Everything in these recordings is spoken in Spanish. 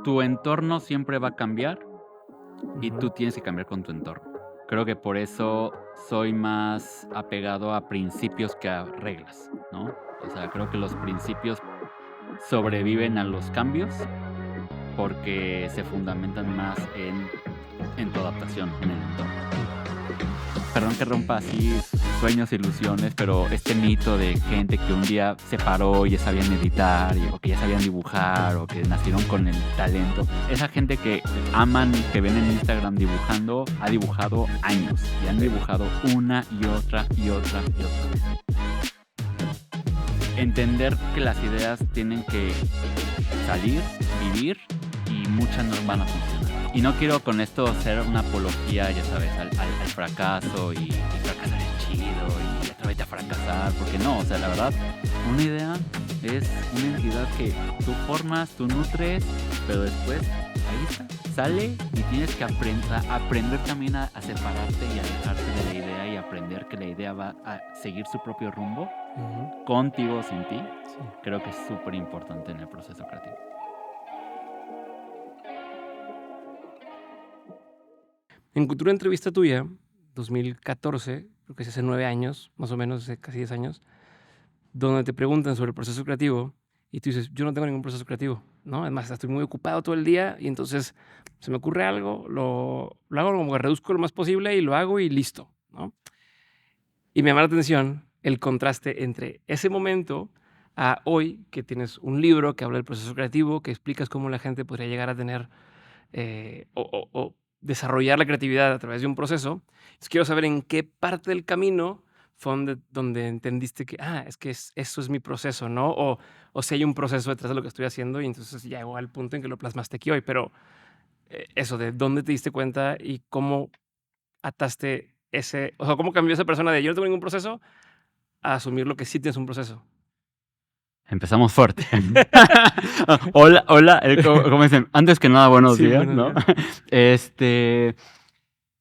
tu entorno siempre va a cambiar y Ujú. tú tienes que cambiar con tu entorno. Creo que por eso soy más apegado a principios que a reglas, ¿no? O sea, creo que los principios sobreviven a los cambios porque se fundamentan más en tu adaptación en el entorno. Mm. Perdón que rompa así sueños, ilusiones, pero este mito de gente que un día se paró y ya sabían editar, o que ya sabían dibujar, o que nacieron con el talento. Esa gente que aman, que ven en Instagram dibujando, ha dibujado años y han Sí. dibujado una y otra y otra y otra vez. Entender que las ideas tienen que salir, vivir y muchas no van a funcionar. Y no quiero con esto hacer una apología, ya sabes, al fracaso y fracasar es chido y atrévete a fracasar, porque no, o sea, la verdad, una idea es una entidad que tú formas, tú nutres, pero después ahí está, sale y tienes que aprender también a separarte y alejarte de la idea y aprender que la idea va a seguir su propio rumbo, Ujú. contigo o sin ti. Sí. Creo que es súper importante en el proceso creativo. Encontré una entrevista tuya, 2014, creo que es hace 9 años, más o menos, hace casi 10 años, donde te preguntan sobre el proceso creativo y tú dices: "Yo no tengo ningún proceso creativo", ¿no? Además, estoy muy ocupado todo el día y entonces se me ocurre algo, lo hago como que reduzco lo más posible y lo hago y listo, ¿no? Y me llama la atención el contraste entre ese momento a hoy, que tienes un libro que habla del proceso creativo, que explicas cómo la gente podría llegar a tener o desarrollar la creatividad a través de un proceso. Entonces, quiero saber en qué parte del camino fue donde entendiste que, es que eso es mi proceso, ¿no? O si hay un proceso detrás de lo que estoy haciendo y entonces llegó al punto en que lo plasmaste aquí hoy. Pero eso, de dónde te diste cuenta y cómo ataste ese, o sea, cómo cambió esa persona de yo no tengo ningún proceso a asumir lo que sí tienes un proceso. Empezamos fuerte. Hola, hola, como dicen, antes que nada, buenos Sí, días, buenos ¿no? días. Este,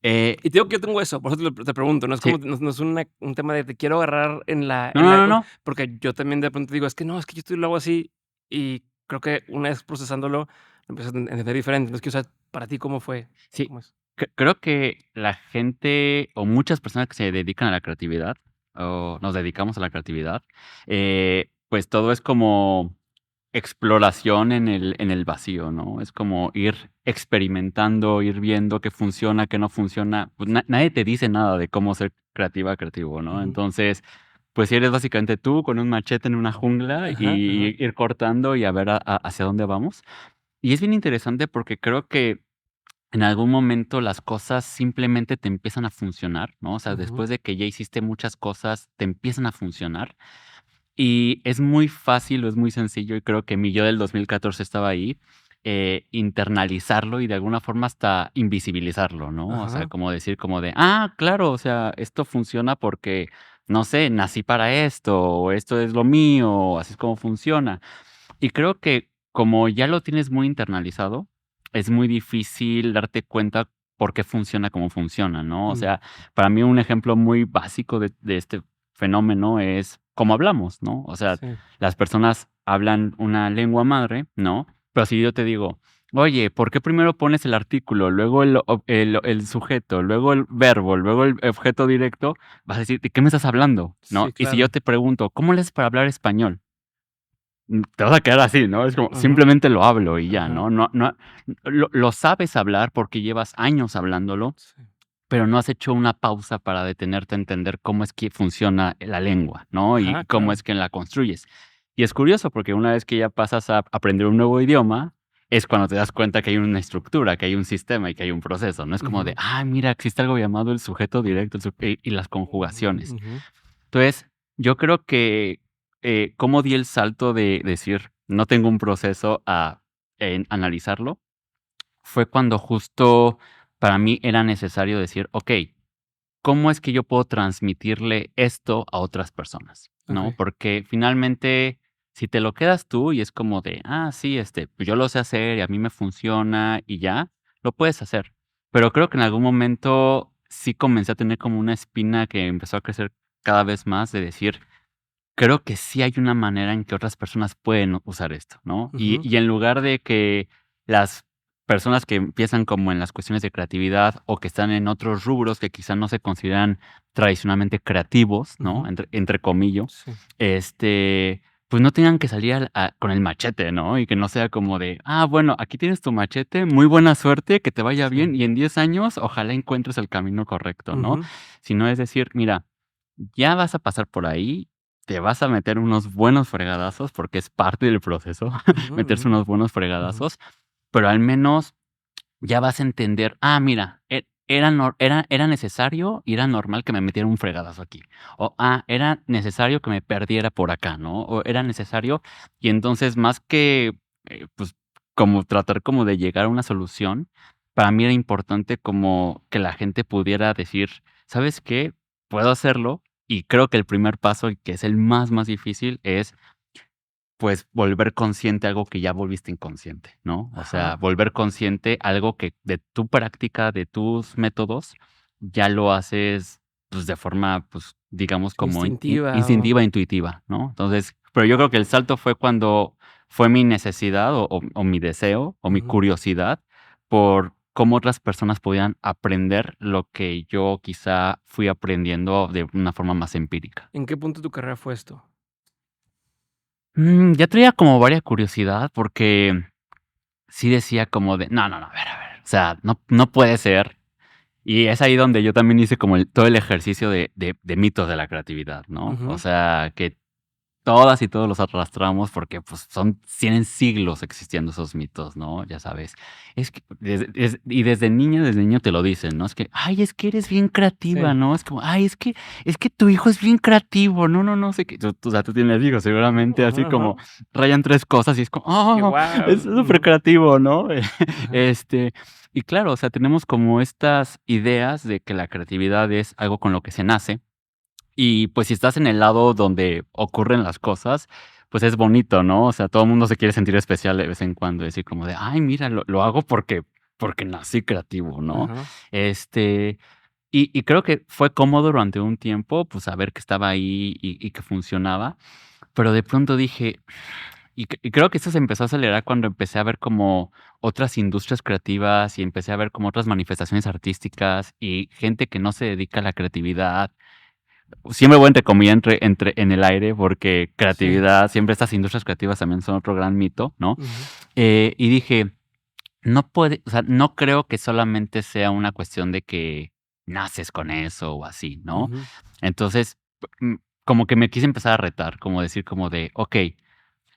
eh, Y te digo que yo tengo eso, por eso te pregunto, no es como sí. no es un tema de te quiero agarrar en la No, no, no. porque yo también de pronto digo: "Es que no, es que yo esto lo hago así", y creo que una vez procesándolo, lo empiezas a entender diferente. Entonces, quiero saber para ti, ¿cómo fue? Sí, ¿Cómo es? creo que la gente o muchas personas que se dedican a la creatividad o nos dedicamos a la creatividad, pues todo es como exploración en el vacío, ¿no? Es como ir experimentando, ir viendo qué funciona, qué no funciona. Pues nadie te dice nada de cómo ser creativa, creativo, ¿no? Ujú. Entonces, pues si eres básicamente tú con un machete en una jungla Ajá, ajá. y ir cortando y a ver hacia dónde vamos. Y es bien interesante porque creo que en algún momento las cosas simplemente te empiezan a funcionar, ¿no? O sea, Ujú. después de que ya hiciste muchas cosas, te empiezan a funcionar. Y es muy fácil o es muy sencillo, y creo que mi yo del 2014 estaba ahí, internalizarlo y de alguna forma hasta invisibilizarlo, ¿no? O sea, Ajá. como decir como de, claro, o sea, esto funciona porque, no sé, nací para esto, o esto es lo mío, o así es como funciona. Y creo que como ya lo tienes muy internalizado, es muy difícil darte cuenta por qué funciona como funciona, ¿no? O Mm. sea, para mí un ejemplo muy básico de este fenómeno es cómo hablamos, ¿no? O sea, Sí, las personas hablan una lengua madre, ¿no? Pero si yo te digo: "Oye, ¿por qué primero pones el artículo, luego el sujeto, luego el verbo, luego el objeto directo?", vas a decir: "¿De qué me estás hablando?", ¿no? sí, Y si yo claro. te pregunto: "¿Cómo le haces para hablar español?", te vas a quedar así, ¿no? Es como, Ujú. simplemente lo hablo y ya, Ajá. ¿no? No lo sabes hablar porque llevas años hablándolo, Sí. pero no has hecho una pausa para detenerte a entender cómo es que funciona la lengua, ¿no? Y Ajá, cómo claro. es que la construyes. Y es curioso, porque una vez que ya pasas a aprender un nuevo idioma, es cuando te das cuenta que hay una estructura, que hay un sistema y que hay un proceso. No es como de, Ujú. mira, existe algo llamado el sujeto directo, y las conjugaciones. Ujú. Entonces, yo creo que, cómo di el salto de decir: "No tengo un proceso", a analizarlo, fue cuando justo para mí era necesario decir: "Okey, ¿cómo es que yo puedo transmitirle esto a otras personas?", ¿no? Okey. Porque finalmente, si te lo quedas tú y es como de: sí, pues yo lo sé hacer y a mí me funciona y ya", lo puedes hacer. Pero creo que en algún momento sí comencé a tener como una espina que empezó a crecer cada vez más de decir: "Creo que sí hay una manera en que otras personas pueden usar esto", ¿no? Y Ujú. y en lugar de que las personas que empiezan como en las cuestiones de creatividad o que están en otros rubros que quizá no se consideran tradicionalmente creativos, ¿no? Ujú. Entre comillas, Sí. pues no tengan que salir con el machete, ¿no? Y que no sea como de, bueno, aquí tienes tu machete, muy buena suerte, que te vaya Sí. bien y en 10 años ojalá encuentres el camino correcto, ¿no? Ujú. Sino es decir, mira, ya vas a pasar por ahí, te vas a meter unos buenos fregadazos porque es parte del proceso, Ujú, meterse ujú, unos buenos ujú. fregadazos, pero al menos ya vas a entender, mira, era necesario y era normal que me metiera un fregadazo aquí. O, era necesario que me perdiera por acá, ¿no? O era necesario, y entonces más que, pues, como tratar como de llegar a una solución, para mí era importante como que la gente pudiera decir: "¿Sabes qué? Puedo hacerlo", y creo que el primer paso, y que es el más difícil, es pues, volver consciente algo que ya volviste inconsciente, ¿no? O sea, Ajá. volver consciente algo que de tu práctica, de tus métodos, ya lo haces, pues, de forma, pues, digamos, como Instintiva o instintiva, intuitiva, ¿no? Entonces, pero yo creo que el salto fue cuando fue mi necesidad, o mi deseo, o mi ujú. curiosidad por cómo otras personas podían aprender lo que yo quizá fui aprendiendo de una forma más empírica. ¿En qué punto de tu carrera fue esto? Ya traía como varias curiosidad porque sí decía como de: "No, a ver, o sea, no puede ser". Y es ahí donde yo también hice como todo el ejercicio de mitos de la creatividad, ¿no? O Ujú. sea, que todas y todos los arrastramos porque, pues, tienen siglos existiendo esos mitos, ¿no? Ya sabes. Es que desde niño te lo dicen, ¿no? Es que: "Ay, es que eres bien creativa", Sí. ¿no? Es como: "Ay, es que tu hijo es bien creativo". No sé qué. O sea, tú tienes hijos, seguramente así Ajá, ajá. como rayan 3 cosas y es como: Que "Oh, guau. es súper Ujú. creativo", ¿no? Ajá. Este, y claro, o sea, tenemos como estas ideas de que la creatividad es algo con lo que se nace y, pues, si estás en el lado donde ocurren las cosas, pues, es bonito, ¿no? O sea, todo el mundo se quiere sentir especial de vez en cuando, decir como de: "Ay, mira, lo hago porque nací creativo", ¿no? Ajá. Este, y creo que fue cómodo durante un tiempo, pues, saber que estaba ahí y que funcionaba, pero de pronto dije y creo que esto se empezó a acelerar cuando empecé a ver como otras industrias creativas y empecé a ver como otras manifestaciones artísticas y gente que no se dedica a la creatividad. Siempre voy entre comillas en el aire, porque Sí. creatividad, siempre estas industrias creativas también son otro gran mito, ¿no? Ujú. Y dije, no puede, o sea, no creo que solamente sea una cuestión de que naces con eso o así, ¿no? Ujú. Entonces, como que me quise empezar a retar, como decir como de, okey,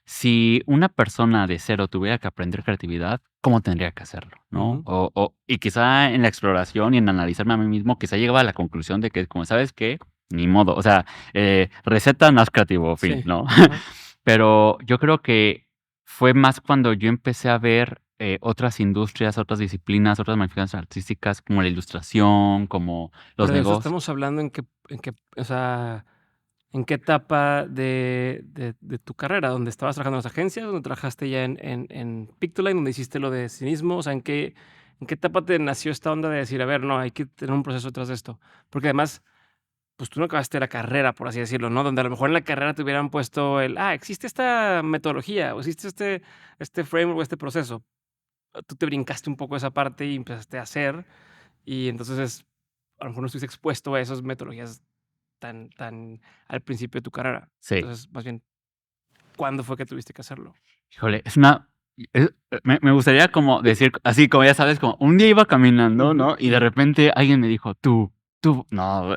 si una persona de cero tuviera que aprender creatividad, ¿cómo tendría que hacerlo?, ¿no? Ujú. Y quizá en la exploración y en analizarme a mí mismo, quizá llegaba a la conclusión de que como, ¿sabes qué? Ni modo, o sea, receta no es creativo, fin, Sí. ¿no? Ajá. Pero yo creo que fue más cuando yo empecé a ver, otras industrias, otras disciplinas, otras manifestaciones artísticas, como la ilustración, como los Pero de eso negocios. estamos hablando en qué, o sea, ¿en qué etapa de tu carrera? ¿Donde estabas trabajando en las agencias? ¿Donde trabajaste ya en Pictoline, donde hiciste lo de cinismo? O sea, ¿en qué etapa te nació esta onda de decir: "A ver, no, hay que tener un proceso detrás de esto"? Porque además, pues, tú no acabaste la carrera, por así decirlo, ¿no? Donde a lo mejor en la carrera te hubieran puesto existe esta metodología, o existe este framework, o este proceso. Tú te brincaste un poco esa parte y empezaste a hacer, y entonces a lo mejor no estuviste expuesto a esas metodologías tan al principio de tu carrera. Sí. Entonces, más bien, ¿cuándo fue que tuviste que hacerlo? Híjole, me gustaría como decir, así como ya sabes, como un día iba caminando, Ujú, ¿no? Y de ujú. repente alguien me dijo: "Tú", no,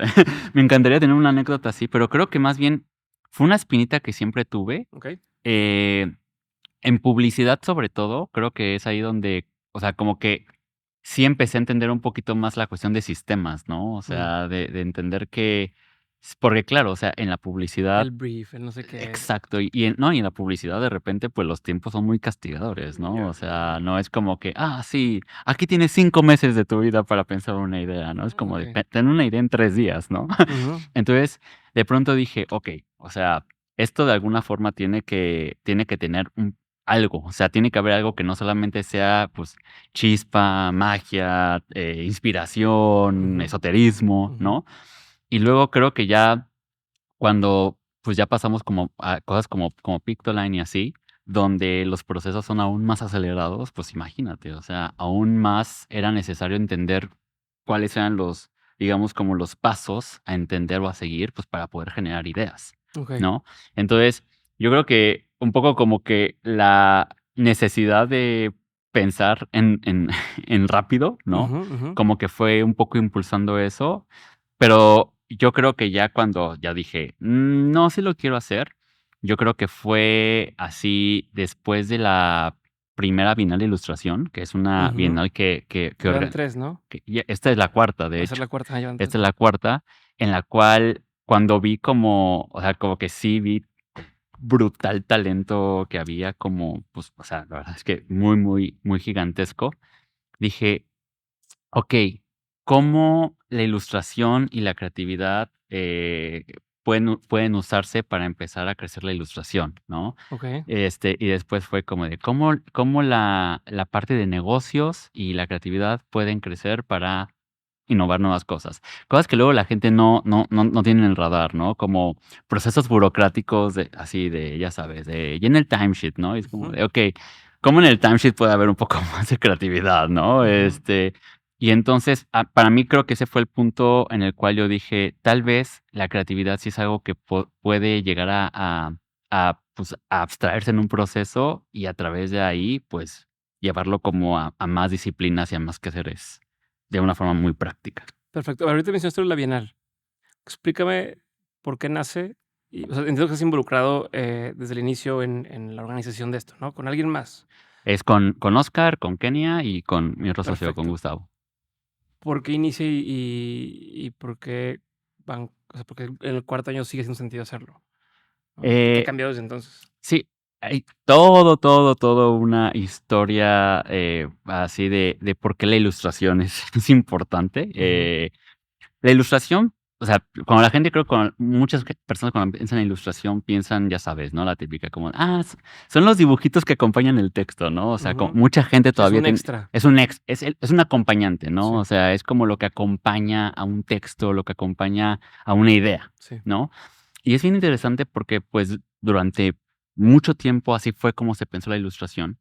me encantaría tener una anécdota así, pero creo que más bien fue una espinita que siempre tuve, Okey. eh, en publicidad, sobre todo, creo que es ahí donde, o sea, como que sí empecé a entender un poquito más la cuestión de sistemas, ¿no? O Mm. sea, de entender que porque claro, o sea, en la publicidad. El brief, el no sé qué. Exacto, y en la publicidad de repente, pues, los tiempos son muy castigadores, ¿no? Ya. O sea, no es como que, sí, aquí tienes 5 meses de tu vida para pensar una idea, ¿no? Es como de, Okey. ten una idea en 3 días, ¿no? Ujú, Entonces, de pronto dije: "Okey, o sea, esto de alguna forma tiene que tener algo, o sea, tiene que haber algo que no solamente sea, pues, chispa, magia, inspiración, ujú, esoterismo", ujú. ¿no? Y luego creo que ya cuando, pues, ya pasamos como a cosas como Pictoline y así, donde los procesos son aún más acelerados, pues imagínate, o sea, aún más era necesario entender cuáles eran los, digamos, como los pasos a entender o a seguir, pues para poder generar ideas, Ok. ¿no? Entonces, yo creo que un poco como que la necesidad de pensar en rápido, ¿no? Ujú, ujú. Como que fue un poco impulsando eso, pero yo creo que ya cuando ya dije, no, sí lo quiero hacer, yo creo que fue así después de la primera Bienal de Ilustración, que es una Ujú. bienal que Llevan 3, ¿no? esta es la cuarta, de Va a ser hecho. la cuarta, llevan 3, Esta es ¿no? la cuarta, en la cual cuando vi como, o sea, como que sí vi brutal talento que había como, pues, o sea, la verdad es que muy, muy, muy gigantesco. Dije, ok, ¿cómo la ilustración y la creatividad pueden usarse para empezar a crecer la ilustración, ¿no? Ok. Y después fue como de cómo la parte de negocios y la creatividad pueden crecer para innovar nuevas cosas. Cosas que luego la gente no tiene en el radar, ¿no? Como procesos burocráticos de, así de, ya sabes, de llena el timesheet, ¿no? Y es como Ujú, de, ok, ¿cómo en el timesheet puede haber un poco más de creatividad, ¿no? ujú. Y entonces, para mí creo que ese fue el punto en el cual yo dije, tal vez la creatividad sí es algo que puede llegar pues, a abstraerse en un proceso y a través de ahí, pues, llevarlo como a más disciplinas y a más quehaceres de una forma muy práctica. Perfecto. Ahorita mencionaste lo de la Bienal. Explícame por qué nace y, o sea, entiendo que estás involucrado, desde el inicio en la organización de esto, ¿no? Con alguien más. Es con Oscar, con Kenia y con mi otro socio, con Perfecto. Gustavo. ¿Por qué inicia y por qué van, o sea, por qué en el cuarto año sigue siendo sentido hacerlo? ¿No? ¿Qué ha Eh, cambiado desde entonces? sí, hay todo una historia, así de por qué la ilustración es es importante. Ujú, La ilustración, o sea, cuando la gente creo que muchas personas cuando piensan en ilustración piensan, ya sabes, ¿no? La típica como, son los dibujitos que acompañan el texto, ¿no? O sea, ujú. mucha gente Sí, es todavía un extra. es un acompañante, ¿no? Sí, O sea, es como lo que acompaña a un texto, lo que acompaña a una idea, sí. ¿no? Y es bien interesante porque, pues, durante mucho tiempo así fue como se pensó la ilustración.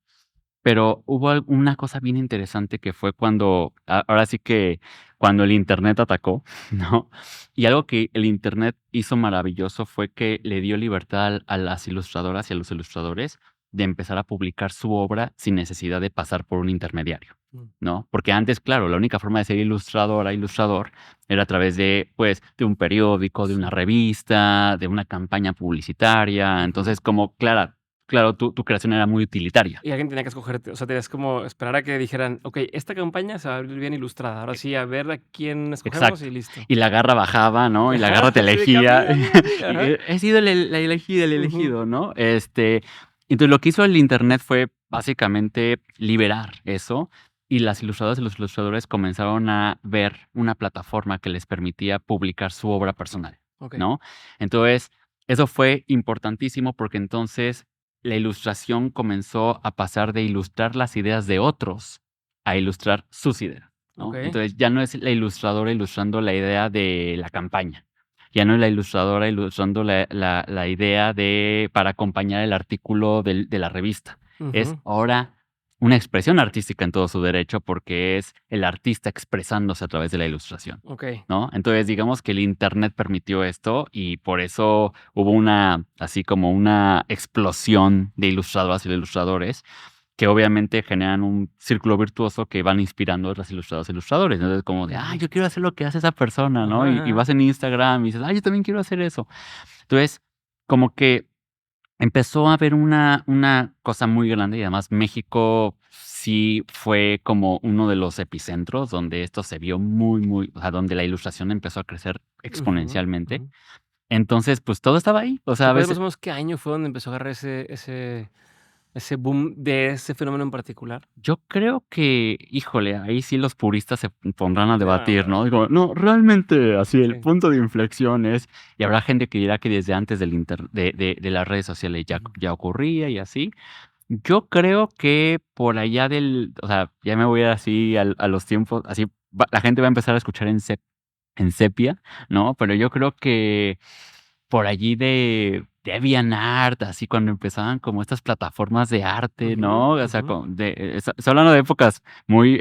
Pero hubo una cosa bien interesante que fue cuando, ahora sí que cuando el Internet atacó, ¿no? Y algo que el Internet hizo maravilloso fue que le dio libertad a las ilustradoras y a los ilustradores de empezar a publicar su obra sin necesidad de pasar por un intermediario, Mm, ¿no? Porque antes, claro, la única forma de ser ilustradora, ilustrador, era a través de, pues, de un periódico, de una sí. revista, de una campaña publicitaria. Ujú. Entonces, como, claro, tu creación era muy utilitaria. Y alguien tenía que escogerte, o sea, tenías como esperar a que dijeran: "Okey, esta campaña se va a abrir bien ilustrada. Ahora sí, a ver a quién escogemos y Exacto. listo". Y la garra bajaba, ¿no? Y la garra te Así de que a mí, elegía. a mí, a mí. Y, Ajá. he sido la elegida, el Ujú. elegido, ¿no? Entonces, lo que hizo el Internet fue básicamente liberar eso, y las ilustradoras y los ilustradores comenzaron a ver una plataforma que les permitía publicar su obra personal, Okey. ¿no? Entonces, eso fue importantísimo porque entonces la ilustración comenzó a pasar de ilustrar las ideas de otros a ilustrar sus ideas. ¿No? Okey. Entonces, ya no es la ilustradora ilustrando la idea de la campaña, ya no es la ilustradora ilustrando la idea para acompañar el artículo de la revista. Es Ujú. ahora una expresión artística en todo su derecho, porque es el artista expresándose a través de la ilustración, Okey. ¿no? Entonces, digamos que el Internet permitió esto y por eso hubo así como una explosión de ilustradoras y de ilustradores que obviamente generan un círculo virtuoso que van inspirando a otros ilustradoras e ilustradores. Entonces, como de, Ujú. yo quiero hacer lo que hace esa persona, ¿no? Ajá, Y ajá. vas en Instagram y dices, yo también quiero hacer eso. Entonces, como que empezó a haber una cosa muy grande y además México sí fue como uno de los epicentros donde esto se vio o sea, donde la ilustración empezó a crecer Ujú, exponencialmente. ujú. Entonces, pues todo estaba ahí. O ¿Te sea, a acuerdas más veces o menos qué año fue donde empezó a agarrar ese boom de ese fenómeno en particular? yo creo que, híjole, ahí sí los puristas se pondrán a debatir, Ya, ¿no? Digo, no, realmente así el sí. punto de inflexión es, y habrá gente que dirá que desde antes de las redes sociales Ujú. ya ocurría y así. Yo creo que por allá o sea, ya me voy así a los tiempos, así la gente va a empezar a escuchar en sepia, ¿no? Pero yo creo que por allí de DeviantArt, así cuando empezaban como estas plataformas de arte, Ujú, ¿no? O sea, ujú, estoy hablando de épocas muy,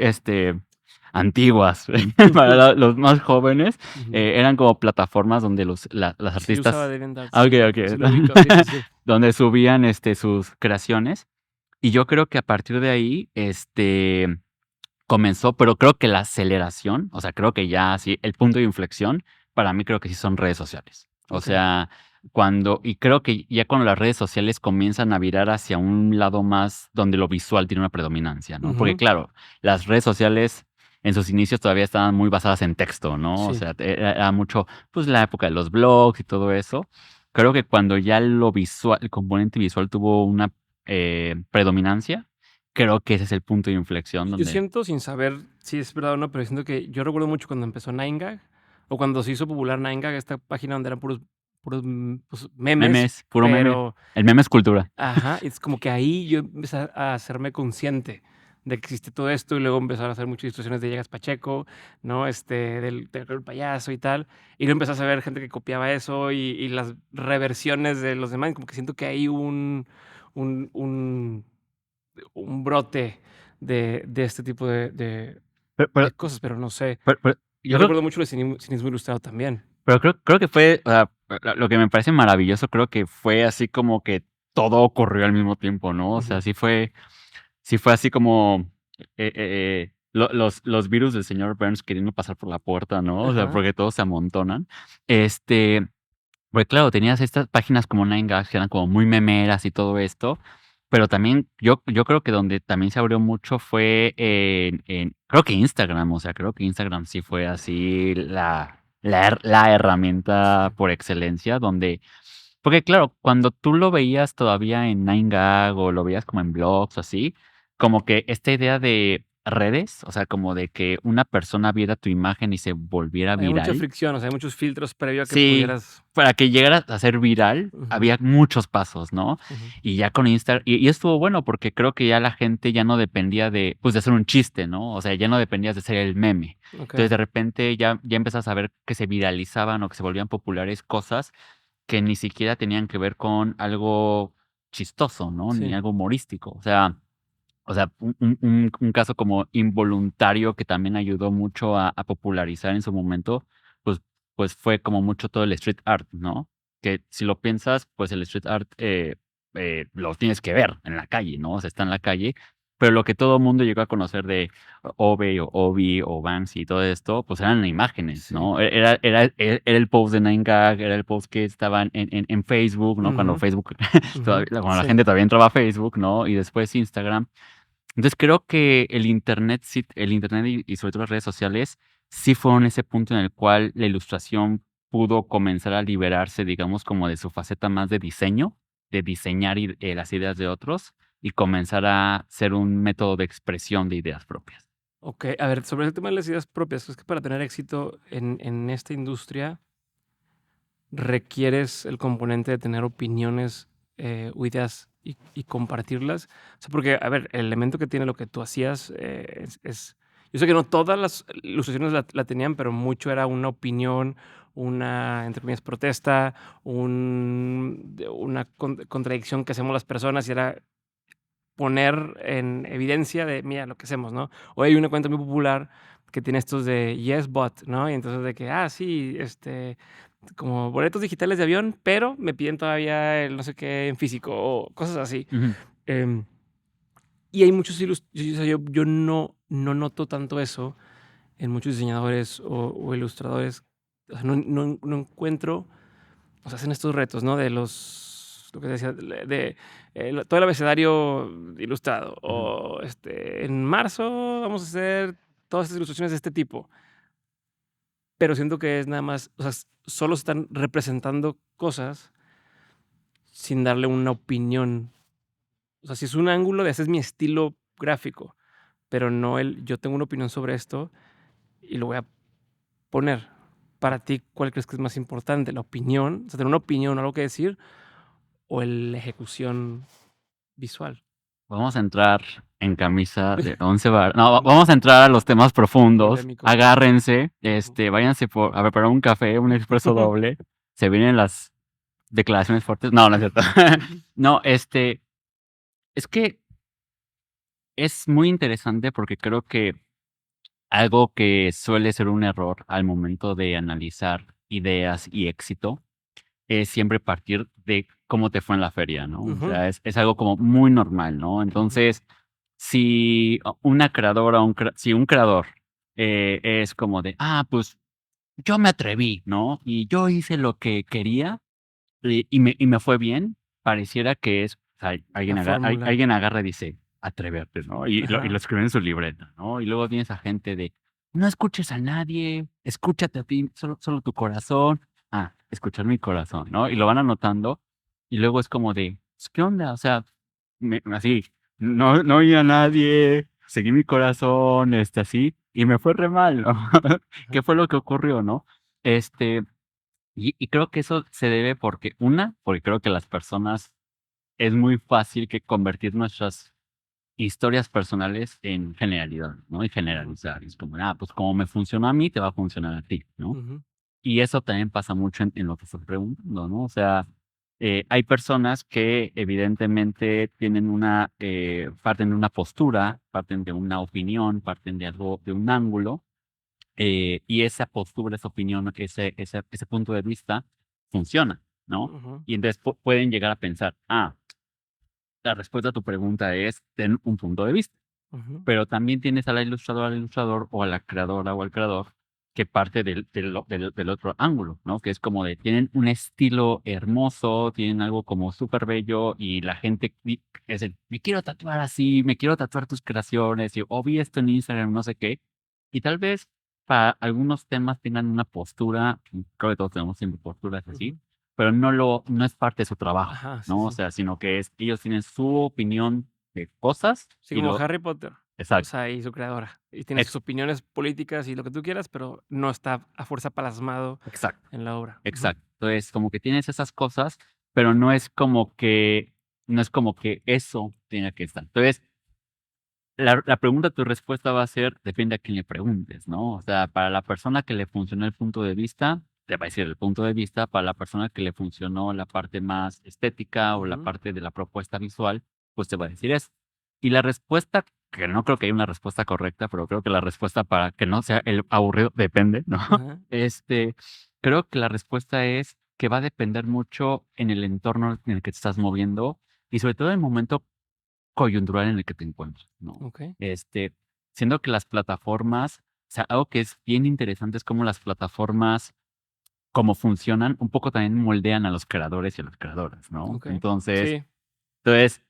antiguas. Para los más jóvenes, ujú. eran como plataformas donde las Sí usaba artistas, DeviantArt, ah, ok, sí, sí lo ok, ubico, sí, sí, sí. donde subían, sus creaciones. Y yo creo que a partir de ahí, comenzó, pero creo que la aceleración, o sea, creo que ya sí, el punto de inflexión, para mí creo que sí son redes sociales. O Ok. sea, y creo que ya cuando las redes sociales comienzan a virar hacia un lado más donde lo visual tiene una predominancia, ¿no? Porque Ujú, claro, las redes sociales en sus inicios todavía estaban muy basadas en texto, ¿no? O sí. sea, era mucho, pues la época de los blogs y todo eso. Creo que cuando ya lo visual, el componente visual tuvo una predominancia, creo que ese es el punto de inflexión Yo donde... siento, sin saber si es verdad o no, pero siento que yo recuerdo mucho cuando empezó 9gag, o cuando se hizo popular 9gag, esta página donde eran puros, pues, memes, Memes, puro meme. pero El meme es cultura. ajá, es como que ahí yo empecé a hacerme consciente de que existe todo esto, y luego empezaron a hacer muchas ilustraciones de Llegas Pacheco, ¿no? Del payaso y tal, y luego empezás a ver gente que copiaba eso y las reversiones de los demás, como que siento que hay un un un brote de este tipo Pero pero de cosas, pero no sé. pero Yo yo creo recuerdo mucho el cinismo ilustrado también. pero creo que fue, o sea, lo que me parece maravilloso, creo que fue así como que todo ocurrió al mismo tiempo, ¿no? O sea, Ujú. sí fue así como, los virus del señor Burns queriendo pasar por la puerta, ¿no? O sea, Ajá. porque todos se amontonan. Este, Porque claro, tenías estas páginas como 9gag que eran como muy memeras y todo esto, pero también yo creo que donde también se abrió mucho fue creo que Instagram, o sea, creo que Instagram sí fue así la Sí. herramienta por excelencia, porque claro, cuando tú lo veías todavía en 9gag o lo veías como en blogs o así, como que esta idea de redes, o sea, como de que una persona viera tu imagen y se volviera Había mucha viral. fricción, o sea, hay muchos filtros previo a que Sí, pudieras. para que llegara a ser viral, Ujú, había muchos pasos, ¿no? ujú. Y ya con Insta y estuvo bueno porque creo que ya la gente ya no dependía de, pues, de hacer un chiste, ¿no? O sea, ya no dependías de ser el meme. Entonces, Okey. de repente ya empezás a ver que se viralizaban o que se volvían populares cosas que ni siquiera tenían que ver con algo chistoso, ¿no? Ni Sí. algo humorístico. O sea, un caso como involuntario que también ayudó mucho a popularizar en su momento, pues pues fue como mucho todo el street art, ¿no? Que si lo piensas, pues el street art, lo tienes que ver en la calle, ¿no? O sea, está en la calle, pero lo que todo mundo llegó a conocer de Ove o Obi o Banksy y todo esto, pues eran imágenes, Sí. ¿no? Era el post de 9gag, era el post que estaba en Facebook, ¿no? Cuando Ujú, Facebook ujú. cuando la Sí. gente todavía entraba a Facebook, ¿no? Y después Instagram. Entonces, creo que el Internet y sobre todo las redes sociales, sí fueron ese punto en el cual la ilustración pudo comenzar a liberarse, digamos, como de su faceta más de diseño, de diseñar las ideas de otros y comenzar a ser un método de expresión de ideas propias. Okey, a ver, sobre el tema de las ideas propias, es que para tener éxito en esta industria requieres el componente de tener opiniones, o ideas y compartirlas. O sea, porque, a ver, el elemento que tiene lo que tú hacías, es yo sé que no todas las ilustraciones la tenían, pero mucho era una opinión, una, entre comillas, protesta, una contradicción que hacemos las personas, y era poner en evidencia de, mira lo que hacemos, ¿no? O hay una cuenta muy popular que tiene estos de Yes Bot, ¿no? Y entonces de que, sí, como boletos digitales de avión, pero me piden todavía el no sé qué en físico o cosas así. Ujú. Em, y hay muchos o sea, yo no noto tanto eso en muchos diseñadores o ilustradores. O sea, no encuentro, o sea, hacen estos retos, ¿no? De lo que decía, todo el abecedario ilustrado, Ujú. o en marzo vamos a hacer todas estas ilustraciones de este tipo. Pero siento que es nada más, o sea, solo están representando cosas sin darle una opinión. O sea, si es un ángulo de ese es mi estilo gráfico, pero no yo tengo una opinión sobre esto y lo voy a poner. Para ti, ¿cuál crees que es más importante? ¿La opinión? O sea, tener una opinión, algo que decir, o la ejecución visual. Vamos a entrar en camisa de 11 varas. No, vamos a entrar a los temas profundos. Polémico, polémico. Agárrense, Ujú. váyanse a preparar un café, un expreso doble. Se vienen las declaraciones fuertes. No, no es cierto. No, es que es muy interesante porque creo que algo que suele ser un error al momento de analizar ideas y éxito es siempre partir de cómo te fue en la feria, ¿no? O Ujú, sea, es algo como muy normal, ¿no? ujú, Entonces, si una creadora, si un creador es como de, pues yo me atreví, ¿no? Y yo hice lo que quería y me fue bien, pareciera que es, o sea, la fórmula. alguien agarra y dice, atreverte, ¿no? Y lo Ajá. escribe en su libreta, ¿no? Y luego viene esa gente de, no escuches a nadie, escúchate a ti, solo tu corazón. Escuchar mi corazón, ¿no? Y lo van anotando y luego es como de, pues, ¿qué onda? O sea, así, no oí a nadie, seguí mi corazón, así, y me fue re mal, ¿no? Ajá. ¿Qué fue lo que ocurrió, no? Este, y creo que eso se debe porque creo que las personas es muy fácil que convertir nuestras historias personales en generalidad, ¿no? Y Ujú, generalizar. Es como, pues como me funcionó a mí, te va a funcionar a ti, ¿no? ujú, Y eso también pasa mucho en lo que estás preguntando, ¿no? O sea, hay personas que evidentemente tienen parten de una postura, parten de una opinión, parten de algo, de un ángulo, y esa postura, esa opinión, ese punto de vista funciona, ¿no? ujú, Y entonces pueden llegar a pensar, la respuesta a tu pregunta es, ten un punto de vista, ujú, pero también tienes al ilustrador, o a la creadora o al creador que parte del otro ángulo, ¿no? Que es como tienen un estilo hermoso, tienen algo como súper bello y la gente me quiero tatuar así, me quiero tatuar tus creaciones, o vi esto en Instagram, no sé qué. Y tal vez para algunos temas tengan una postura, creo que todos tenemos siempre posturas así, ujú. pero no es parte de su trabajo, Ajá, sí, ¿no? O sí. sea, sino que ellos tienen su opinión de cosas Sí, y como Harry Potter, o exacto, sea, y su creadora. Y tiene sus ex- opiniones políticas y lo que tú quieras, pero no está a fuerza plasmado exacto, en la obra. Ujú, exacto. Entonces, como que tienes esas cosas, pero no es como que eso tenga que estar. Entonces, la pregunta, tu respuesta va a ser, depende a quién le preguntes, ¿no? O sea, para la persona que le funcionó el punto de vista, te va a decir el punto de vista, para la persona que le funcionó la parte más estética o la ujú. parte de la propuesta visual, pues te va a decir eso. Y la respuesta, que no creo que haya una respuesta correcta, pero creo que la respuesta para que no sea el aburrido, depende, ¿no? Ajá. Creo que la respuesta es que va a depender mucho en el entorno en el que te estás moviendo y sobre todo en el momento coyuntural en el que te encuentras, ¿no? Ok. Siendo que las plataformas, o sea, algo que es bien interesante es cómo las plataformas, cómo funcionan, un poco también moldean a los creadores y a las creadoras, ¿no? Ok. Entonces, Sí. entonces,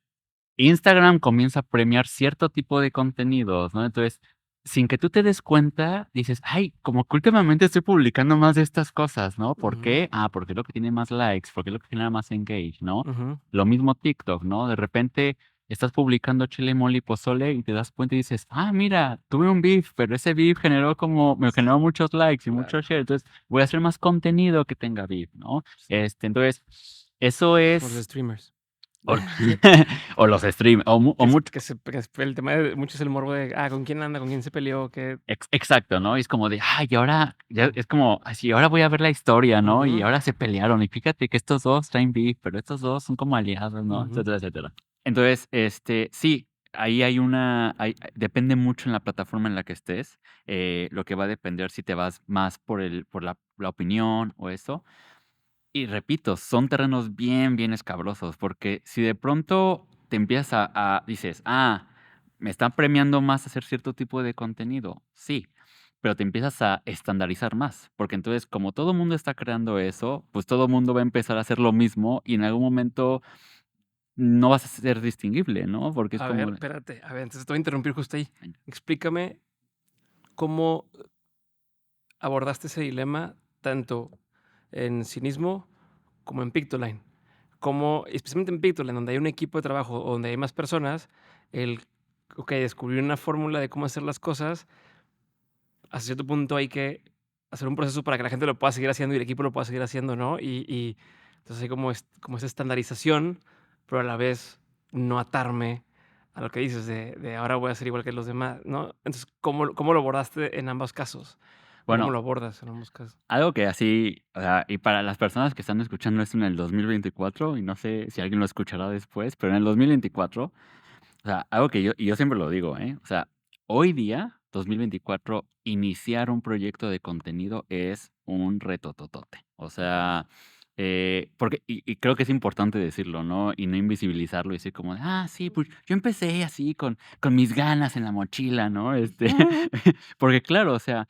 Instagram comienza a premiar cierto tipo de contenidos, ¿no? Entonces, sin que tú te des cuenta, dices, ay, como que últimamente estoy publicando más de estas cosas, ¿no? ¿Por Ujú, qué? Porque es lo que tiene más likes, porque es lo que genera más engage, ¿no? ujú. Lo mismo TikTok, ¿no? De repente estás publicando chile, mole y pozole y te das cuenta y dices, mira, tuve un beef, pero ese beef me generó muchos likes y Claro. muchos shares, entonces voy a hacer más contenido que tenga beef, ¿no? Sí. Entonces, eso Por los es streamers. o, o los streams, o mucho. El tema de mucho es el morbo de, ¿con quién anda? ¿Con quién se peleó? ¿Qué? Exacto, ¿no? Y es como de, y ahora, ya es como, así, ahora voy a ver la historia, ¿no? Y Ujú, ahora se pelearon, y fíjate que estos dos traen beef, pero estos dos son como aliados, ¿no? ujú. Etcétera, etcétera. Entonces, sí, ahí depende mucho en la plataforma en la que estés, lo que va a depender si te vas más por la opinión o eso. Y repito, son terrenos bien, bien escabrosos, porque si de pronto te empiezas dices, me están premiando más hacer cierto tipo de contenido, sí, pero te empiezas a estandarizar más, porque entonces como todo el mundo está creando eso, pues todo el mundo va a empezar a hacer lo mismo y en algún momento no vas a ser distinguible, ¿no? Porque es A ver, como, espérate. A ver, entonces te voy a interrumpir justo ahí. venga, Explícame cómo abordaste ese dilema tanto en cinismo como en Pictoline. Cómo, especialmente en Pictoline, donde hay un equipo de trabajo, o donde hay más personas, descubrir una fórmula de cómo hacer las cosas, hasta cierto punto hay que hacer un proceso para que la gente lo pueda seguir haciendo y el equipo lo pueda seguir haciendo, ¿no? Y entonces hay como esa estandarización, pero a la vez no atarme a lo que dices de ahora voy a ser igual que los demás, ¿no? Entonces, ¿cómo lo abordaste en ambos casos? ¿O cómo Bueno, lo abordas en ambos casos? algo que así, o sea, y para las personas que están escuchando esto en el 2024, y no sé si alguien lo escuchará después, pero en el 2024, o sea, algo que yo siempre lo digo, ¿eh? O sea, hoy día, 2024, iniciar un proyecto de contenido es un reto totote. O sea, porque, y creo que es importante decirlo, ¿no? Y no invisibilizarlo y decir como, sí, pues yo empecé así con mis ganas en la mochila, ¿no? Ujú. Porque claro, o sea,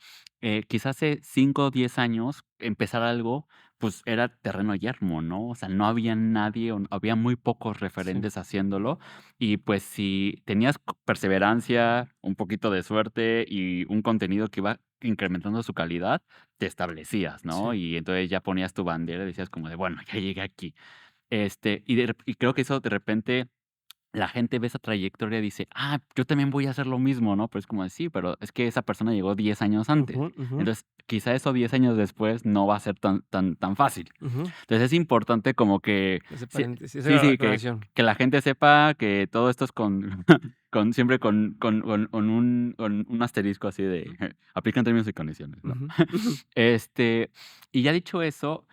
quizás hace 5 o 10 años empezar algo pues era terreno yermo, ¿no? O sea, no había nadie, o había muy pocos Sí, referentes haciéndolo. Y pues si tenías perseverancia, un poquito de suerte y un contenido que iba incrementando su calidad, te establecías, ¿no? sí. Y entonces ya ponías tu bandera y decías como de, bueno, ya llegué aquí. Y creo que eso de repente la gente ve esa trayectoria y dice, yo también voy a hacer lo mismo, ¿no? Pero es como de, sí, pero es que esa persona llegó 10 años antes. Ujú, ujú, Entonces, quizá eso 10 años después no va a ser tan fácil. ujú. Entonces, es importante como que, Ese sí, paréntesis, sí, esa sí, aclaración. que la gente sepa que todo esto es siempre con un asterisco así de, Ujú, aplican términos y condiciones, ¿no? ujú, ujú, Este, y ya dicho eso,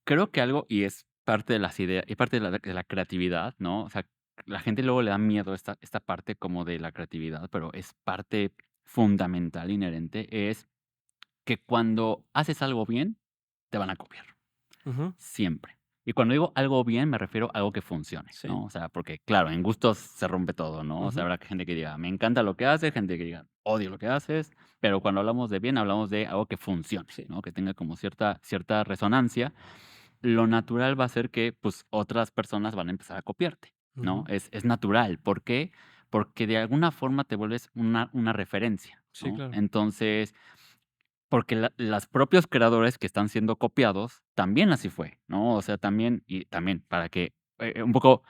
creo que algo, y es parte de las ideas, y parte de la creatividad, ¿no? O sea, la gente luego le da miedo esta parte como de la creatividad, pero es parte fundamental, inherente, es que cuando haces algo bien, te van a copiar, ujú. siempre. Y cuando digo algo bien, me refiero a algo que funcione, Sí. ¿no? O sea, porque claro, en gustos se rompe todo, ¿no? O sea, Ujú. habrá gente que diga, me encanta lo que haces, gente que diga, odio lo que haces, pero cuando hablamos de bien, hablamos de algo que funcione, Sí. ¿no? Que tenga como cierta resonancia. Lo natural va a ser que, pues, otras personas van a empezar a copiarte, ¿no? Ujú. Es natural, ¿por qué? Porque de alguna forma te vuelves una referencia, Sí, ¿no? claro. Entonces, porque las propios creadores que están siendo copiados, también así fue, ¿no? O sea, también para que, un poco,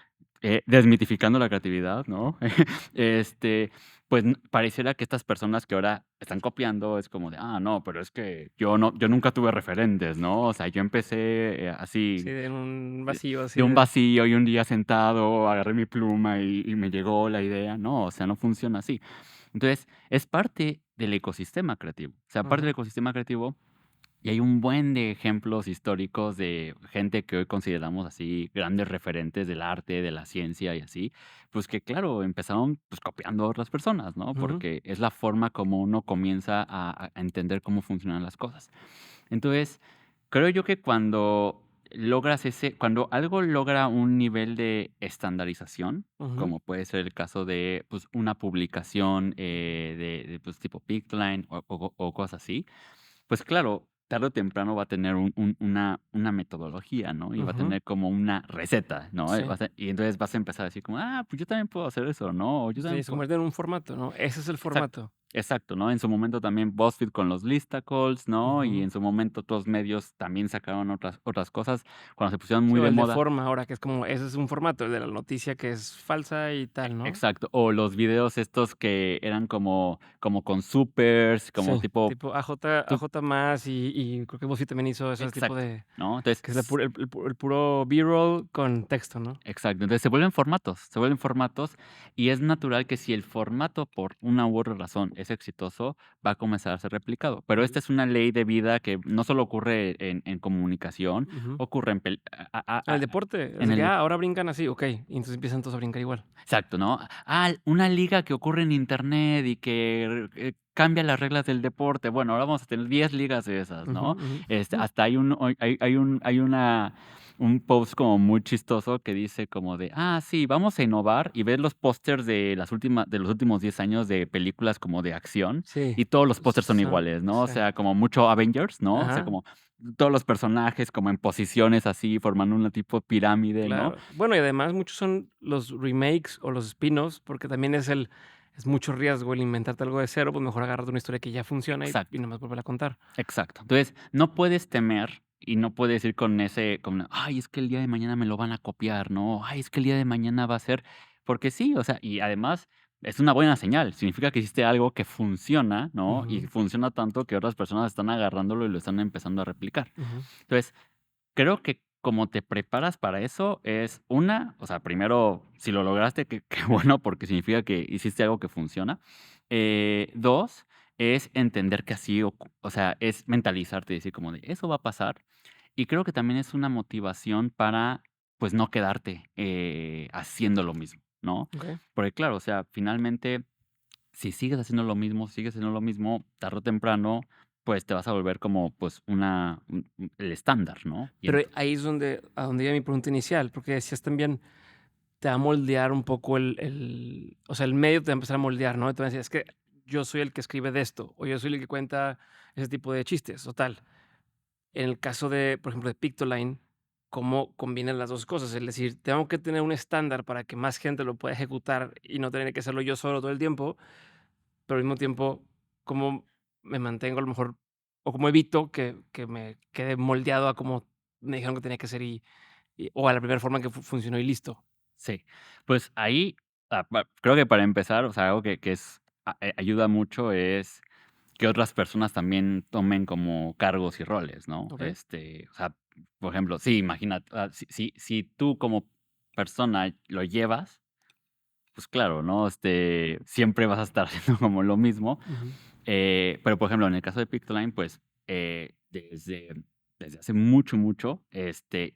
desmitificando la creatividad, ¿no? Este, pues, pareciera que estas personas que ahora están copiando es como de: no, pero es que yo nunca tuve referentes", ¿no? O sea, yo empecé, Sí, así en un vacío así de un de vacío y un día sentado agarré mi pluma y me llegó la idea. No, o sea, no funciona así. Entonces, es parte del ecosistema creativo. O sea, parte del ujú, ecosistema creativo y hay un buen de ejemplos históricos de gente que hoy consideramos así grandes referentes del arte, de la ciencia y así, pues que claro, empezaron pues copiando a otras personas, ¿no? ujú, Porque es la forma como uno comienza a entender cómo funcionan las cosas. Entonces, creo yo que cuando algo logra un nivel de estandarización, ujú. como puede ser el caso de pues, una publicación pues, tipo Pictoline o cosas así, pues claro, tarde o temprano va a tener una metodología, ¿no? Y va a Ujú. tener como una receta, ¿no? Sí. Y entonces vas a empezar a decir como, pues yo también puedo hacer eso, ¿no? O yo Sí, también se puedo. convierte en un formato, ¿no? Ese es el Exacto, formato. exacto, ¿no? En su momento también BuzzFeed con los listicles, ¿no? Y Ujú. en su momento otros medios también sacaron otras cosas cuando se pusieron Sí, muy o de el de moda. forma ahora, que es como ese es un formato, el de la noticia que es falsa y tal, ¿no? Exacto, o los videos estos que eran como con supers, como Sí, tipo tipo AJ más y creo que BuzzFeed también hizo ese tipo exacto, de ¿no? Entonces, que es el puro B-roll con texto, ¿no? exacto, entonces se vuelven formatos y es natural que si el formato por una u otra razón es exitoso, va a comenzar a ser replicado. Pero Ujú, esta es una ley de vida que no solo ocurre en comunicación, ujú. ocurre En el deporte, es en de que, el. ahora brincan así, okey, y entonces empiezan todos a brincar igual. Exacto, ¿no? Una liga que ocurre en Internet y que, cambia las reglas del deporte. Bueno, ahora vamos a tener 10 ligas de esas, Ujú, ¿no? ujú. Hasta hay un post como muy chistoso que dice como de: sí, vamos a innovar", y ves los pósters de los últimos 10 años de películas como de acción, Sí, y todos los pósters son son iguales, ¿no? O sí. sea, como mucho Avengers, ¿no? O sea, Ajá, como todos los personajes como en posiciones así, formando una tipo pirámide, ¿no? claro. Bueno, y además muchos son los remakes o los spin-offs, porque también es mucho riesgo el inventarte algo de cero, pues mejor agarrarte una historia que ya funciona y Exacto. nomás volverla a contar. Exacto. Entonces, no puedes temer y no puedes ir ay, es que el día de mañana me lo van a copiar, ¿no? Ay, es que el día de mañana va a ser, porque sí, o sea, y además es una buena señal, significa que hiciste algo que funciona, ¿no? Y Ujú, funciona tanto que otras personas están agarrándolo y lo están empezando a replicar. ujú, Entonces, creo que como te preparas para eso es o sea, primero, si lo lograste, qué bueno, porque significa que hiciste algo que funciona. 2, es entender que así, o sea, es mentalizarte y decir como de, eso va a pasar. Y creo que también es una motivación para, pues, no quedarte haciendo lo mismo, ¿no? Ok. Porque claro, o sea, finalmente, si sigues haciendo lo mismo, tarde o temprano, pues te vas a volver como, pues, el estándar, ¿no? Pero ahí es a donde iba mi pregunta inicial, porque decías también, te va a moldear un poco o sea, el medio te va a empezar a moldear, ¿no? Te va a decir, es que yo soy el que escribe de esto, o yo soy el que cuenta ese tipo de chistes, o tal. En el caso de, por ejemplo, de Pictoline, ¿cómo combinan las dos cosas? Es decir, tengo que tener un estándar para que más gente lo pueda ejecutar y no tener que hacerlo yo solo todo el tiempo, pero al mismo tiempo, ¿cómo me mantengo a lo mejor, o cómo evito que me quede moldeado a como me dijeron que tenía que ser o a la primera forma que funcionó y listo? Sí, pues ahí, creo que para empezar, o sea, algo que ayuda mucho es que otras personas también tomen como cargos y roles, ¿no? ¿Ok? O sea, por ejemplo, sí, imagínate, si tú como persona lo llevas, pues claro, ¿no? Siempre vas a estar haciendo como lo mismo. Ujú. Pero, por ejemplo, en el caso de Pictoline, pues, desde hace mucho, mucho,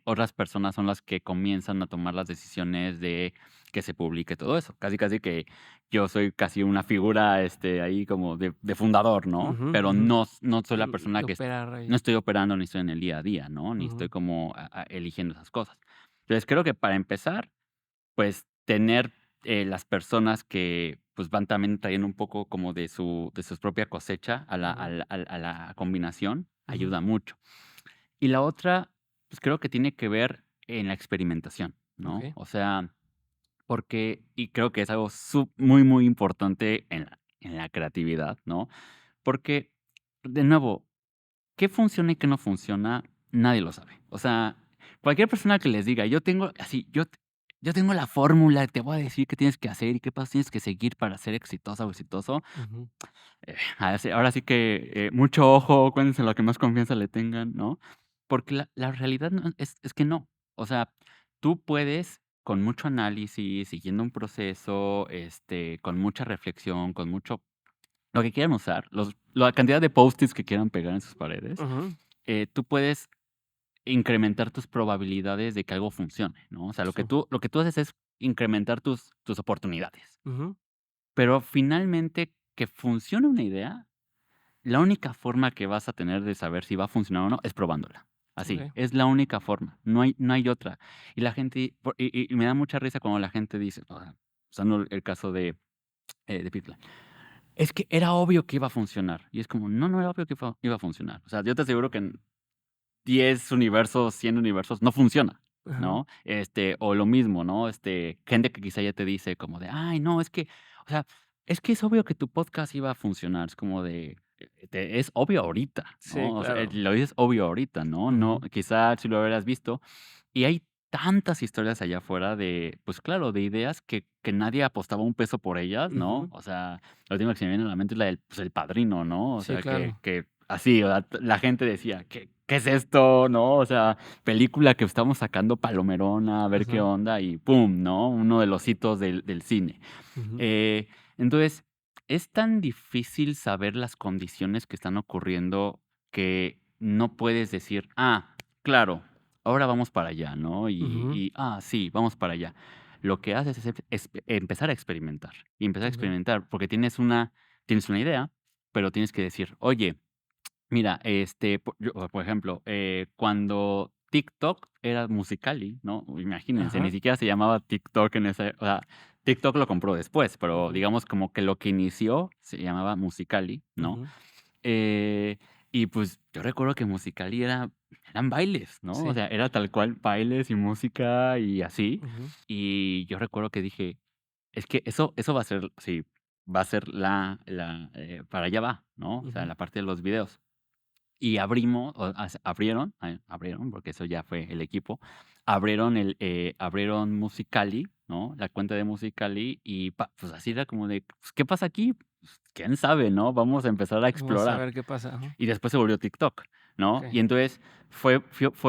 otras personas son las que comienzan a tomar las decisiones de que se publique todo eso. Casi, casi que yo soy casi una figura, ahí como de fundador, ¿no? Ujú, Pero ujú. no soy la persona De que operar no ahí. estoy operando ni estoy en el día a día, ¿no? Ni estoy Ujú, como eligiendo esas cosas. Entonces, creo que para empezar, pues, tener, las personas que, pues, van también trayendo un poco como de su propia cosecha a la ujú, al al a la combinación, ujú. ayuda mucho. Y la otra, pues, creo que tiene que ver en la experimentación, ¿no? Okey. O sea, porque y creo que es algo muy, muy importante en la creatividad, ¿no? Porque, de nuevo, qué funciona y qué no funciona, nadie lo sabe. O sea, cualquier persona que les diga, yo tengo la fórmula, te voy a decir qué tienes que hacer y qué pasos tienes que seguir para ser exitosa o exitoso. Ujú. Ahora sí que mucho ojo, cuéntense lo que más confianza le tengan, ¿no? Porque la realidad es que no. O sea, tú puedes, con mucho análisis, siguiendo un proceso, con mucha reflexión, con mucho lo que quieran usar, la cantidad de post-its que quieran pegar en sus paredes, Ujú. tú puedes incrementar tus probabilidades de que algo funcione, ¿no? O sea, lo que Sí. tú haces es incrementar tus oportunidades. Ujú. Pero finalmente, que funcione una idea, la única forma que vas a tener de saber si va a funcionar o no es probándola. Así, Okey. es la única forma, no hay otra. Y la gente, y me da mucha risa cuando la gente dice, o sea, usando el caso de Pitla. Es que era obvio que iba a funcionar. Y es como, no, no era obvio que iba a funcionar. O sea, yo te aseguro que en 10 universos, 100 universos no funciona, Ajá. ¿no? O lo mismo, ¿no? Gente que quizá ya te dice como de, ay, no, o sea, es que es obvio que tu podcast iba a funcionar. Es como de, es obvio ahorita, Sí, ¿no? O sea, claro. lo dices obvio ahorita, ¿no? No, Ujú. quizá si lo hubieras visto. Y hay tantas historias allá afuera de, pues claro, de ideas que nadie apostaba un peso por ellas, ¿no? Ujú. O sea, la última que se me viene a la mente es la del, pues, el Padrino, ¿no? O Sí, sea, claro. que así, o sea, la gente decía: "¿Qué es esto?", ¿no? O sea, película que estamos sacando palomerona, a ver qué Ajá. onda, y pum, ¿no? Uno de los hitos del cine. Ujú. Entonces, es tan difícil saber las condiciones que están ocurriendo que no puedes decir: "Ah, claro, ahora vamos para allá", ¿no? Ujú. Sí, vamos para allá. Lo que haces es empezar a experimentar, y empezar a Okey. experimentar, porque tienes una idea, pero tienes que decir: "Oye, mira, por ejemplo, cuando TikTok era Musical.ly, ¿no? Imagínense, ni Ajá. siquiera se llamaba TikTok en ese, o sea, TikTok lo compró después, pero Ujú. digamos como que lo que inició se llamaba Musical.ly, ¿no? Ujú. Eh, y pues yo recuerdo que Musical.ly eran bailes, ¿no? O Sí. sea, era tal cual bailes y música y así. Ujú. Y yo recuerdo que dije, es que eso va a ser, sí, va a ser para allá va, ¿no? O sea, Ujú. la parte de los videos. Y abrieron, porque eso ya fue el equipo, abrieron Musical.ly, ¿no? La cuenta de Musical.ly y pues así era como de, pues, ¿qué pasa aquí? Pues, quién sabe, ¿no? Vamos a empezar a Vamos a explorar. ver qué pasa. Ajá. Y después se volvió TikTok, ¿no? Okey. Y entonces fue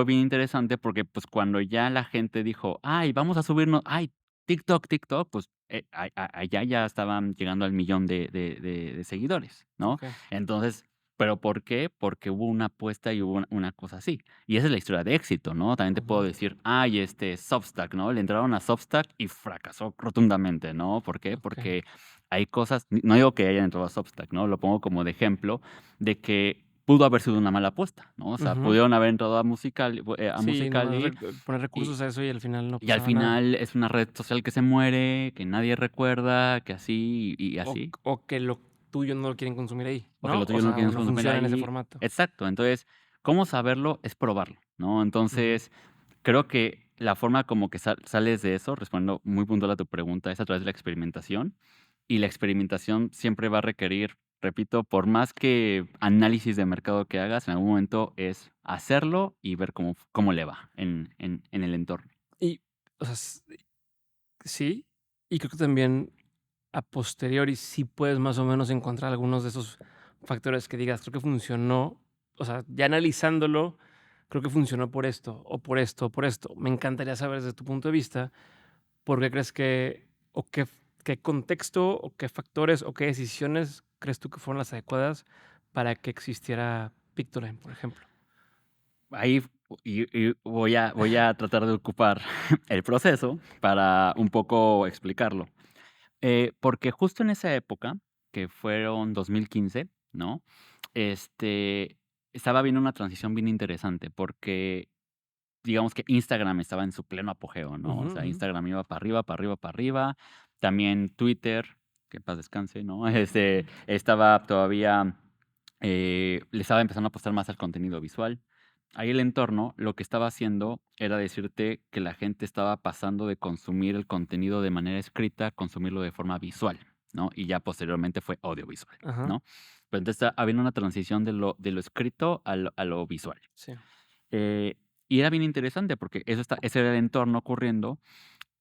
bien interesante porque, pues, cuando ya la gente dijo: "Ay, vamos a subirnos, ay, TikTok, pues allá ya estaban llegando al millón de seguidores, ¿no? Ok. Entonces, ¿pero por qué? Porque hubo una apuesta y hubo una cosa así. Y esa es la historia de éxito, ¿no? También te puedo Ujú. decir, ay, Substack, ¿no? Le entraron a Substack y fracasó rotundamente, ¿no? ¿Por qué? Ok. Porque hay cosas, no digo que hayan entrado a Substack, ¿no? Lo pongo como de ejemplo de que pudo haber sido una mala apuesta, ¿no? O sea, Ujú. pudieron haber entrado a Sí, nomás Musical.ly poner recursos a eso y al final no y al pasaba nada. final es una red social que se muere, que nadie recuerda, que así y así, O que lo tuyo no lo quieren consumir ahí, o que ¿no? lo O tuyo no sea, o quieres no consumir funciona en ese ahí. formato. Exacto. Entonces, ¿cómo saberlo? Es probarlo, ¿no? Ujú. Entonces, creo que la forma como que sales de eso, respondiendo muy puntual a tu pregunta, es a través de la experimentación. Y la experimentación siempre va a requerir, repito, por más que análisis de mercado que hagas, en algún momento es hacerlo y ver cómo le va en el entorno. Y, o sea, sí, y creo que también a posteriori sí puedes más o menos encontrar algunos de esos factores que digas, creo que funcionó, o sea, ya analizándolo, creo que funcionó por esto, o por esto, o por esto. Me encantaría saber desde tu punto de vista, por qué crees que, o qué contexto, o qué factores, o qué decisiones crees tú que fueron las adecuadas para que existiera Pictoline, por ejemplo. Ahí y voy a tratar de ocupar el proceso para un poco explicarlo. Porque justo en esa época, que fueron 2015, ¿no? Este, estaba habiendo una transición bien interesante, porque digamos que Instagram estaba en su pleno apogeo, ¿no? Ujú, O sea, ujú, Instagram iba para arriba, para arriba, para arriba. También Twitter, que en paz descanse, ¿no? Estaba todavía, le estaba empezando a apostar más al contenido visual. Ahí el entorno lo que estaba haciendo era decirte que la gente estaba pasando de consumir el contenido de manera escrita a consumirlo de forma visual, ¿no? Y ya posteriormente fue audiovisual, ajá, ¿no? Pero entonces había una transición de lo escrito a lo visual. sí. Eh, y era bien interesante porque ese era el entorno ocurriendo,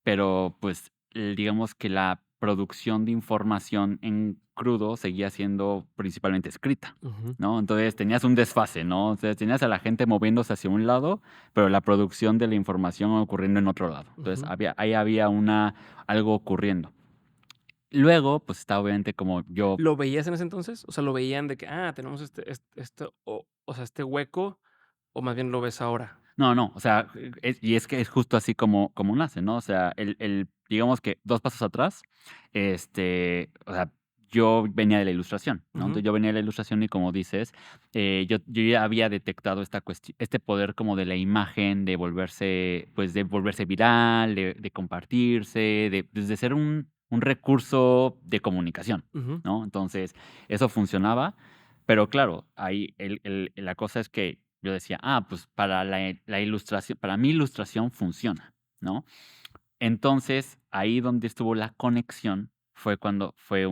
pero pues digamos que la producción de información en crudo seguía siendo principalmente escrita, Ujú, ¿no? Entonces tenías un desfase, ¿no? O sea, tenías a la gente moviéndose hacia un lado, pero la producción de la información ocurriendo en otro lado. Entonces ujú. ahí había algo ocurriendo. Luego, pues está obviamente como yo. ¿Lo veías en ese entonces? O sea, ¿lo veían de que, tenemos esto, o sea, este hueco, o más bien lo ves ahora? No, no, o sea, es que es justo así como nace, ¿no? O sea, digamos que 2 pasos atrás, o sea, yo venía de la ilustración, ¿no? Ujú, Entonces, yo venía de la ilustración y como dices, yo ya había detectado este poder como de la imagen, de volverse, pues, de volverse viral, de compartirse, pues, de ser un recurso de comunicación, ujú, ¿no? Entonces, eso funcionaba, pero claro, ahí la cosa es que yo decía: "Ah, pues para la ilustración para mi ilustración funciona", ¿no? Entonces, ahí donde estuvo la conexión fue cuando fue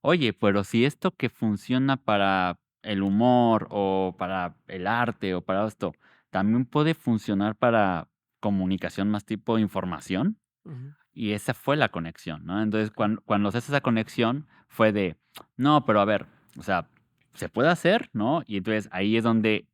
oye, pero si esto que funciona para el humor, o para el arte, o para esto, también puede funcionar para comunicación más tipo información, ujú, y esa fue la conexión, ¿no? Entonces, okey, cuando se hace esa conexión fue de: "No, pero a ver, o sea, se puede hacer", ¿no? Y entonces ahí es donde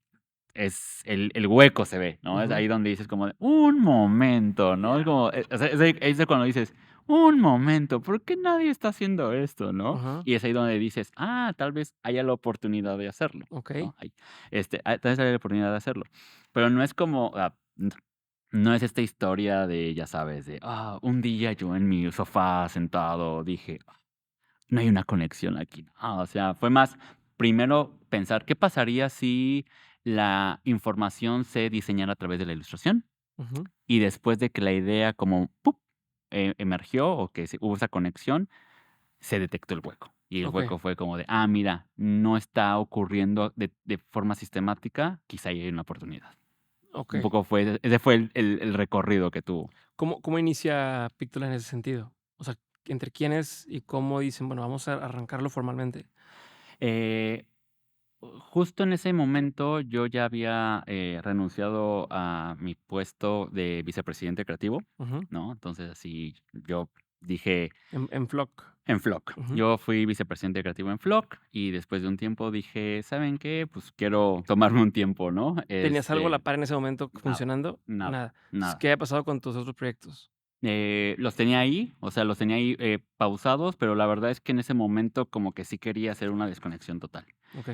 el hueco se ve, ¿no? Es ujú, ahí donde dices como de: "Un momento", ¿no? Es ya, como, o sea, es de cuando dices: "Un momento, ¿por qué nadie está haciendo esto?", ¿no? ajá, Y es ahí donde dices: tal vez haya la oportunidad de hacerlo", okey, ¿no? Tal vez haya la oportunidad de hacerlo. Pero no es como, no es esta historia de, ya sabes, de, un día yo en mi sofá sentado dije: "No hay una conexión aquí". O sea, fue más, primero pensar, ¿qué pasaría si la información se diseñara a través de la ilustración? ujú, Y después de que la idea como ¡pup! Emergió, o que hubo esa conexión, se detectó el hueco. Y el okey, hueco fue como de, mira, no está ocurriendo de forma sistemática, quizá ahí hay una oportunidad. Un okey. poco ese fue el recorrido que tuvo. ¿Cómo inicia Pictola en ese sentido? O sea, ¿entre quiénes y cómo dicen, bueno, vamos a arrancarlo formalmente? Eh, Justo en ese momento yo ya había, renunciado a mi puesto de vicepresidente creativo, Ujú, ¿no? Entonces, así yo dije en Flock. en Flock. Ujú. Yo fui vicepresidente creativo en Flock y después de un tiempo dije: "¿Saben qué? Pues quiero tomarme un tiempo", ¿no? ¿Tenías algo a la par en ese momento Nada, funcionando? nada, Nada. Entonces, nada. ¿qué ha pasado con tus otros proyectos? Los tenía ahí, o sea, los tenía ahí pausados, pero la verdad es que en ese momento como que sí quería hacer una desconexión total. Ok.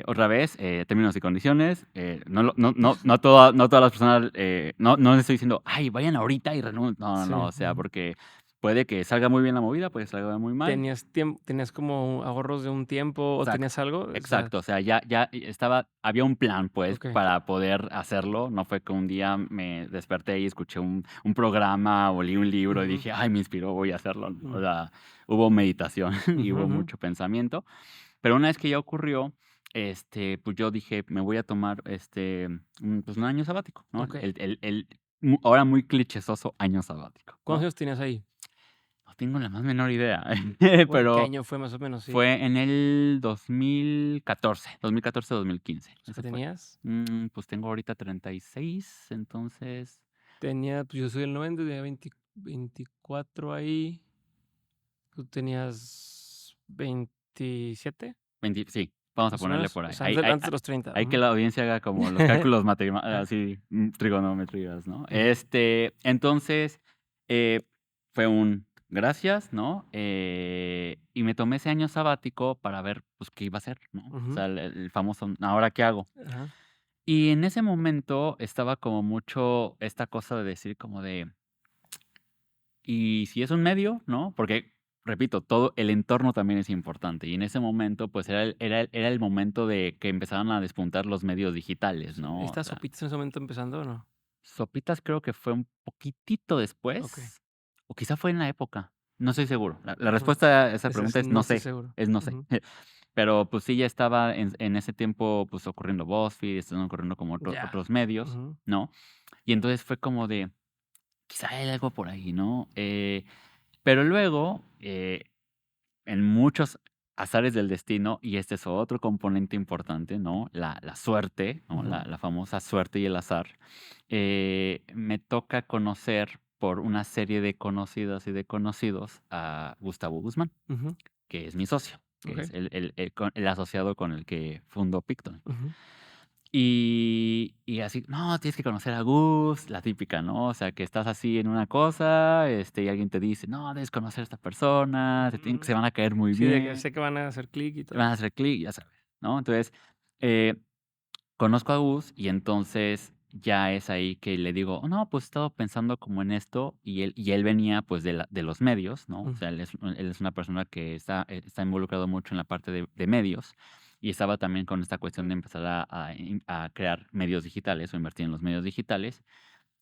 Otra vez, términos y condiciones, no todas las personas, no les estoy diciendo, ay, vayan ahorita y renuncien. Sí. O sea, porque puede que salga muy bien la movida, puede que salga muy mal. ¿Tenías como ahorros de un tiempo o Exacto, tenías algo? O sea, exacto, o sea, ya había un plan, pues, ok. para poder hacerlo. No fue que un día me desperté y escuché un programa o leí un libro y Ujú, dije, ay, me inspiró, voy a hacerlo. O mm, sea, hubo meditación y ujú, hubo ujú. mucho pensamiento. Pero una vez que ya ocurrió, pues yo dije, me voy a tomar pues un año sabático, ¿no? Ok. Ahora muy clichésoso año sabático, ¿Cuántos ¿no? años tenías ahí? No tengo la más menor idea, ¿Qué pero año fue más o menos? Sí. fue en el 2014, 2015. O sea, ¿qué Ese fue. tenías? Pues tengo ahorita 36, entonces Pues yo soy el 90, tenía 24 ahí. Tú tenías 27, sí, vamos a más o ponerle menos. por O ahí. sea, antes de los 30. Hay que Ujú. la audiencia haga como los cálculos así, trigonométricos, ¿no? Entonces, eh, fue un gracias, ¿no? Y me tomé ese año sabático para ver, pues, qué iba a hacer, ¿no? O Ujú. sea, el famoso, ¿ahora qué hago? Ajá. Y en ese momento estaba como mucho esta cosa de decir como de, y si es un medio, ¿no? Porque, repito, todo el entorno también es importante. Y en ese momento, pues era el momento de que empezaron a despuntar los medios digitales, ¿no? O ¿Estas sea, sopitas en ese momento empezando o no? Sopitas creo que fue un poquitito Ok. después, o quizá fue en la época. No estoy seguro. La Ujú. respuesta a esa pregunta Es es no no estoy sé. seguro. Es no sé. Ujú. Pero pues sí, ya estaba en ese tiempo pues ocurriendo BuzzFeed, estaban ocurriendo como Ya. otros medios, Ujú. ¿no? Y entonces fue como de, quizá hay algo por ahí, ¿no? Pero luego, en muchos azares del destino, y este es otro componente importante, ¿no? La suerte, ¿no? Ujú. La famosa suerte y el azar. Me toca conocer por una serie de conocidas y de conocidos a Gustavo Guzmán, Ujú. que es mi socio, que es Okey. el asociado con el que fundó Picton. Ujú. Y así, no, tienes que conocer a Gus, la típica, ¿no? O sea, que estás así en una cosa, y alguien te dice, no, debes conocer a esta persona, Ujú, se van a caer muy sí, de que bien, sé que van a hacer clic y te van todo. a hacer clic, ya sabes, ¿no? Entonces, eh, conozco a Gus y entonces ya es ahí que le digo, "Oh, no, pues he estado pensando como en esto", y él venía pues de los medios, ¿no? O Mm, sea, él es una persona que está involucrado mucho en la parte de medios y estaba también con esta cuestión de empezar a crear medios digitales o invertir en los medios digitales.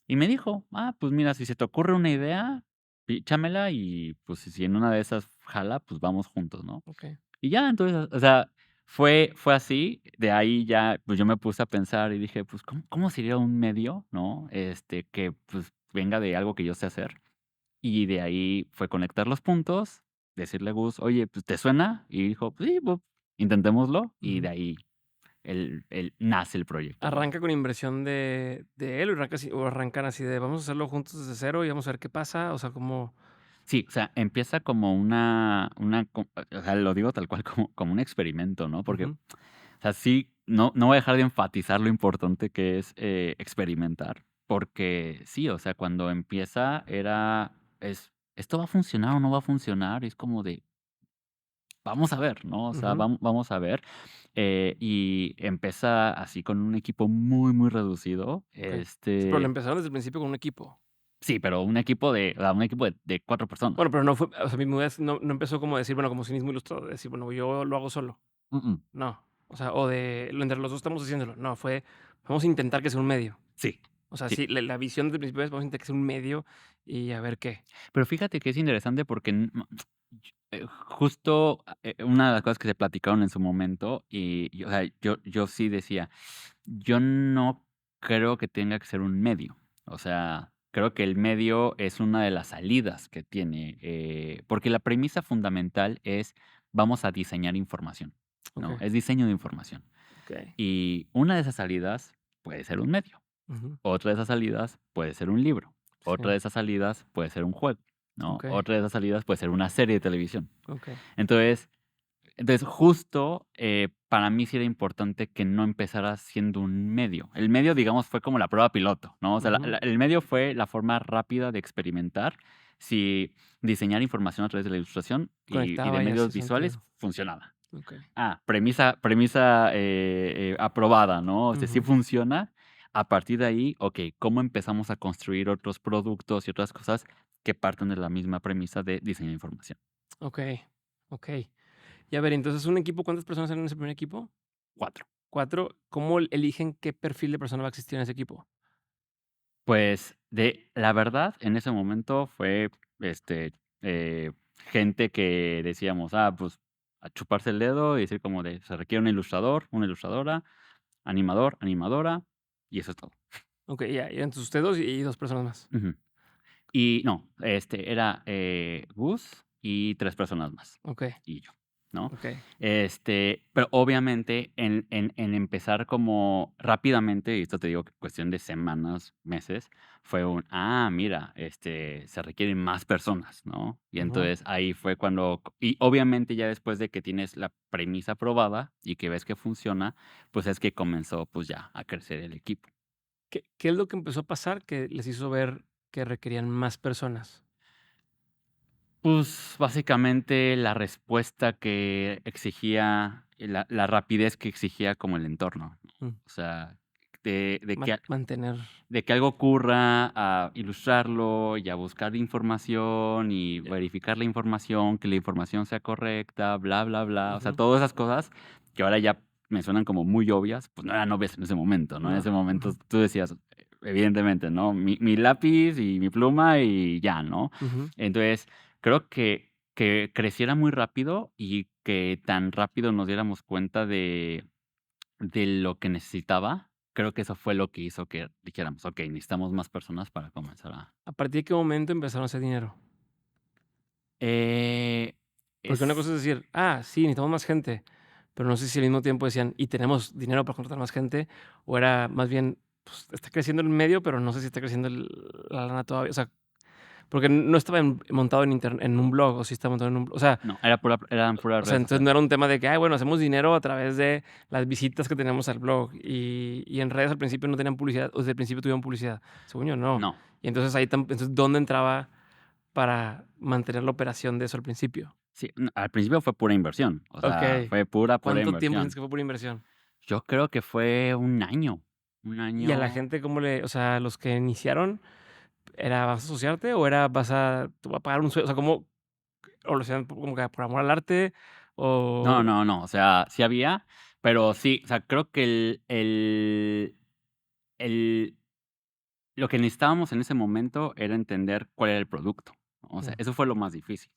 Y me dijo, pues mira, si se te ocurre una idea, échamela y pues si en una de esas jala, pues vamos juntos, ¿no? okey. Y ya, entonces, o sea, fue así. De ahí ya, pues, yo me puse a pensar y dije: "Pues, ¿cómo sería un medio?", ¿no? Que, pues, venga de algo que yo sé hacer. Y de ahí fue conectar los puntos, decirle a Gus: "Oye, pues, ¿te suena?". Y dijo: "Pues sí, intentémoslo". Y de Ujú. ahí nace el proyecto, ¿no? ¿Arranca con inversión de él o arrancan así de vamos a hacerlo juntos desde cero y vamos a ver qué pasa? O sea, ¿cómo? Sí, o sea, empieza como o sea, lo digo tal cual como un experimento, ¿no? Porque, Ujú. o sea, sí, no voy a dejar de enfatizar lo importante que es, experimentar, porque sí, o sea, cuando empieza ¿esto va a funcionar o no va a funcionar? Y es como de, vamos a ver, ¿no? O sea, Ujú. vamos a ver. Y empieza así con un equipo muy, muy reducido. Okey. Sí, pero lo empezaron desde el principio con un equipo. Sí, pero un equipo de 4 personas. Bueno, pero no fue, o sea, mi mudanza no empezó como decir, bueno, como cinismo ilustrado, de decir, bueno, yo lo hago solo. Mm, mm. No. O sea, o de lo entre los 2 estamos haciéndolo. No, fue vamos a intentar que sea un medio. Sí, O sea, sí. sí, la visión desde el principio es vamos a intentar que sea un medio y a ver qué. Pero fíjate que es interesante porque justo una de las cosas que se platicaron en su momento, o sea, yo sí decía, yo no creo que tenga que ser un medio. O sea, creo que el medio es una de las salidas que tiene, porque la premisa fundamental es vamos a diseñar información, ¿no? Okey, Es diseño de información. okey. Y una de esas salidas puede ser un medio. Ujú. Otra de esas salidas puede ser un libro. Otra Sí, de esas salidas puede ser un juego, ¿no? okey, Otra de esas salidas puede ser una serie de televisión. okey. Entonces justo, para mí sí era importante que no empezara siendo un medio. El medio, digamos, fue como la prueba piloto, ¿no? O sea, Ujú. el medio fue la forma rápida de experimentar si diseñar información a través de la ilustración y de Conectaba y medios hacía visuales sentido. funcionaba. Ok. Premisa aprobada, ¿no? O sea, sí Ujú. funciona. A partir de ahí, ok, ¿cómo empezamos a construir otros productos y otras cosas que parten de la misma premisa de diseño de información? Ok, ok. Y a ver, entonces, un equipo, ¿cuántas personas eran en ese primer equipo? 4. 4. ¿Cómo eligen qué perfil de persona va a existir en ese equipo? Pues, la verdad, en ese momento fue, este, eh, gente que decíamos: "Ah, pues, a chuparse el dedo", y decir como de: "Se requiere un ilustrador, una ilustradora, animador, animadora", y eso es todo. Ok, ya, y eran ustedes 2 y 2 personas más. Ujú. Y no, era, Gus y 3 personas más, Ok, y yo, ¿no? ok. Pero obviamente en empezar como rápidamente, y esto te digo que cuestión de semanas, meses, fue mira, se requieren más personas, ¿no? Y Ujú. entonces ahí fue cuando y obviamente ya después de que tienes la premisa aprobada y que ves que funciona, pues es que comenzó, pues ya a crecer el equipo. ¿Qué es lo que empezó a pasar que les hizo ver que requerían más personas? Pues, básicamente, la respuesta que exigía, la rapidez que exigía como el entorno, ¿no? Mm, O sea, de que mantener. algo ocurra, a ilustrarlo y a buscar información y Ya. verificar la información, que la información sea correcta, bla, bla, bla. O sea, Ujú. todas esas cosas que ahora ya me suenan como muy obvias, pues, no eran obvias en ese momento, ¿no? En No. ese momento Ujú, tú decías, evidentemente, ¿no? Mi lápiz y mi pluma y ya, ¿no? ujú. Entonces, creo que creciera muy rápido y que tan rápido nos diéramos cuenta de lo que necesitaba, creo que eso fue lo que hizo que dijéramos: "Okey, necesitamos más personas para comenzar a". ¿A partir de qué momento empezaron a hacer dinero? Eh, Porque una cosa es es decir: "Ah, sí, necesitamos más gente", pero no sé si al mismo tiempo decían: "Y tenemos dinero para contratar más gente", o era más bien, pues, está creciendo el medio, pero no sé si está creciendo la lana todavía. O sea, porque no estaba montado en un blog, o sí estaba montado en un blog. no, eran puras O sea, redes entonces no sociales. era un tema de que, ay, bueno, hacemos dinero a través de las visitas que tenemos al blog. Y en redes al principio no tenían publicidad, o desde el principio tuvieron publicidad. Según yo, no. No. Y entonces ahí, entonces, ¿dónde entraba para mantener la operación de eso al principio? Sí, al principio fue pura inversión, o sea, Okey. fue pura ¿Cuánto tiempo sientes inversión. que fue pura inversión? Yo creo que fue un Y a la año. gente, ¿cómo le o sea, los que iniciaron, era vas a asociarte o era vas a te voy a pagar un sueldo? O sea, ¿cómo o lo hacían como que por amor al arte No, o? no, no, o sea, sí había, pero sí, o sea, creo que el lo que necesitábamos en ese momento era entender cuál era el producto, ¿no? O sea, Mm, eso fue lo más difícil,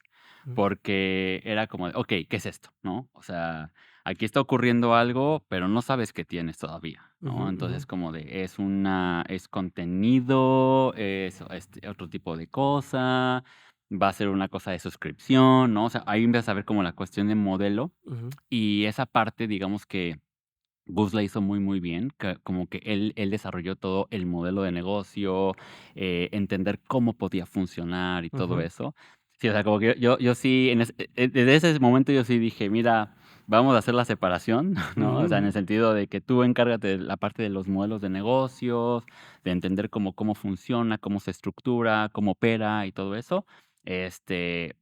mm, porque era como de: "Okey, ¿qué es esto?", ¿no? O sea, aquí está ocurriendo algo, pero no sabes qué tienes todavía, ujú, ¿no? ujú, Entonces, como de, es contenido, es, otro tipo de cosa, va a ser una cosa de suscripción, ¿no? O sea, ahí empiezas a ver como la cuestión de modelo, ujú, y esa parte, digamos que Gus la hizo muy, muy bien, como que él desarrolló todo el modelo de negocio, entender cómo podía funcionar y todo ujú, eso. Sí, o sea, como que yo sí, desde ese momento yo sí dije: "Mira, vamos a hacer la separación", ¿no? ujú, O sea, en ujú. el sentido de que tú encárgate de la parte de los modelos de negocios, de entender cómo funciona, cómo se estructura, cómo opera y todo eso.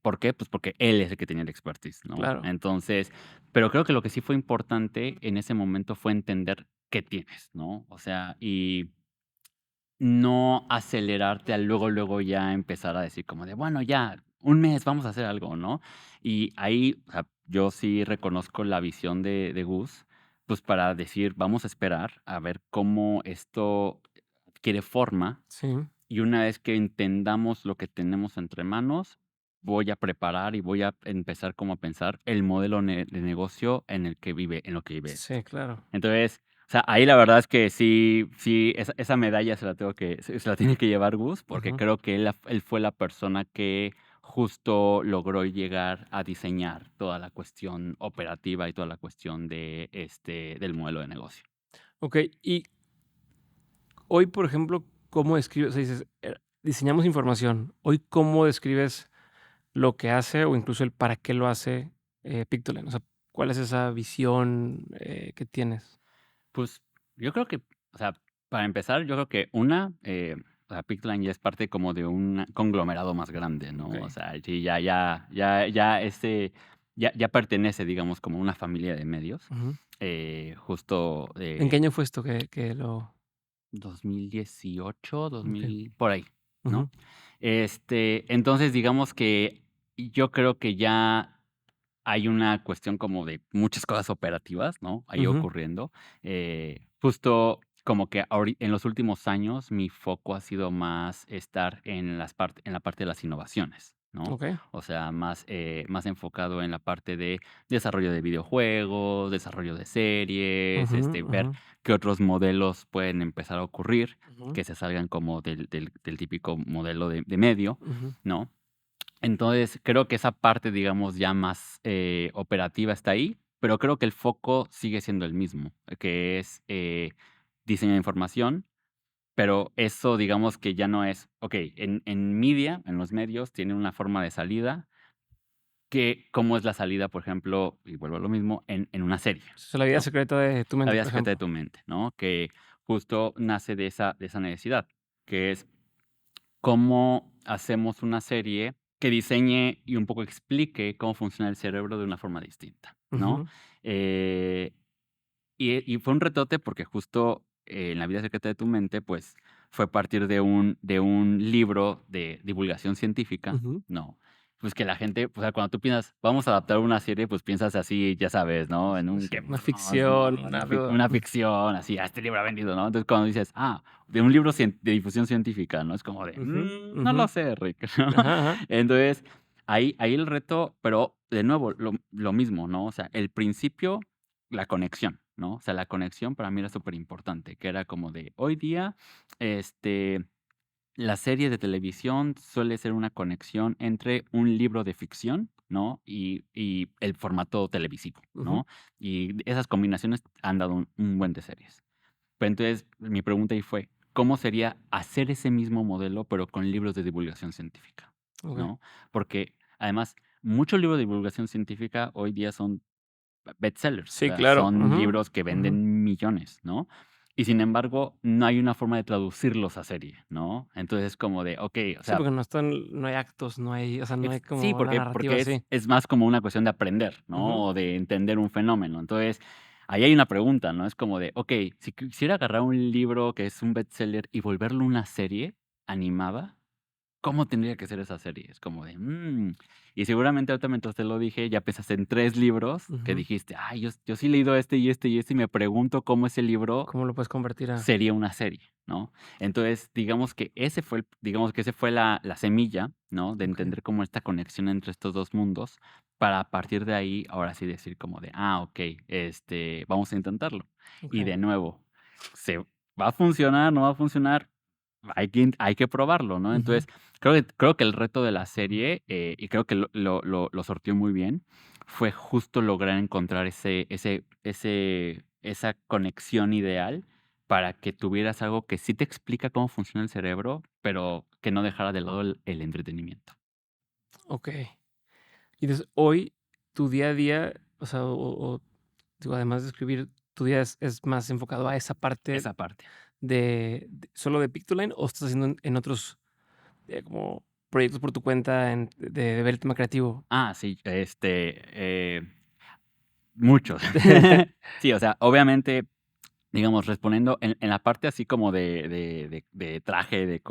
¿Por qué? Pues porque él es el que tenía el expertise, ¿no? Claro. Entonces, pero creo que lo que sí fue importante en ese momento fue entender qué tienes, ¿no? O sea, y no acelerarte a luego, luego ya empezar a decir como de, bueno, ya, un mes vamos a hacer algo, ¿no? Y ahí, o sea, yo sí reconozco la visión de Gus, pues para decir, vamos a esperar a ver cómo esto adquiere forma Sí. y una vez que entendamos lo que tenemos entre manos, voy a preparar y voy a empezar como a pensar el modelo de negocio en lo que vive esto. Sí, claro. Entonces, o sea, ahí la verdad es que sí, esa medalla se la tiene que llevar Gus, porque Ujú. creo que él fue la persona que justo logró llegar a diseñar toda la cuestión operativa y toda la cuestión del modelo de negocio. Okey, y hoy, por ejemplo, ¿cómo describes? O sea, dices, diseñamos información. Hoy, ¿cómo describes lo que hace o incluso el para qué lo hace, Pictoline? O sea, ¿Cuál es esa visión que tienes? Pues yo creo que, o sea, para empezar, yo creo que o sea, Pictoline ya es parte como de un conglomerado más grande, ¿no? Ok. O sea, sí, ya pertenece, digamos, como una familia de medios. Ujú. Justo ¿En qué año fue esto que lo...? 2018, Ok. por ahí, Ujú, ¿no? Entonces, digamos que yo creo que ya hay una cuestión como de muchas cosas operativas, ¿no? Ahí ujú, ocurriendo. Justo como que en los últimos años mi foco ha sido más estar en la parte de las innovaciones, ¿no? ok. O sea, más enfocado en la parte de desarrollo de videojuegos, desarrollo de series, Ujú, ujú, ver qué otros modelos pueden empezar a ocurrir, ujú, que se salgan como del típico modelo de medio, ujú. ¿no? Entonces, creo que esa parte, digamos, ya más, operativa está ahí, pero creo que el foco sigue siendo el mismo, que es, diseño de información, pero eso, digamos que ya no es okey, en media, en los medios, tiene una forma de salida, que ¿cómo es la salida, por ejemplo? Y vuelvo a lo mismo, en una serie, So, la vida ¿no? secreta de tu La mente, vida por secreta de ejemplo. tu mente, ¿no? Que justo nace de esa necesidad, que es cómo hacemos una serie que diseñe y un poco explique cómo funciona el cerebro de una forma distinta, ¿no? Ujú, Eh, y fue un retote porque justo, en La vida secreta de tu mente, pues, fue a partir de un libro de divulgación científica, ujú. ¿no? Pues, que la gente, o sea, cuando tú piensas: "Vamos a adaptar una serie", pues, piensas así, ya sabes, ¿no? En un Sí, Game una of Thrones, ¿no? ficción, algo. Una ficción, así, este libro ha vendido, ¿no? Entonces, cuando dices: "Ah, de un libro de difusión científica", ¿no? Es como de: Ujú, no ujú. lo sé, Rick", ¿no? Ajá, ajá. Entonces, ahí el reto, pero de nuevo, lo mismo, ¿no? O sea, el principio, la conexión, ¿no? O sea, la conexión para mí era súper importante, que era como de hoy día, este, la serie de televisión suele ser una conexión entre un libro de ficción, ¿no? Y el formato televisivo, Ujú. ¿no? Y esas combinaciones han dado un buen de series. Pero entonces, mi pregunta ahí fue, ¿cómo sería hacer ese mismo modelo, pero con libros de divulgación científica? Okey. ¿No? Porque además, muchos libros de divulgación científica hoy día son bestsellers, o Sí, sea, claro. son Ujú, libros que ujú. venden millones, ¿no? Y sin embargo, no hay una forma de traducirlos a serie, ¿no? Entonces es como de, okey, o Sí, sea, porque no hay actos, no hay, o sea, no hay sí, como la porque narrativa porque es así. es más como una cuestión de aprender, Ujú. ¿no? O de entender un fenómeno. Entonces, ahí hay una pregunta, ¿no? Es como de, okey, si quisiera agarrar un libro que es un bestseller y volverlo una serie animada, ¿cómo tendría que ser esa serie? Es como de, y seguramente ahorita mientras te lo dije, ya pensaste en 3 libros que Ujú. dijiste: "Ay, yo sí he leído este, y este, y este", y me pregunto cómo ese libro ¿Cómo lo puedes convertir a? sería una serie, ¿no? Entonces, digamos que ese fue la semilla, ¿no? De Okey, entender como esta conexión entre estos 2 mundos, para a partir de ahí, ahora sí decir como de: "Ah, okey, vamos a intentarlo". Y okey. de nuevo, ¿se va a funcionar, no va a funcionar? Hay que probarlo, ¿no? Ujú. Entonces, creo que el reto de la serie, y creo que lo sortió muy bien, fue justo lograr encontrar esa conexión ideal para que tuvieras algo que sí te explica cómo funciona el cerebro, pero que no dejara de lado el entretenimiento. Okey. Y entonces, hoy, tu día a día, o sea, o digo, además de escribir, ¿tu día es más enfocado a esa parte Esa parte. de solo de Pictoline o estás haciendo en otros, como proyectos por tu cuenta de ver el tema creativo? Ah, sí, muchos. Sí, o sea, obviamente, digamos, respondiendo en la parte así como de traje, de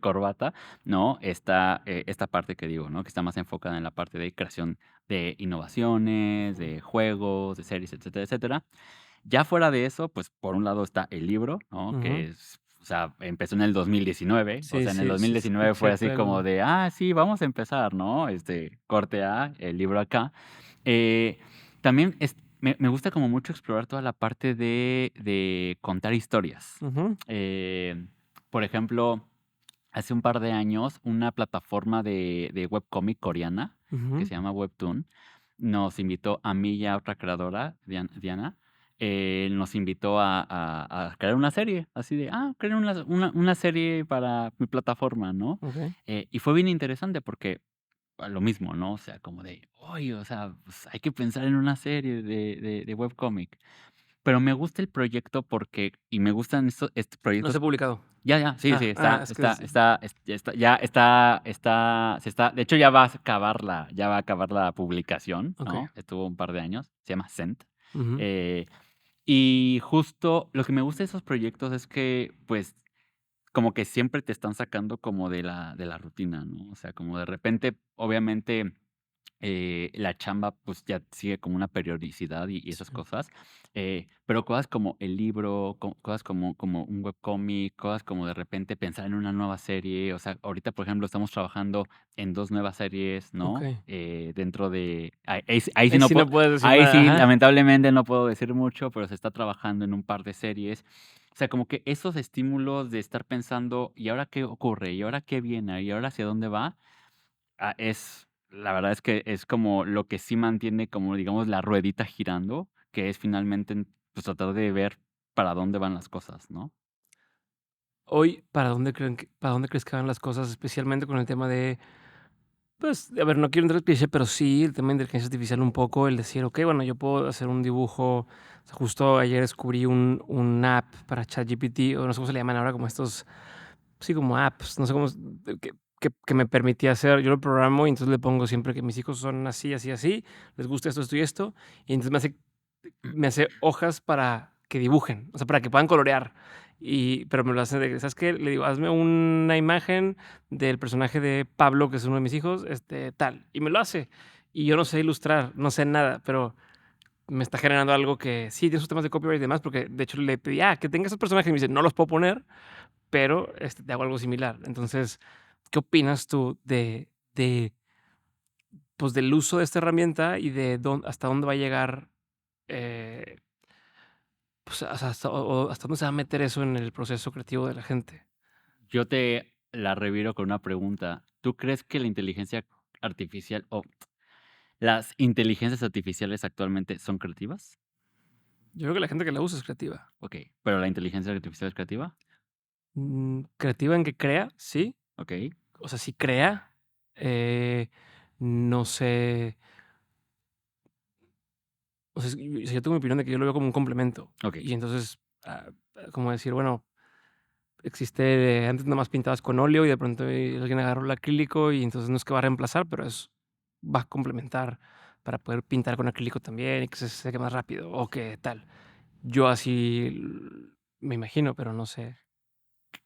corbata, ¿no? Está, esta parte que digo, ¿no? Que está más enfocada en la parte de creación de innovaciones, Ujú, de juegos, de series, etcétera, etcétera. Ya fuera de eso, pues, por un lado está el libro, ¿no? ujú. Que es, o sea, empezó en el 2019, o Sí, sea, en el sí, sí, 2019 sí fue así como recuerdo. de: "Ah, sí, vamos a empezar", ¿no? Corte A, el libro acá. Eh, también me gusta como mucho explorar toda la parte de contar historias. Ujú, Por ejemplo, hace un par de años, una plataforma de webcómic coreana, que ujú. se llama Webtoon, nos invitó a mí y a otra creadora, Diana, nos invitó a crear una serie, así de, crear una serie para mi plataforma, ¿no? Okey. Y fue bien interesante porque a lo mismo, ¿no? O sea, como de, oye, o sea, pues hay que pensar en una serie de webcómic. Pero me gusta el proyecto porque, y me gustan estos No se proyectos. ha publicado. Ya, sí, sí, Es que de hecho ya va a acabar la publicación, ok. ¿no? Estuvo un par de años, se llama Scent. Ujú. Eh, y justo lo que me gusta de esos proyectos es que, pues, como que siempre te están sacando como de la rutina, ¿no? O sea, como de repente, obviamente, la chamba, pues, ya sigue como una periodicidad y esas Sí. cosas, pero cosas como el libro, cosas como un webcómic, cosas como de repente pensar en una nueva serie, o sea, ahorita, por ejemplo, estamos trabajando en 2 nuevas series, Ok. ¿no? Dentro de ahí sí Ahí no sí no puedo puedes decir ahí nada. sí, Ajá. lamentablemente no puedo decir mucho, pero se está trabajando en un par de series. O sea, como que esos estímulos de estar pensando, ¿y ahora qué ocurre? ¿Y ahora qué viene? ¿Y ahora hacia dónde va? La verdad es que es como lo que sí mantiene como, digamos, la ruedita girando, que es finalmente, pues, tratar de ver para dónde van las cosas, ¿no? Hoy, ¿para dónde crees que van las cosas? Especialmente con el tema de, pues, a ver, no quiero entrar al cliché, pero sí, el tema de inteligencia artificial un poco, el decir, ok, bueno, yo puedo hacer un dibujo. O sea, justo ayer descubrí un app para ChatGPT, o no sé cómo se le llaman ahora, como estos, sí, como apps, no sé cómo, que me permitía hacer, yo lo programo y entonces le pongo siempre que mis hijos son así, así, así, les gusta esto, esto y esto, y entonces me hace hojas para que dibujen, o sea, para que puedan colorear. Pero me lo hace de, ¿sabes qué? Le digo, hazme una imagen del personaje de Pablo, que es uno de mis hijos, tal. Y me lo hace. Y yo no sé ilustrar, no sé nada, pero me está generando algo que sí, tiene sus temas de copyright y demás, porque de hecho le pedí, que tenga esos personajes. Y me dice, no los puedo poner, pero te hago algo similar. Entonces, ¿qué opinas tú pues, del uso de esta herramienta y de hasta dónde va a llegar? eh, Pues, o sea, ¿hasta dónde se va a meter eso en el proceso creativo de la gente? Yo te la reviro con una pregunta. ¿Tú crees que la inteligencia artificial o las inteligencias artificiales actualmente son creativas? Yo creo que la gente que la usa es creativa. Okey, ¿pero la inteligencia artificial es creativa? Creativa en que crea, sí. Okey, O sea, sí crea. No sé. O sea, yo tengo mi opinión de que yo lo veo como un complemento. okey. Y entonces, como decir, bueno, existe, antes nada más pintabas con óleo y de pronto alguien agarró el acrílico y entonces no es que va a reemplazar, pero va a complementar para poder pintar con acrílico también y que se seque más rápido o que tal. Yo así me imagino, pero no sé.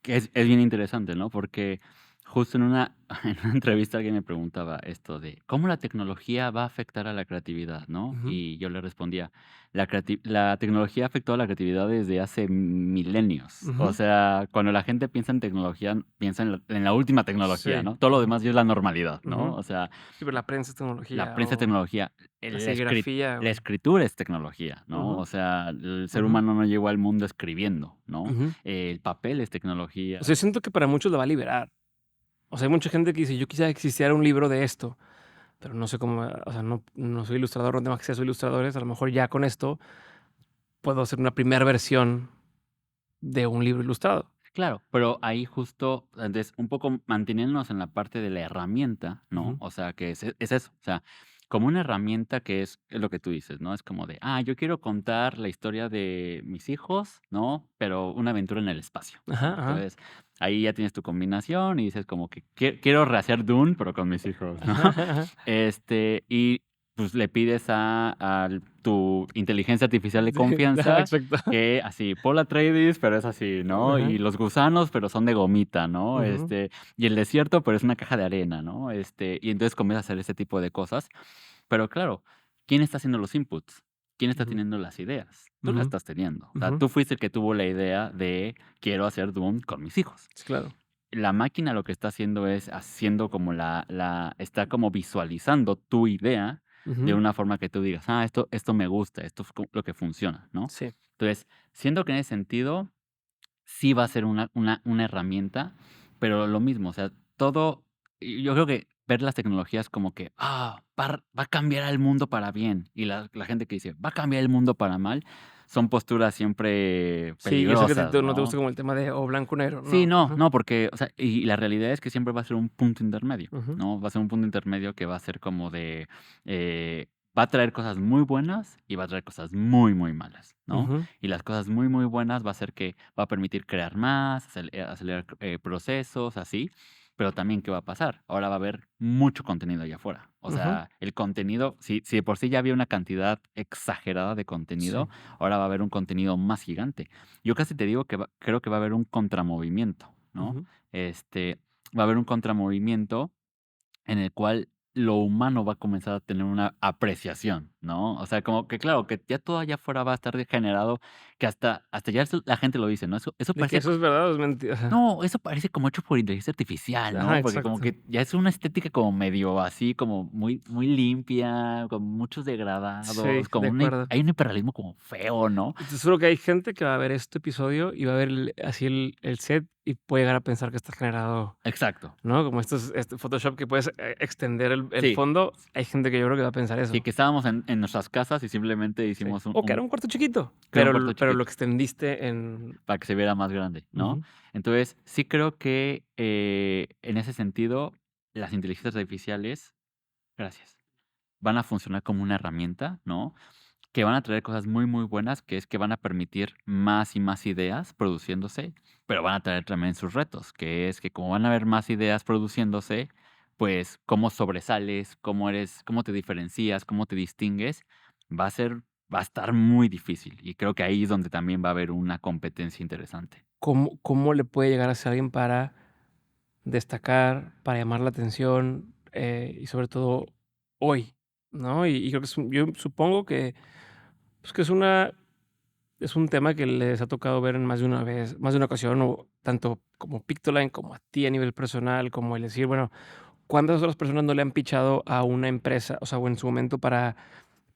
Que es bien interesante, ¿no? Porque justo en una en una entrevista alguien me preguntaba esto de, ¿cómo la tecnología va a afectar a la creatividad, no? Ujú, Y yo le respondía, la tecnología afectó a la creatividad desde hace milenios. O ujú. sea, cuando la gente piensa en tecnología, piensa en la última tecnología, Sí, ¿no? Todo lo ujú, demás ya es la normalidad, ¿no? ujú. O sea, Sí, pero la prensa es la tecnología prensa es o tecnología, la la serigrafía, la güey. escritura es tecnología, ¿no? Ujú, O sea, el ser ujú, humano no llegó al mundo escribiendo, ¿no? ujú. El papel es O sea, tecnología. yo siento que para muchos la va a liberar. O sea, hay mucha gente que dice: "Yo quisiera que existiera un libro de esto", pero no sé cómo, o sea, no soy ilustrador, no tengo acceso a ilustradores. A lo mejor ya con esto puedo hacer una primera versión de un libro ilustrado. Claro, pero ahí justo, entonces, un poco manteniéndonos en la parte de la herramienta, ¿no? Ujú. O sea, que es eso, o sea, como una herramienta que es lo que tú dices, ¿no? Es como de, yo quiero contar la historia de mis hijos, ¿no? Pero una aventura en el espacio, Ajá, ¿no? ajá. Entonces, ahí ya tienes tu combinación y dices como que quiero rehacer Dune, pero con mis hijos, ¿no? Ajá, ajá. Y pues le pides a tu inteligencia artificial de Sí, ajá, confianza exacto. que así, Paul Atreides, pero es así, ¿no? Ajá. Y los gusanos, pero son de gomita, ¿no? Ujú, Y el desierto, pero es una caja de arena, ¿no? Y entonces comienzas a hacer ese tipo de cosas. Pero claro, ¿quién está haciendo los inputs? ¿Quién está ujú, teniendo las ideas? Tú las ujú, estás teniendo. O sea, ujú. tú fuiste el que tuvo la idea de quiero hacer Doom con mis hijos. Sí, claro. La máquina lo que está haciendo es haciendo como está como visualizando tu idea de Ujú. una forma que tú digas, esto me gusta, esto es lo que funciona, ¿no? Sí. Entonces, siento que en ese sentido sí va a ser una herramienta, pero lo mismo, o sea, yo creo que ver las tecnologías como que, va a cambiar el mundo para bien, y la gente que dice, va a cambiar el mundo para mal, son posturas siempre Sí, yo sé que peligrosas, no te gusta ¿no? como el tema de o blanco o negro. Sí, No. no, Ajá. no, porque, o sea, y la realidad es que siempre va a ser un punto intermedio, Ujú, ¿no? Va a ser un punto intermedio que va a ser como de, va a traer cosas muy buenas y va a traer cosas muy, muy malas, ¿no? ujú, Y las cosas muy, muy buenas va a ser que va a permitir crear más, acelerar procesos, así, pero también, ¿qué va a pasar? Ahora va a haber mucho contenido allá afuera. O ujú. sea, el contenido, si de por sí ya había una cantidad exagerada de contenido, Sí. ahora va a haber un contenido más gigante. Yo casi te digo que creo que va a haber un contramovimiento, ¿no? Ujú. Este, va a haber un contramovimiento en el cual lo humano va a comenzar a tener una apreciación, ¿no? O sea, como que claro, que ya todo allá afuera va a estar degenerado, que hasta ya la gente lo dice, ¿no? Eso De que parece eso es verdad o es mentira. Ajá. no, eso parece como hecho por inteligencia artificial, Ajá, ¿no? Porque como exacto. que ya es una estética como medio así, como muy, muy limpia, con muchos degradados, Sí, de acuerdo. hay un hiperrealismo como feo, ¿no? Y te aseguro que hay gente que va a ver este episodio y va a ver así el set y puede llegar a pensar que está generado, Exacto. ¿no? Como este Photoshop que puedes extender el Sí, fondo. Hay gente que yo creo que va a pensar sí, eso. que estábamos en nuestras casas y simplemente Sí. hicimos O que era un cuarto chiquito, que era un cuarto pero lo chiquito extendiste en. para que se viera más grande, ¿no? Ujú. Entonces, sí creo que en ese sentido, las inteligencias artificiales, gracias, van a funcionar como una herramienta, ¿no? Que van a traer cosas muy, muy buenas, que es que van a permitir más y más ideas produciéndose, pero van a traer también sus retos, que es que como van a haber más ideas produciéndose, pues cómo sobresales, cómo te diferencias, cómo te distingues, va a estar muy difícil. Y creo que ahí es donde también va a haber una competencia interesante. ¿Cómo le puede llegar a ser alguien para destacar, para llamar la atención, y sobre todo hoy, ¿no? Y creo que yo supongo que, pues, que es un tema que les ha tocado ver en más de una vez, más de una ocasión, o tanto como Pictoline, como a ti a nivel personal, como el decir, bueno, ¿cuántas otras personas no le han pichado a una empresa? O sea, o en su momento para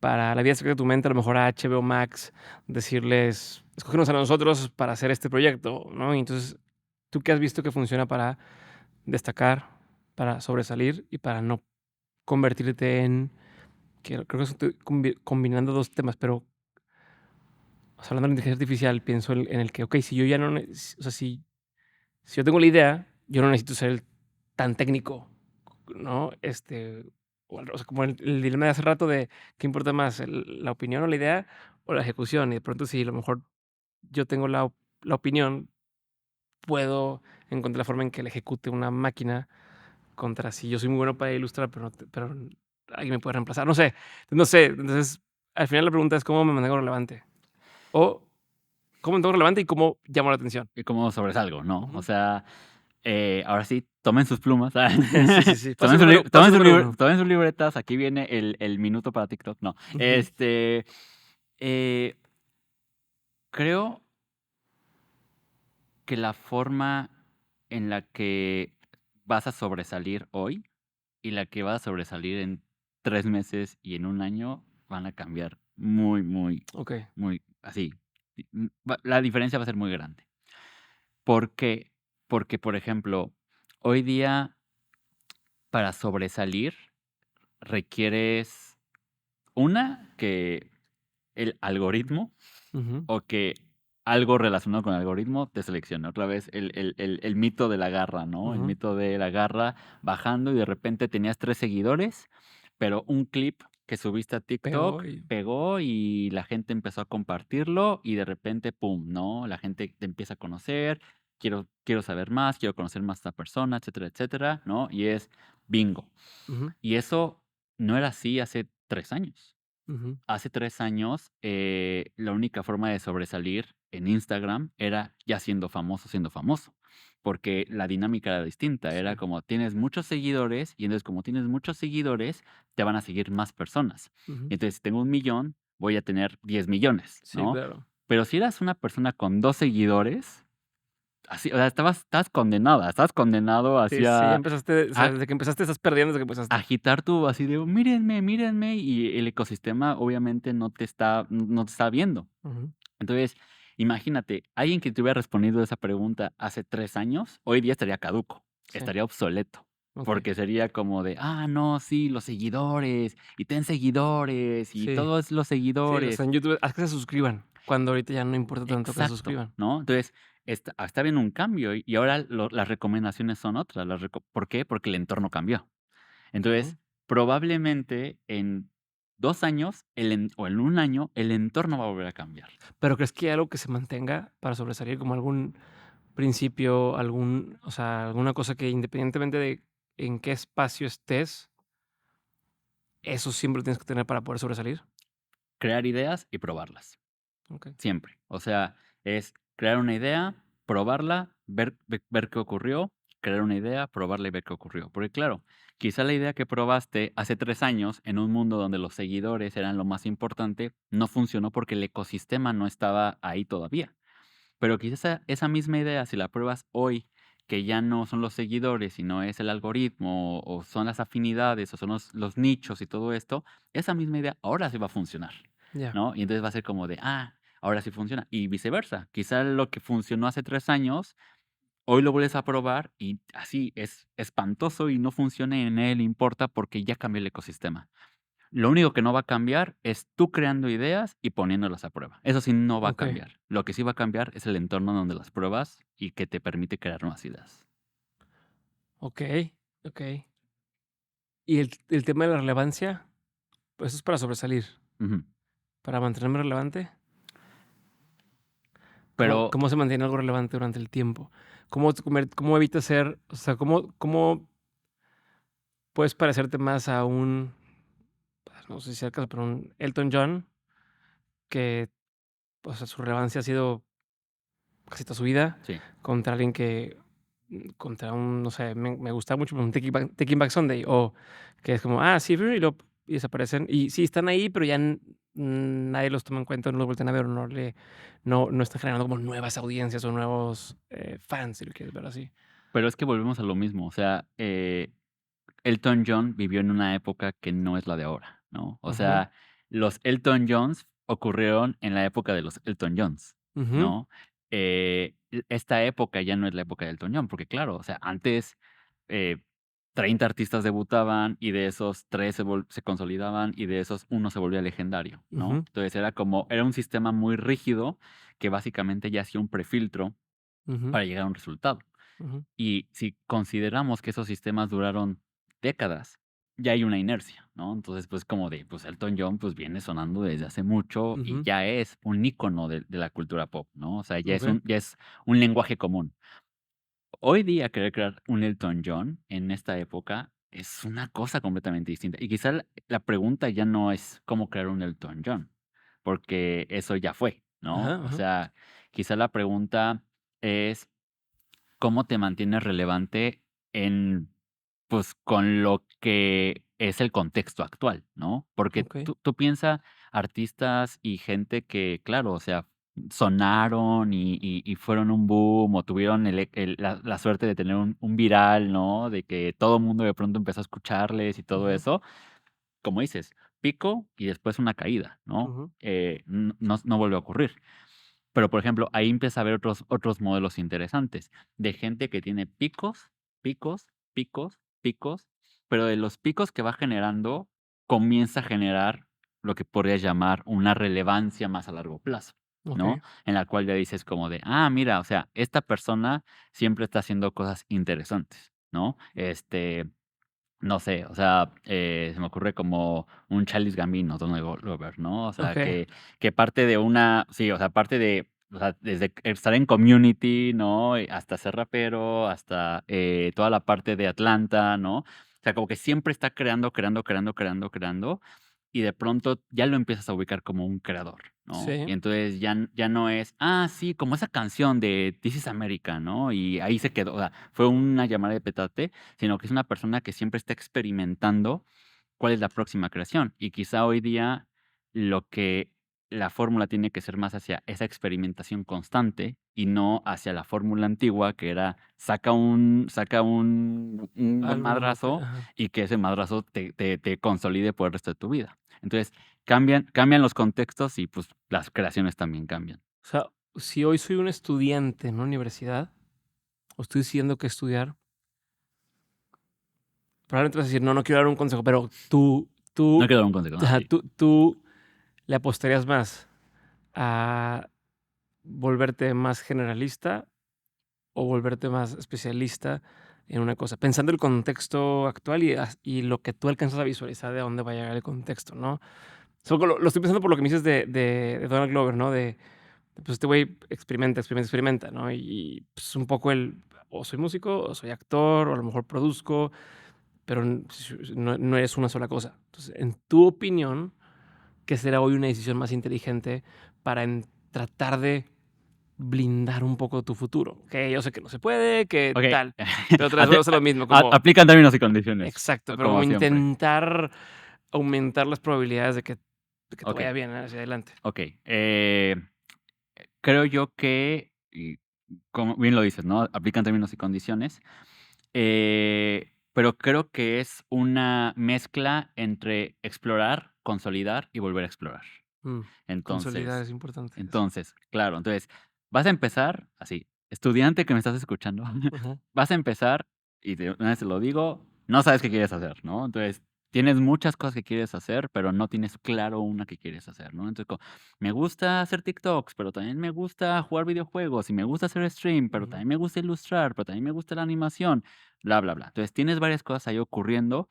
La vida secreta de tu mente, a lo mejor a HBO Max, decirles, escógenos a nosotros para hacer este proyecto, ¿no? Y entonces, ¿tú qué has visto que funciona para destacar, para sobresalir y para no convertirte en, que creo que estoy combinando 2 temas, pero, o sea, hablando de inteligencia artificial, pienso en el que, okey, si yo ya no ne o sea, si yo tengo la idea, yo no necesito ser tan técnico, ¿no? O sea, como el dilema de hace rato de, ¿qué importa más, la opinión o la idea o la ejecución? Y de pronto, si a lo mejor yo tengo la opinión, puedo encontrar la forma en que la ejecute una máquina contra si yo soy muy bueno para ilustrar, pero alguien me puede reemplazar, no sé. Entonces, al final la pregunta es, ¿cómo me mantengo relevante? O, ¿cómo me mantengo relevante y cómo llamo la atención? Y cómo sobresalgo, ¿no? O Ujú. sea, ahora sí, tomen sus plumas, Sí, sí, sí. tomen, Paso número 1. tomen sus libretas, aquí viene el minuto para TikTok, no. Ujú, Eh, creo que la forma en la que vas a sobresalir hoy y la que vas a sobresalir en 3 meses y en un año van a cambiar muy, muy, okey. muy así. La diferencia va a ser muy grande. ¿Por qué? Porque, por ejemplo, hoy día para sobresalir requieres que el algoritmo Ujú, o que algo relacionado con el algoritmo te seleccione. Otra vez el mito de la garra, ¿no? El ujú. mito de la garra bajando y de repente tenías 3 seguidores, pero un clip que subiste a Pegó TikTok y pegó y la gente empezó a compartirlo y de repente, pum, ¿no? La gente te empieza a conocer, quiero saber más, quiero conocer más a esta persona, etcétera, etcétera, ¿no? Y es bingo. ujú, Y eso no era así hace 3 años. ujú, Hace 3 años, la única forma de sobresalir en Instagram era ya siendo famoso, porque la dinámica era distinta, sí, era como tienes muchos seguidores y entonces como tienes muchos seguidores, te van a seguir más personas. ujú. Y entonces, si tengo 1 millón, voy a tener 10 millones, Sí, ¿no? claro. Pero si eras una persona con 2 seguidores, así, o sea, estabas condenada, estabas condenado Sí, sí, ya hacia empezaste, o sea, a desde que empezaste estás perdiendo desde que empezaste. agitar tu así de: "Mírenme, mírenme", y el ecosistema obviamente no te está viendo. Ujú, Entonces, imagínate, alguien que te hubiera respondido esa pregunta hace 3 años, hoy día estaría caduco, sí, estaría obsoleto, Ok. Porque sería como de, no, sí, los seguidores, y ten seguidores, y Sí, todos los sí, o seguidores. sea, en YouTube, haz que se suscriban, cuando ahorita ya no importa tanto que se Exacto, suscriban. ¿no? Entonces, está habiendo un cambio y ahora las recomendaciones son otras. ¿Por qué? Porque el entorno cambió. Okey. Entonces, probablemente en 2 años, o en 1 año, el entorno va a volver a cambiar. ¿Pero crees que hay algo que se mantenga para sobresalir, como algún principio, o sea, alguna cosa que independientemente de en qué espacio estés, eso siempre lo tienes que tener para poder sobresalir? Crear ideas y probarlas. Okey. Siempre. O sea, es crear una idea, probarla, ver qué ocurrió, crear una idea, probarla y ver qué ocurrió. Porque claro, quizá la idea que probaste hace 3 años en un mundo donde los seguidores eran lo más importante, no funcionó porque el ecosistema no estaba ahí todavía. Pero quizás esa misma idea, si la pruebas hoy, que ya no son los seguidores, sino es el algoritmo, o son las afinidades, o son los nichos y todo esto, esa misma idea ahora sí va a funcionar, Ya. ¿no? Y entonces va a ser como de, ahora sí funciona. Y viceversa. Quizá lo que funcionó hace 3 años, hoy lo vuelves a probar y así es espantoso y no funciona y a nadie le importa porque ya cambió el ecosistema. Lo único que no va a cambiar es tú creando ideas y poniéndolas a prueba. Eso sí no va a Okey, cambiar. Lo que sí va a cambiar es el entorno donde las pruebas y que te permite crear nuevas ideas. okey, okey. Y el tema de la relevancia, pues, eso es para sobresalir, Ujú. para mantenerme relevante. ¿Cómo Pero cómo se mantiene algo relevante durante el tiempo? ¿Cómo evitas ser, o sea, cómo puedes parecerte más a un, pues, no sé si sea el caso, pero un Elton John que, o sea, su relevancia ha sido casi toda su vida, sí, contra alguien que, contra un, no sé, me gusta mucho un Taking Back Sunday, o que es como, sí, y desaparecen. Y sí, están ahí, pero ya nadie los toma en cuenta, no los vuelven a ver, o no están generando como nuevas audiencias o nuevos fans, si lo quieres ver así. pero es que volvemos a lo mismo. O sea, Elton John vivió en una época que no es la de ahora, ¿no? O Ujú, sea, los Elton Johns ocurrieron en la época de los Elton Johns, ujú, ¿no? Esta época ya no es la época de Elton John, porque claro, o sea, antes eh, 30 artistas debutaban y de esos 3 se consolidaban y de esos uno se volvía legendario, ¿no? ujú, Entonces era un sistema muy rígido que básicamente ya hacía un prefiltro ujú, para llegar a un resultado. ujú, Y si consideramos que esos sistemas duraron décadas, ya hay una inercia, ¿no? Entonces, pues, como de, pues, Elton John, pues, viene sonando desde hace mucho y ujú, ya es un ícono de la cultura pop, ¿no? O sea, okey, ya es un lenguaje común. Hoy día querer crear un Elton John en esta época es una cosa completamente distinta. Y quizá la pregunta ya no es cómo crear un Elton John, porque eso ya fue, ajá, ¿no? O ajá, sea, quizá la pregunta es cómo te mantienes relevante en, pues, con lo que es el contexto actual, ¿no? Porque okey, tú piensa artistas y gente que, claro, o sea, sonaron y fueron un boom, o tuvieron la suerte de tener un viral, ¿no? De que todo el mundo de pronto empezó a escucharles y todo ujú, eso. Como dices, pico y después una caída, ¿no? ujú, No vuelve a ocurrir. Pero, por ejemplo, ahí empieza a haber otros modelos interesantes, de gente que tiene picos, picos, picos, picos, pero de los picos que va generando, comienza a generar lo que podrías llamar una relevancia más a largo plazo, ¿no? okey, En la cual ya dices como de, mira, o sea, esta persona siempre está haciendo cosas interesantes, ¿no? No sé, o sea, se me ocurre como un Childish Gambino, Donald Glover, ¿no? O sea, okey, que parte de una sí, o sea, parte de, o sea, desde estar en Community, ¿no? Y hasta ser rapero, hasta, toda la parte de Atlanta, ¿no? O sea, como que siempre está creando, creando, creando, creando, creando, y de pronto ya lo empiezas a ubicar como un creador, ¿no? sí, Y entonces ya no es, sí, como esa canción de This is America, ¿no? Y ahí se quedó, o sea, fue una llamada de petate, sino que es una persona que siempre está experimentando cuál es la próxima creación. Y quizá hoy día lo que la fórmula tiene que ser más hacia esa experimentación constante y no hacia la fórmula antigua que era un buen álbum, madrazo ajá. y que ese madrazo te consolide por el resto de tu vida. Entonces, cambian los contextos y pues las creaciones también cambian. O sea, si hoy soy un estudiante en una universidad, o estoy decidiendo qué estudiar, probablemente vas a decir, no, no quiero dar un consejo, pero No quiero dar un consejo, no, ajá, sí. tú le apostarías más a volverte más generalista o volverte más especialista en una cosa, pensando el contexto actual y lo que tú alcanzas a visualizar de dónde va a llegar el contexto, ¿no? Solo lo estoy pensando por lo que me dices de Donald Glover, ¿no? Pues este güey experimenta, experimenta, experimenta, ¿no? Y pues un poco o soy músico, o soy actor, o a lo mejor produzco, pero no eres una sola cosa. Entonces, en tu opinión, ¿qué será hoy una decisión más inteligente para tratar de blindar un poco tu futuro? Que yo sé que no se puede, que Ok. tal, pero otra vez volvemos a lo mismo, como, Aplican términos y condiciones, exacto, pero como como siempre. intentar aumentar las probabilidades de que te Ok, vaya bien hacia adelante. ok. Creo yo que, y como bien lo dices, ¿no? Aplican términos y condiciones. Pero creo que es una mezcla entre explorar, consolidar y volver a explorar. Mm, consolidar Entonces, es importante eso. entonces, claro, entonces vas a empezar así, estudiante que me estás escuchando, Ajá. vas a empezar, y de una vez te lo digo, no sabes qué quieres hacer, ¿no? Entonces, tienes muchas cosas que quieres hacer, pero no tienes claro una que quieres hacer, ¿no? Entonces, me gusta hacer TikToks, pero también me gusta jugar videojuegos, y me gusta hacer stream, pero Ujú. también me gusta ilustrar, pero también me gusta la animación, bla, bla, bla. Entonces, tienes varias cosas ahí ocurriendo,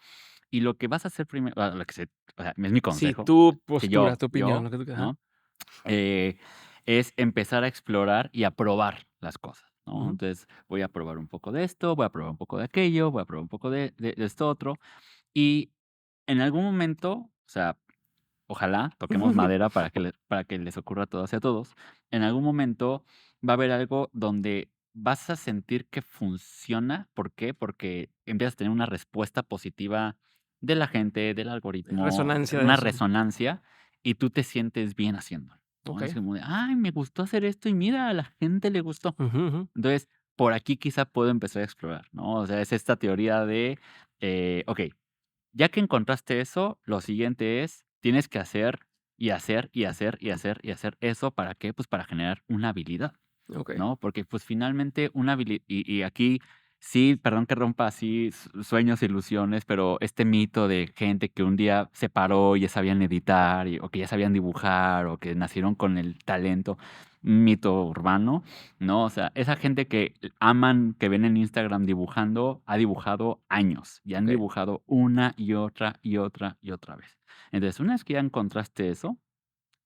y lo que vas a hacer primero, o sea, es mi Sí, consejo, tu que postura, tu opinión, yo, lo que tú, ajá. ¿no? eh, es empezar a explorar y a probar las cosas, ¿no? Ujú. Entonces, voy a probar un poco de esto, voy a probar un poco de aquello, voy a probar un poco de esto otro. Y en algún momento, o sea, ojalá toquemos madera para que les ocurra a todas y a todos. En algún momento va a haber algo donde vas a sentir que funciona. ¿Por qué? Porque empiezas a tener una respuesta positiva de la gente, del algoritmo, Resonancia de una eso. resonancia, y tú te sientes bien haciéndolo, ¿no? Es Okey. como de, ay, me gustó hacer esto y mira, a la gente le gustó. Ujú, ujú. Entonces, por aquí quizá puedo empezar a explorar, ¿no? O sea, es esta teoría de, ok, ya que encontraste eso, lo siguiente es, tienes que hacer, y hacer, y hacer, y hacer, y hacer eso, ¿para qué? Pues para generar una habilidad, Okey. ¿no? Porque, pues, finalmente una habilidad y aquí sí, perdón que rompa así sueños, ilusiones, pero este mito de gente que un día se paró y ya sabían editar, o que ya sabían dibujar, o que nacieron con el talento, un mito urbano, ¿no? O sea, esa gente que aman, que ven en Instagram dibujando, ha dibujado años, y han Okey. dibujado una y otra, y otra, y otra vez. Entonces, una vez que ya encontraste eso,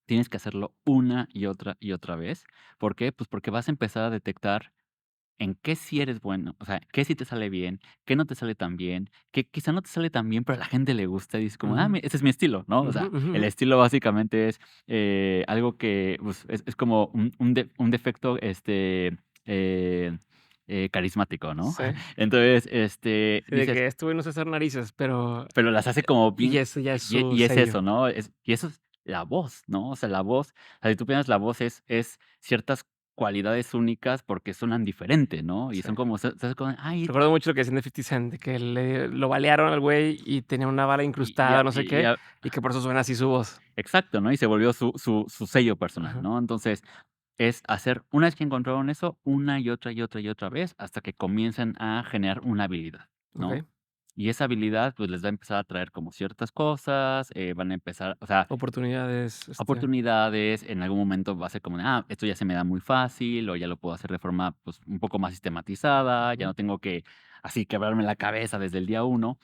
tienes que hacerlo una y otra vez. ¿Por qué? Pues porque vas a empezar a detectar en qué sí eres bueno, o sea, qué sí te sale bien, qué no te sale tan bien, qué quizá no te sale tan bien, pero a la gente le gusta y dices como, Ujú. ese es mi estilo, ¿no? O Ujú, sea, ujú, el ujú. estilo básicamente es algo que pues, es como un defecto eh, carismático, ¿no? Sí. Entonces, Sí, de dices, que este güey no sé hacer narices, pero pero las hace como y bien, eso ya es su y es sello. eso, ¿no? Y eso es la voz, ¿no? O sea, la voz, o sea, si tú piensas la voz es ciertas cualidades únicas porque suenan diferente, ¿no? Y Sí. son como, se como, ay, Recuerdo mucho lo que decían de 50 Cent, de que lo balearon al güey y tenía una bala incrustada, no sé qué, y que por eso suena así su voz. exacto, ¿no? Y se volvió su sello personal, Ajá. ¿no? Entonces, es hacer, una vez que encontraron eso, una y otra y otra y otra vez, hasta que comiencen a generar una habilidad, ¿no? Okey. Y esa habilidad, pues, les va a empezar a traer como ciertas cosas, van a empezar, o sea, Oportunidades, oportunidades, en algún momento va a ser como de, esto ya se me da muy fácil, o ya lo puedo hacer de forma, pues, un poco más sistematizada, ya ujú, no tengo que así quebrarme la cabeza desde el día uno.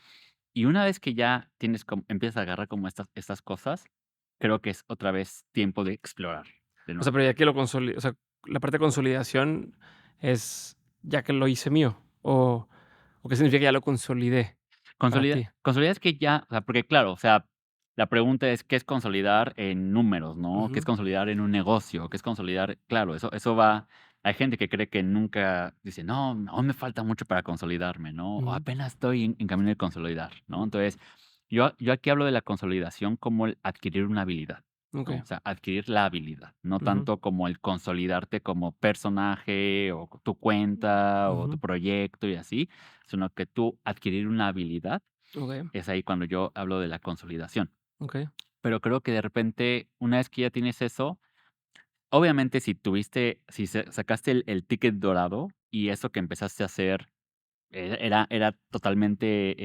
Y una vez que ya tienes como empiezas a agarrar como estas cosas, creo que es otra vez tiempo de explorar de o sea, nuevo. pero ya que o sea, la parte de consolidación es ya que lo hice mío, o ¿qué significa que ya lo consolidé para ti? Consolidar es que ya, o sea, porque claro, o sea, la pregunta es, ¿qué es consolidar en números, no? ¿Qué es Ujú, consolidar en un negocio? ¿Qué es consolidar? Claro, eso va, hay gente que cree que nunca dice: "No, aún me falta mucho para consolidarme", ¿no? O ujú, apenas estoy en camino de consolidar, ¿no? Entonces, yo aquí hablo de la consolidación como el adquirir una habilidad, ¿no? okey, O sea, adquirir la habilidad, no ujú, tanto como el consolidarte como personaje, o tu cuenta, o tu ujú, proyecto y así, sino que tú adquirir una habilidad, okey, es ahí cuando yo hablo de la consolidación. okey, Pero creo que de repente, una vez que ya tienes eso, obviamente si sacaste el ticket dorado y eso que empezaste a hacer Era totalmente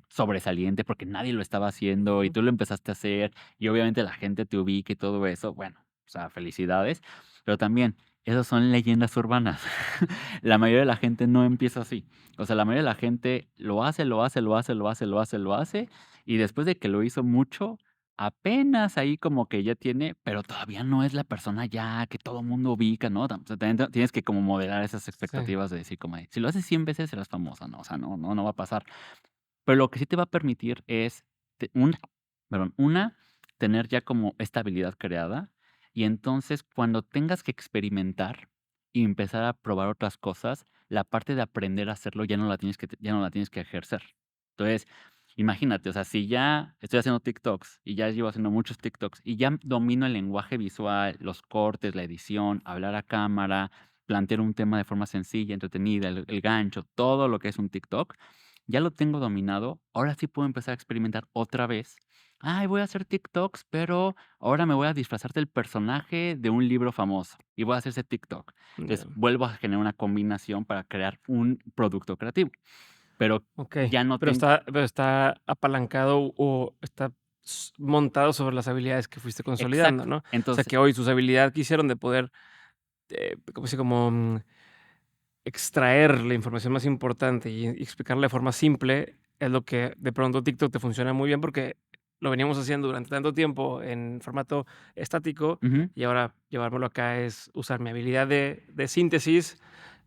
sobresaliente porque nadie lo estaba haciendo y Ujú. tú lo empezaste a hacer y obviamente la gente te ubica y todo eso. Bueno, o sea, felicidades. Pero también, esas son leyendas urbanas. La mayoría de la gente no empieza así. O sea, la mayoría de la gente lo hace, lo hace, lo hace, lo hace, lo hace, lo hace. Y después de que lo hizo mucho, apenas ahí como que ya tiene, pero todavía no es la persona ya que todo mundo ubica, ¿no? O sea, también tienes que como modelar esas Sí, expectativas de decir como de, si lo haces 100 veces serás famosa, ¿no? O sea, no va a pasar. Pero lo que sí te va a permitir es, una, perdón, una, tener ya como esta habilidad creada y entonces cuando tengas que experimentar y empezar a probar otras cosas, la parte de aprender a hacerlo ya no la tienes que ejercer. Entonces, imagínate, o sea, si ya estoy haciendo TikToks y ya llevo haciendo muchos TikToks y ya domino el lenguaje visual, los cortes, la edición, hablar a cámara, plantear un tema de forma sencilla, entretenida, el gancho, todo lo que es un TikTok, ya lo tengo dominado, ahora sí puedo empezar a experimentar otra vez. Ay, voy a hacer TikToks, pero ahora me voy a disfrazar del personaje de un libro famoso y voy a hacer ese TikTok. Entonces, ya. vuelvo a generar una combinación para crear un producto creativo, pero Okey, ya no pero tengo. está apalancado o está montado sobre las habilidades que fuiste consolidando, Exacto. ¿no? O sea, Entonces, que hoy tus habilidades que hicieron de poder, ¿cómo se como, extraer la información más importante y explicarla de forma simple, es lo que de pronto TikTok te funciona muy bien, porque lo veníamos haciendo durante tanto tiempo en formato estático, ujú. y ahora llevármelo acá es usar mi habilidad de síntesis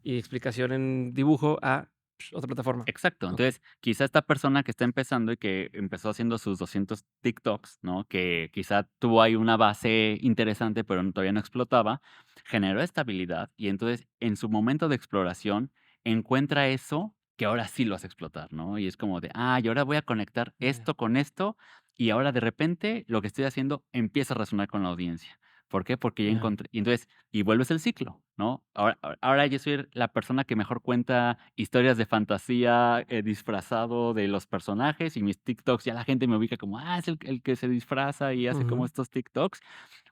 y explicación en dibujo a otra plataforma. Exacto. Okey. Entonces, quizá esta persona que está empezando y que empezó haciendo sus 200 TikToks, ¿no? Que quizá tuvo ahí una base interesante, pero todavía no explotaba, generó esta habilidad y entonces en su momento de exploración encuentra eso que ahora sí lo hace explotar, ¿no? Y es como de, y ahora voy a conectar Ya, esto con esto y ahora de repente lo que estoy haciendo empieza a resonar con la audiencia. ¿Por qué? Porque ya ya, encontré, y entonces, y vuelves el ciclo, ¿no? Ahora yo soy la persona que mejor cuenta historias de fantasía, disfrazado de los personajes, y mis TikToks ya la gente me ubica como, es el que se disfraza y hace como ujú, estos TikToks.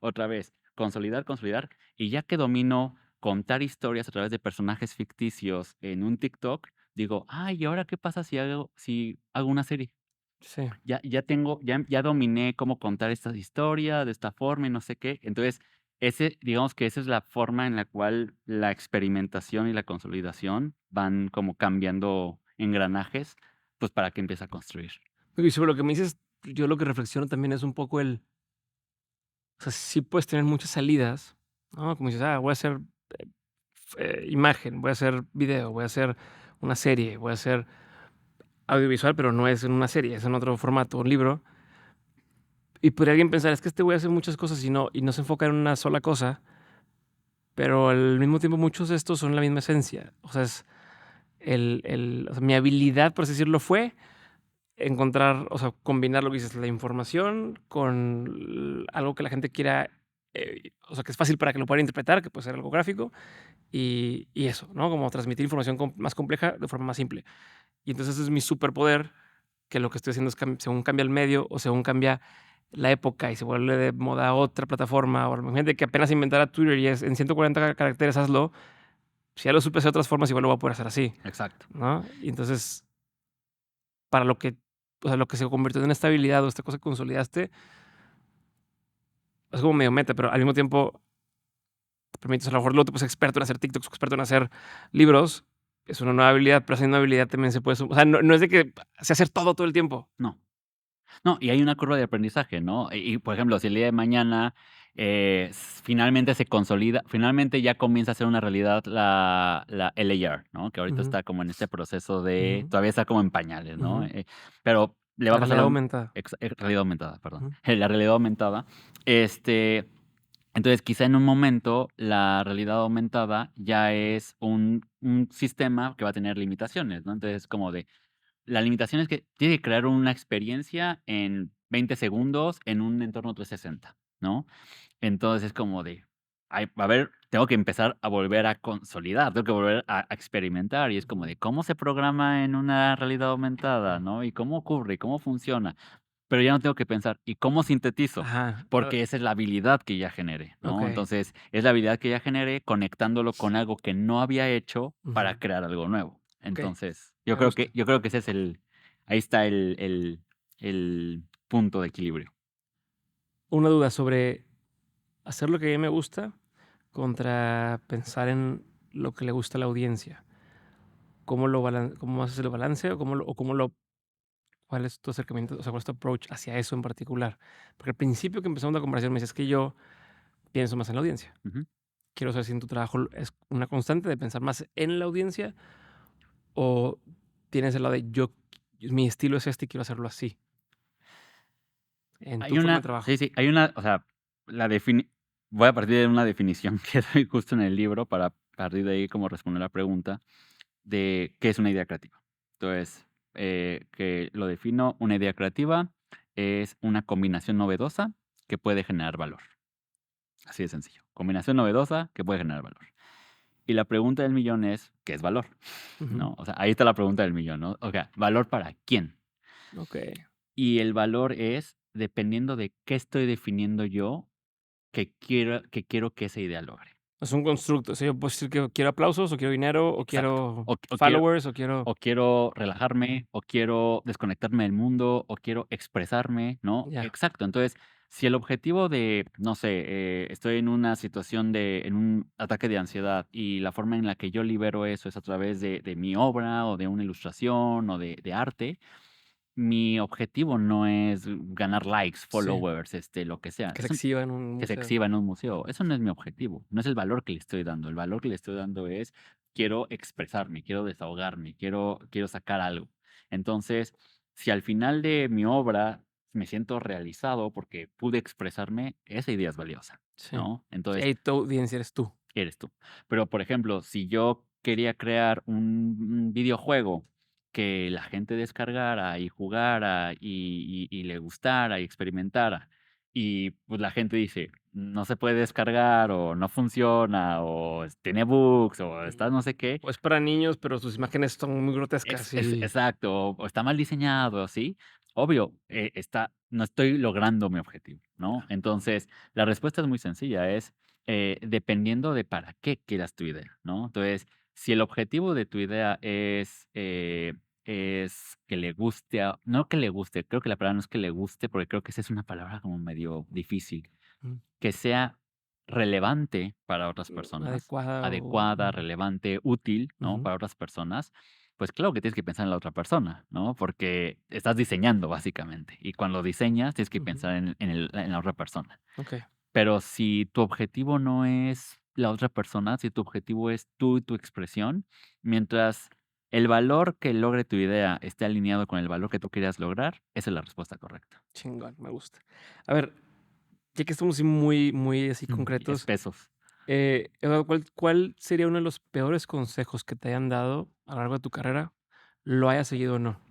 Otra vez, consolidar, consolidar, y ya que domino contar historias a través de personajes ficticios en un TikTok, digo: ¿y ahora qué pasa si hago una serie? sí. Ya tengo, ya dominé cómo contar esta historia de esta forma y no sé qué. Entonces, digamos que esa es la forma en la cual la experimentación y la consolidación van como cambiando engranajes, pues, para que empiece a construir. Y sobre lo que me dices, yo lo que reflexiono también es un poco o sea, sí puedes tener muchas salidas, ¿no? Como dices: voy a hacer, imagen, voy a hacer video, voy a hacer una serie, voy a hacer audiovisual, pero no es en una serie, es en otro formato, un libro. Y podría alguien pensar: "Es que este güey hace muchas cosas y no se enfoca en una sola cosa", pero al mismo tiempo muchos de estos son la misma esencia. O sea, es o sea, mi habilidad, por así decirlo, fue encontrar, o sea, combinar lo que dices, la información con algo que la gente quiera, o sea, que es fácil para que lo puedan interpretar, que puede ser algo gráfico, y eso, ¿no? Como transmitir información más compleja de forma más simple. Y entonces ese es mi superpoder, que lo que estoy haciendo es según cambia el medio o según cambia la época y se vuelve de moda otra plataforma, o imagínate que apenas inventara Twitter y es en 140 caracteres hazlo, si ya lo supe hacer de otras formas, igual lo voy a poder hacer así, Exacto. ¿no? Y entonces, para lo que, o sea, lo que se convirtió en esta habilidad o esta cosa que consolidaste, es como medio meta, pero al mismo tiempo te permites, a lo mejor luego te puedes experto en hacer TikToks, experto en hacer libros, es una nueva habilidad, pero esa nueva habilidad también se puede, o sea, no es de que sé hacer todo el tiempo. No. No, y hay una curva de aprendizaje, ¿no? Y, por ejemplo, si el día de mañana, finalmente se consolida, finalmente ya comienza a ser una realidad el AR, ¿no? Que ahorita Ujú, está como en este proceso de, ujú, todavía está como en pañales, ¿no? ujú. Pero le va a La pasar realidad aumentada. realidad aumentada, perdón. Ujú. La realidad aumentada. Este, entonces, quizá en un momento la realidad aumentada ya es un sistema que va a tener limitaciones, ¿no? Entonces, como de, la limitación es que tiene que crear una experiencia en 20 segundos en un entorno 360, ¿no? Entonces, es como de, a ver, tengo que empezar a volver a consolidar, tengo que volver a experimentar, y es como Ujú. de, ¿cómo se programa en una realidad aumentada, no? ¿Y cómo ocurre? ¿Y cómo funciona? Pero ya no tengo que pensar, ¿y cómo sintetizo? Ajá, Porque esa es la habilidad que ya generé, ¿no? okey. Entonces, es la habilidad que ya generé conectándolo con algo que no había hecho para Ujú. crear algo nuevo. Entonces, me gusta. yo creo que ese es ahí está el punto de equilibrio. Una duda sobre hacer lo que a mí me gusta contra pensar en lo que le gusta a la audiencia. ¿Cómo haces el balance cuál es tu acercamiento, o sea, cuál es tu approach hacia eso en particular? Porque al principio que empezamos la conversación me decías que yo pienso más en la audiencia. Ujú. Quiero saber si en tu trabajo es una constante de pensar más en la audiencia o tienes el lado de mi estilo es este y quiero hacerlo así en tu forma de trabajo. Sí, hay una, o sea, voy a partir de una definición que doy justo en el libro para partir de ahí como responder la pregunta de qué es una idea creativa. Entonces, que lo defino, una idea creativa es una combinación novedosa que puede generar valor. Así de sencillo. Combinación novedosa que puede generar valor. Y la pregunta del millón es, ¿qué es valor? Ujú. ¿No? O sea, ahí está la pregunta del millón, ¿no? O sea, ¿valor para quién? Ok. Y el valor es dependiendo de qué estoy definiendo yo que quiero que esa idea logre. Es un constructo. O sea, yo puedo decir que quiero aplausos o quiero dinero o Exacto. quiero O quiero followers o quiero... o quiero relajarme, o quiero desconectarme del mundo, o quiero expresarme, ¿no? Ya. Exacto. Entonces, si el objetivo de, no sé, estoy en una situación en un ataque de ansiedad y la forma en la que yo libero eso es a través de mi obra o de una ilustración o de arte, mi objetivo no es ganar likes, Sí. followers, lo que sea. Que se exhiba en un Que se museo. exhiba en un museo. Eso no es mi objetivo, no es el valor que le estoy dando. El valor que le estoy dando es, quiero expresarme, quiero desahogarme, quiero sacar algo. Entonces, si al final de mi obra me siento realizado porque pude expresarme, esa idea es valiosa, Sí. ¿no? Entonces, Ahí tu audiencia eres tú. eres tú. Pero, por ejemplo, si yo quería crear un videojuego que la gente descargara y jugara y le gustara y experimentara, y pues la gente dice, no se puede descargar o no funciona o tiene bugs o está no sé qué, O es para niños, pero sus imágenes son muy grotescas y exacto, o está mal diseñado, así, obvio, no estoy logrando mi objetivo, ¿no? ya. Entonces, la respuesta es muy sencilla, dependiendo de para qué quieras tu idea, ¿no? Entonces, si el objetivo de tu idea es que le guste no que le guste, creo que la palabra no es que le guste, porque creo que esa es una palabra como medio difícil, Mm, que sea relevante para otras personas, adecuada o adecuada, relevante, útil, ¿no? ujú, Para otras personas, pues claro que tienes que pensar en la otra persona, ¿no? Porque estás diseñando básicamente. Y cuando diseñas, tienes que ujú. pensar en la otra persona. Okey. Pero si tu objetivo no es la otra persona, si tu objetivo es tú y tu expresión, mientras el valor que logre tu idea esté alineado con el valor que tú quieras lograr, esa es la respuesta correcta. Chingón, me gusta. A ver, ya que estamos así muy así Y concretos, espesos. Eduardo, ¿cuál sería uno de los peores consejos que te hayan dado a lo largo de tu carrera, lo hayas seguido o no?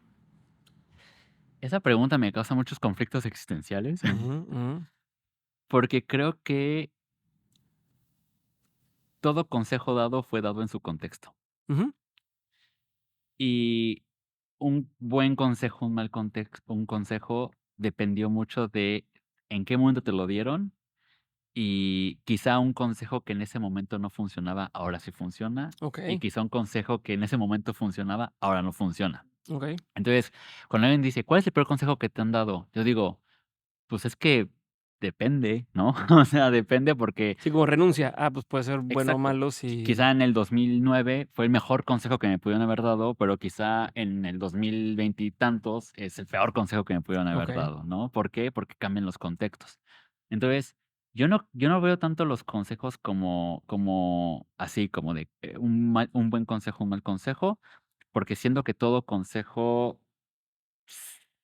Esa pregunta me causa muchos conflictos existenciales. Ujú, ujú, Porque creo que todo consejo dado fue dado en su contexto. ujú. Y un buen consejo, un consejo dependió mucho de en qué momento te lo dieron, y quizá un consejo que en ese momento no funcionaba, ahora sí funciona, y Okey, quizá un consejo que en ese momento funcionaba, ahora no funciona. okey. Entonces, cuando alguien dice: "¿Cuál es el peor consejo que te han dado?", yo digo: "Pues es que depende", ¿no? O sea, depende porque Sí, como renuncia. Pues puede ser bueno o exacto. malo si Quizá en el 2009 fue el mejor consejo que me pudieron haber dado, pero quizá en el 2020 y tantos es el peor consejo que me pudieron haber okey. dado, ¿no? ¿Por qué? Porque cambian los contextos. Entonces, yo no veo tanto los consejos como así, como de, un buen consejo, un mal consejo, porque siento que todo consejo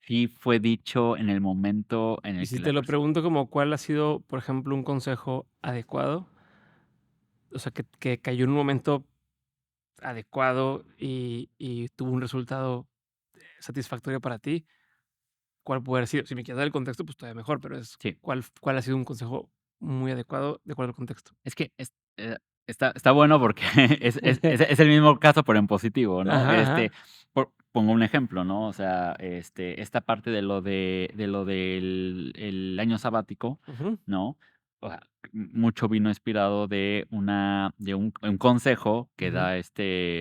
sí fue dicho en el momento en Y el si que la te lo persona pregunto como, ¿cuál ha sido, por ejemplo, un consejo adecuado? O sea, que cayó en un momento adecuado y tuvo un resultado satisfactorio para ti, ¿cuál puede haber sido? Si me quieres dar el contexto, pues todavía mejor, pero sí. ¿cuál ha sido un consejo muy adecuado de acuerdo al contexto? Es que está bueno porque es el mismo caso, pero en positivo, ¿no? Ajá, ajá. Pongo un ejemplo, ¿no? O sea, esta parte de lo del el año sabático, Ujú, ¿no? O sea, mucho vino inspirado de un consejo que ujú, da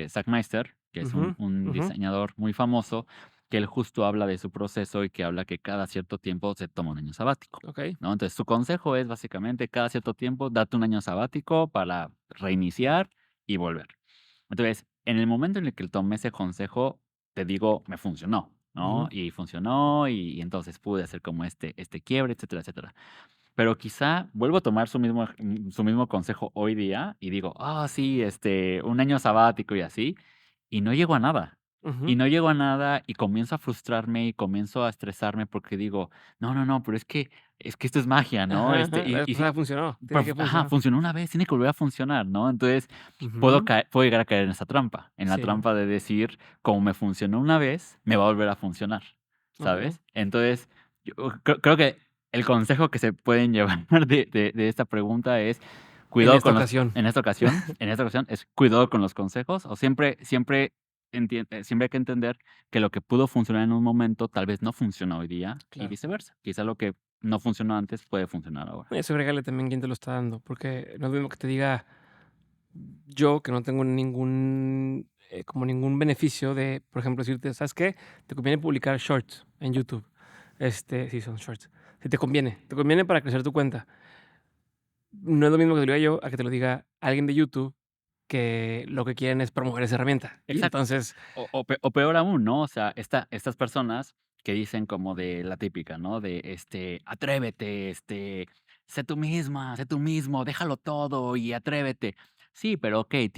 Zach Meister, que es Ujú, un ujú. diseñador muy famoso, que él justo habla de su proceso y que habla que cada cierto tiempo se toma un año sabático, Ok. ¿no? Entonces, su consejo es básicamente cada cierto tiempo date un año sabático para reiniciar y volver. Entonces, en el momento en el que tomé ese consejo, te digo, me funcionó, ¿no? Ujú, Y funcionó y entonces pude hacer como este quiebre, etcétera, etcétera. Pero quizá vuelvo a tomar su mismo consejo hoy día y digo: "Ah, sí, un año sabático y así", y no llego a nada. Y ujú. no llego a nada y comienzo a frustrarme y comienzo a estresarme porque digo: "No, no, no, pero es que esto es magia, ¿no?". Ajá, ajá. La vez Y sí, pasada funcionó. Tiene pues, que ajá, funcionar. funcionó una vez, tiene que volver a funcionar, ¿no? Entonces, Ujú. puedo llegar a caer en esa trampa, en la Sí. trampa de decir: "Como me funcionó una vez, me va a volver a funcionar", Ok. ¿sabes? Entonces, yo creo que el consejo que se pueden llevar de esta pregunta es En cuidado esta con los ocasión. en esta ocasión es cuidado con los consejos, o siempre hay que entender que lo que pudo funcionar en un momento, tal vez no funciona hoy día y Claro. viceversa. Quizá lo que no funcionó antes puede funcionar ahora. Eso agrégale también quién te lo está dando, porque no es lo mismo que te diga yo, que no tengo ningún, como ningún beneficio de, por ejemplo, decirte, ¿sabes qué? Te conviene publicar shorts en YouTube. Sí, son shorts. Si te conviene para crecer tu cuenta. No es lo mismo que te lo diga yo a que te lo diga alguien de YouTube que lo que quieren es promover esa herramienta. Y Exacto. entonces, O peor aún, ¿no? O sea, estas personas que dicen como de la típica, ¿no? De, atrévete, sé tú misma, sé tú mismo, déjalo todo y atrévete. Sí, pero okey,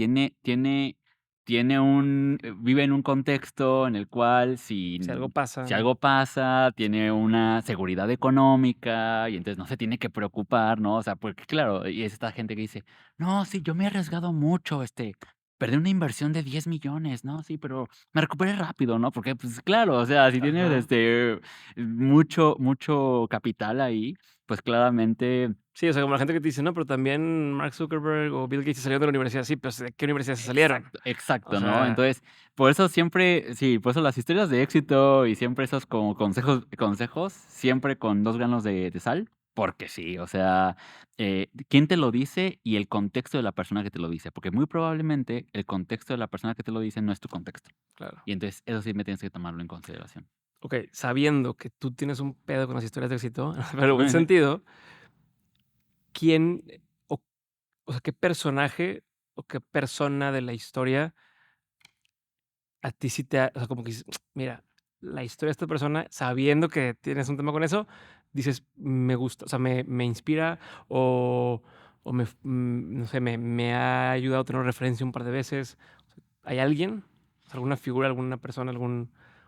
vive en un contexto en el cual si algo si pasa, algo pasa, tiene una seguridad económica y entonces no se tiene que preocupar, ¿no? O sea, porque claro, y es esta gente que dice: "No, sí, yo me he arriesgado mucho, perdí una inversión de 10 millones, ¿no? Sí, pero me recuperé rápido, ¿no? Porque, pues, claro, o sea, si tienes, ajá. mucho capital ahí, pues, claramente Sí, o sea, como la gente que te dice, no, pero también Mark Zuckerberg o Bill Gates se salieron de la universidad. Sí, pero ¿de qué universidad se salieron? exacto, O exacto, ¿no? sea, Entonces, por eso siempre sí, por eso las historias de éxito y siempre esos como consejos, siempre con 2 granos de sal, porque sí, o sea, quién te lo dice y el contexto de la persona que te lo dice, porque muy probablemente el contexto de la persona que te lo dice no es tu contexto. claro. Y entonces eso sí me tienes que tomarlo en consideración. Ok, sabiendo que tú tienes un pedo con las historias de éxito, pero en buen sentido, ¿quién o, o sea, qué personaje o qué persona de la historia a ti sí o sea, como que dices, mira, la historia de esta persona, sabiendo que tienes un tema con eso, dices, me gusta, o sea, me inspira o, no sé, me ha ayudado a tener referencia un par de veces. ¿Hay alguien? O sea, ¿alguna figura, alguna persona,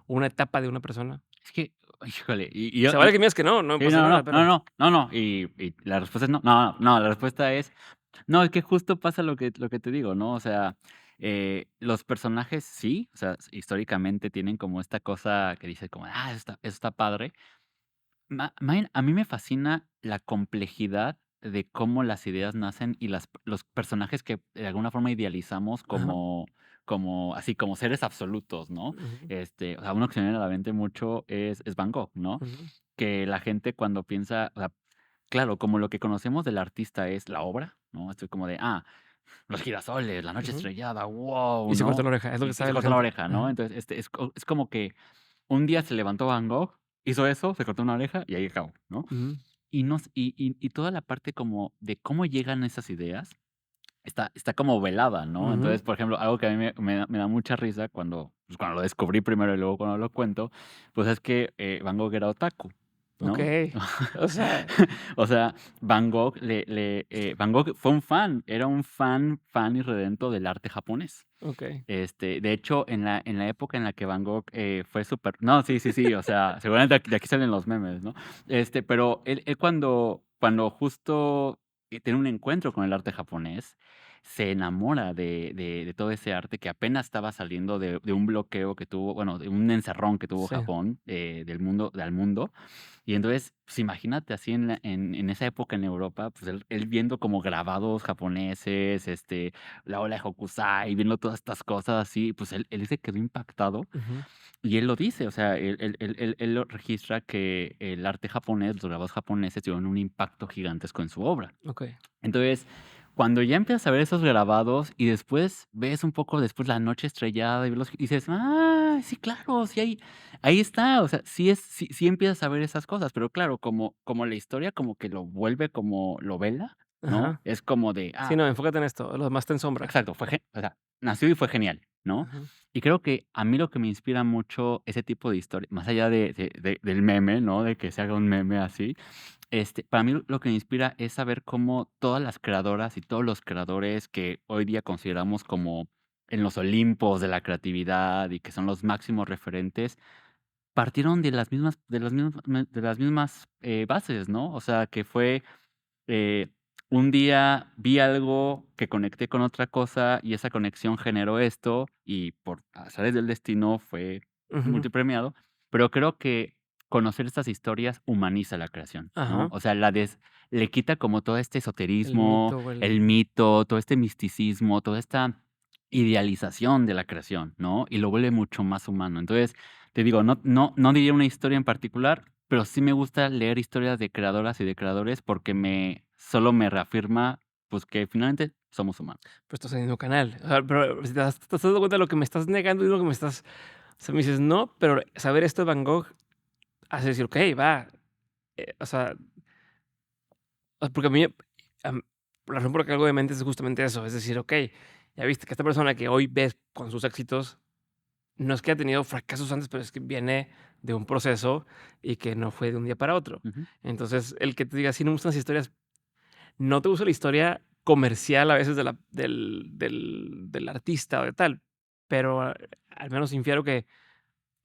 una etapa de una persona? Es que, híjole, y Y yo se vale que me digas que no, no sí, pasa no, nada, no, no, pero no, no, no, y la respuesta es no, no, no, la respuesta es no, es que justo pasa lo que te digo, ¿no? O sea, los personajes sí, o sea, históricamente tienen como esta cosa que dice como, eso está padre. Más bien, a mí me fascina la complejidad de cómo las ideas nacen y los personajes que de alguna forma idealizamos ajá. como así, como seres absolutos, ¿no? Ujú, O sea, uno que se me viene a la mente mucho es Van Gogh, ¿no? ujú, Que la gente cuando piensa, o sea, claro, como lo que conocemos del artista es la obra, ¿no? Estoy como de, los girasoles, la noche ujú. estrellada, wow, Y se corta ¿no? la oreja, es lo que Y se sabe la cortó la gente. oreja, ¿no? Ajá. Entonces, es como que un día se levantó Van Gogh, hizo eso, se cortó una oreja y ahí acabó, ¿no? Ujú, Y toda la parte como de cómo llegan esas ideas está como velada, ¿no? ujú. Entonces, por ejemplo, algo que a mí me da mucha risa cuando lo descubrí primero y luego cuando lo cuento, pues es que, Van Gogh era otaku, ¿no? Okey. O sea, O sea, Van Gogh fue un fan, era un fan irredento del arte japonés. okey. De hecho, en la época en la que Van Gogh, fue súper no, sí, sí, sí, o sea, seguramente de aquí salen los memes, ¿no? Pero él cuando justo, tiene un encuentro con el arte japonés, se enamora de todo ese arte que apenas estaba saliendo de un bloqueo que tuvo, bueno, de un encerrón que tuvo Sí. Japón, al mundo. Y entonces, pues, imagínate así en esa época en Europa, pues, él viendo como grabados japoneses, la ola de Hokusai, viendo todas estas cosas así, pues, él se quedó impactado, Ujú. y él lo dice, o sea, él lo registra que el arte japonés, los grabados japoneses tuvieron un impacto gigantesco en su obra. Okey. Entonces, cuando ya empiezas a ver esos grabados y después ves un poco después la noche estrellada y dices, sí, claro, sí, ahí está, o sea, sí empiezas a ver esas cosas, pero claro, como la historia como que lo vuelve como lo vela, ¿no? Ajá. Es como de, Sí, no, enfócate en esto, lo demás está en sombra. exacto, o sea, nació y fue genial, ¿no? Ujú. Y creo que a mí lo que me inspira mucho ese tipo de historia, más allá del meme, ¿no? De que se haga un meme así, para mí lo que me inspira es saber cómo todas las creadoras y todos los creadores que hoy día consideramos como en los Olimpos de la creatividad y que son los máximos referentes, partieron de las mismas bases, ¿no? O sea, que fue eh, un día vi algo que conecté con otra cosa y esa conexión generó esto y por azares del destino fue Ujú. multipremiado, pero creo que conocer estas historias humaniza la creación, ¿no? Ajá. O sea, le quita como todo este El esoterismo, mito o el el mito, todo este misticismo, toda esta idealización de la creación, ¿no? Y lo vuelve mucho más humano. Entonces, te digo, no diría una historia en particular, pero sí me gusta leer historias de creadoras y de creadores porque solo me reafirma, pues, que finalmente somos humanos. pues estás en el mismo canal. O sea, pero si te estás dando cuenta de lo que me estás negando y lo que me estás o sea, me dices: "No", pero saber esto de Van Gogh hace decir: "Okey, va". O sea, porque a mí, am, la razón por la que algo de mente es justamente eso, es decir, okey, ya viste que esta persona que hoy ves con sus éxitos, no es que haya tenido fracasos antes, pero es que viene de un proceso y que no fue de un día para otro. Ujú. Entonces, el que te diga: "Sí, no me gustan las historias", no te gusta la historia comercial a veces de del artista o de tal, pero al menos infiero que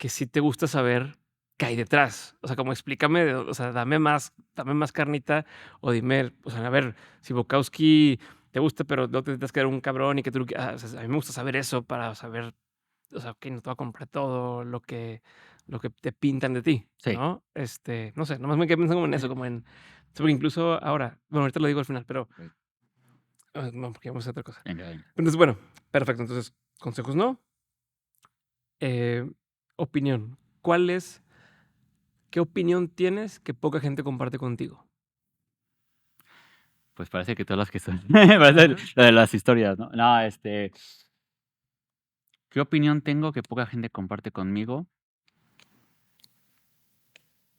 sí te gusta saber qué hay detrás. O sea, como explícame, o sea, dame más carnita o dime, o sea, a ver, si Bukowski te gusta, pero no te tienes que dar un cabrón y que tú, o sea, a mí me gusta saber eso para saber, o sea, que no te voy a comprar todo lo que te pintan de ti, Sí. ¿no? No sé, nomás me quedé pensando como en eso, como en, sí, porque incluso ahora, bueno, ahorita lo digo al final, pero Okey. no, porque vamos a hacer otra cosa. Venga, venga. Entonces, bueno, perfecto. Entonces, consejos no. Eh, opinión. ¿Qué opinión tienes que poca gente comparte contigo? Pues parece que todas las que son parece Ajá. lo de las historias, ¿no? No, ¿qué opinión tengo que poca gente comparte conmigo?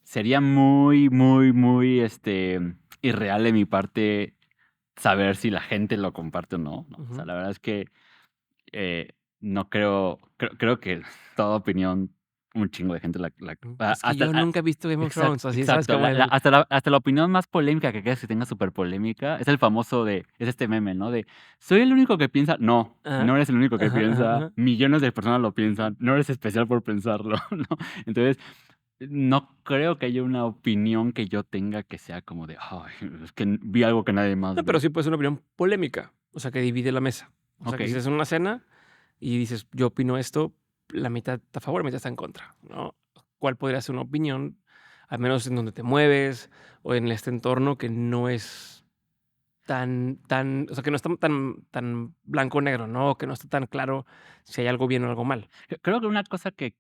Sería muy, muy, muy, irreal de mi parte saber si la gente lo comparte o no, ¿no? O sea, Ujú. la verdad es que, no creo que toda opinión, un chingo de gente Es que yo nunca he visto Game of exacto, Thrones, así, ¿sabes? exacto, Como el hasta la opinión más polémica que creas que tenga súper polémica, es el famoso es este meme, ¿no? De: "¿Soy el único que piensa?". No, ajá, no eres el único que ajá, ajá, piensa, ajá. millones de personas lo piensan, no eres especial por pensarlo, ¿no? Entonces, no creo que haya una opinión que yo tenga que sea como de: "Ay, es que vi algo que nadie más No, pero vio". sí puede ser una opinión polémica, o sea, que divide la mesa. O sea, que si Okey, es una cena y dices: "Yo opino esto", la mitad está a favor, la mitad está en contra, ¿no? ¿Cuál podría ser una opinión, al menos en donde te mueves o en este entorno que no es o sea, que no está tan blanco o negro, ¿no? O que no está tan claro si hay algo bien o algo mal. creo que una cosa que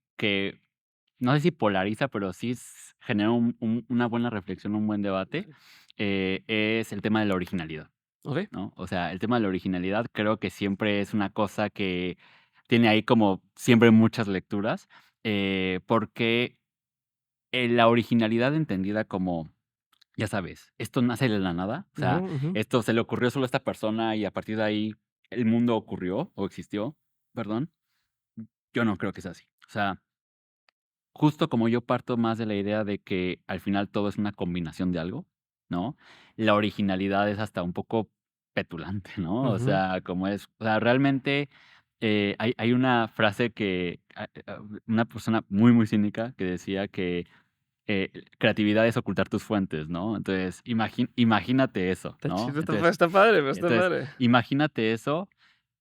no sé si polariza, pero sí genera una buena reflexión, un buen debate, es el tema de la originalidad, ¿Okey? ¿no? O sea, el tema de la originalidad creo que siempre es una cosa que tiene ahí como siempre muchas lecturas, porque, la originalidad entendida como, ya sabes, esto nace de la nada, o Ujú, sea, ujú. esto se le ocurrió solo a esta persona y a partir de ahí el mundo ocurrió o existió, perdón, yo no creo que sea así. O sea, justo como yo parto más de la idea de que al final todo es una combinación de algo, ¿no? La originalidad es hasta un poco petulante, ¿no? O Ujú. sea, o sea, realmente hay una frase una persona muy, muy cínica que decía que creatividad es ocultar tus fuentes, ¿no? Entonces, imagínate eso, Está ¿no? chido, Entonces, está padre, está entonces, padre. imagínate eso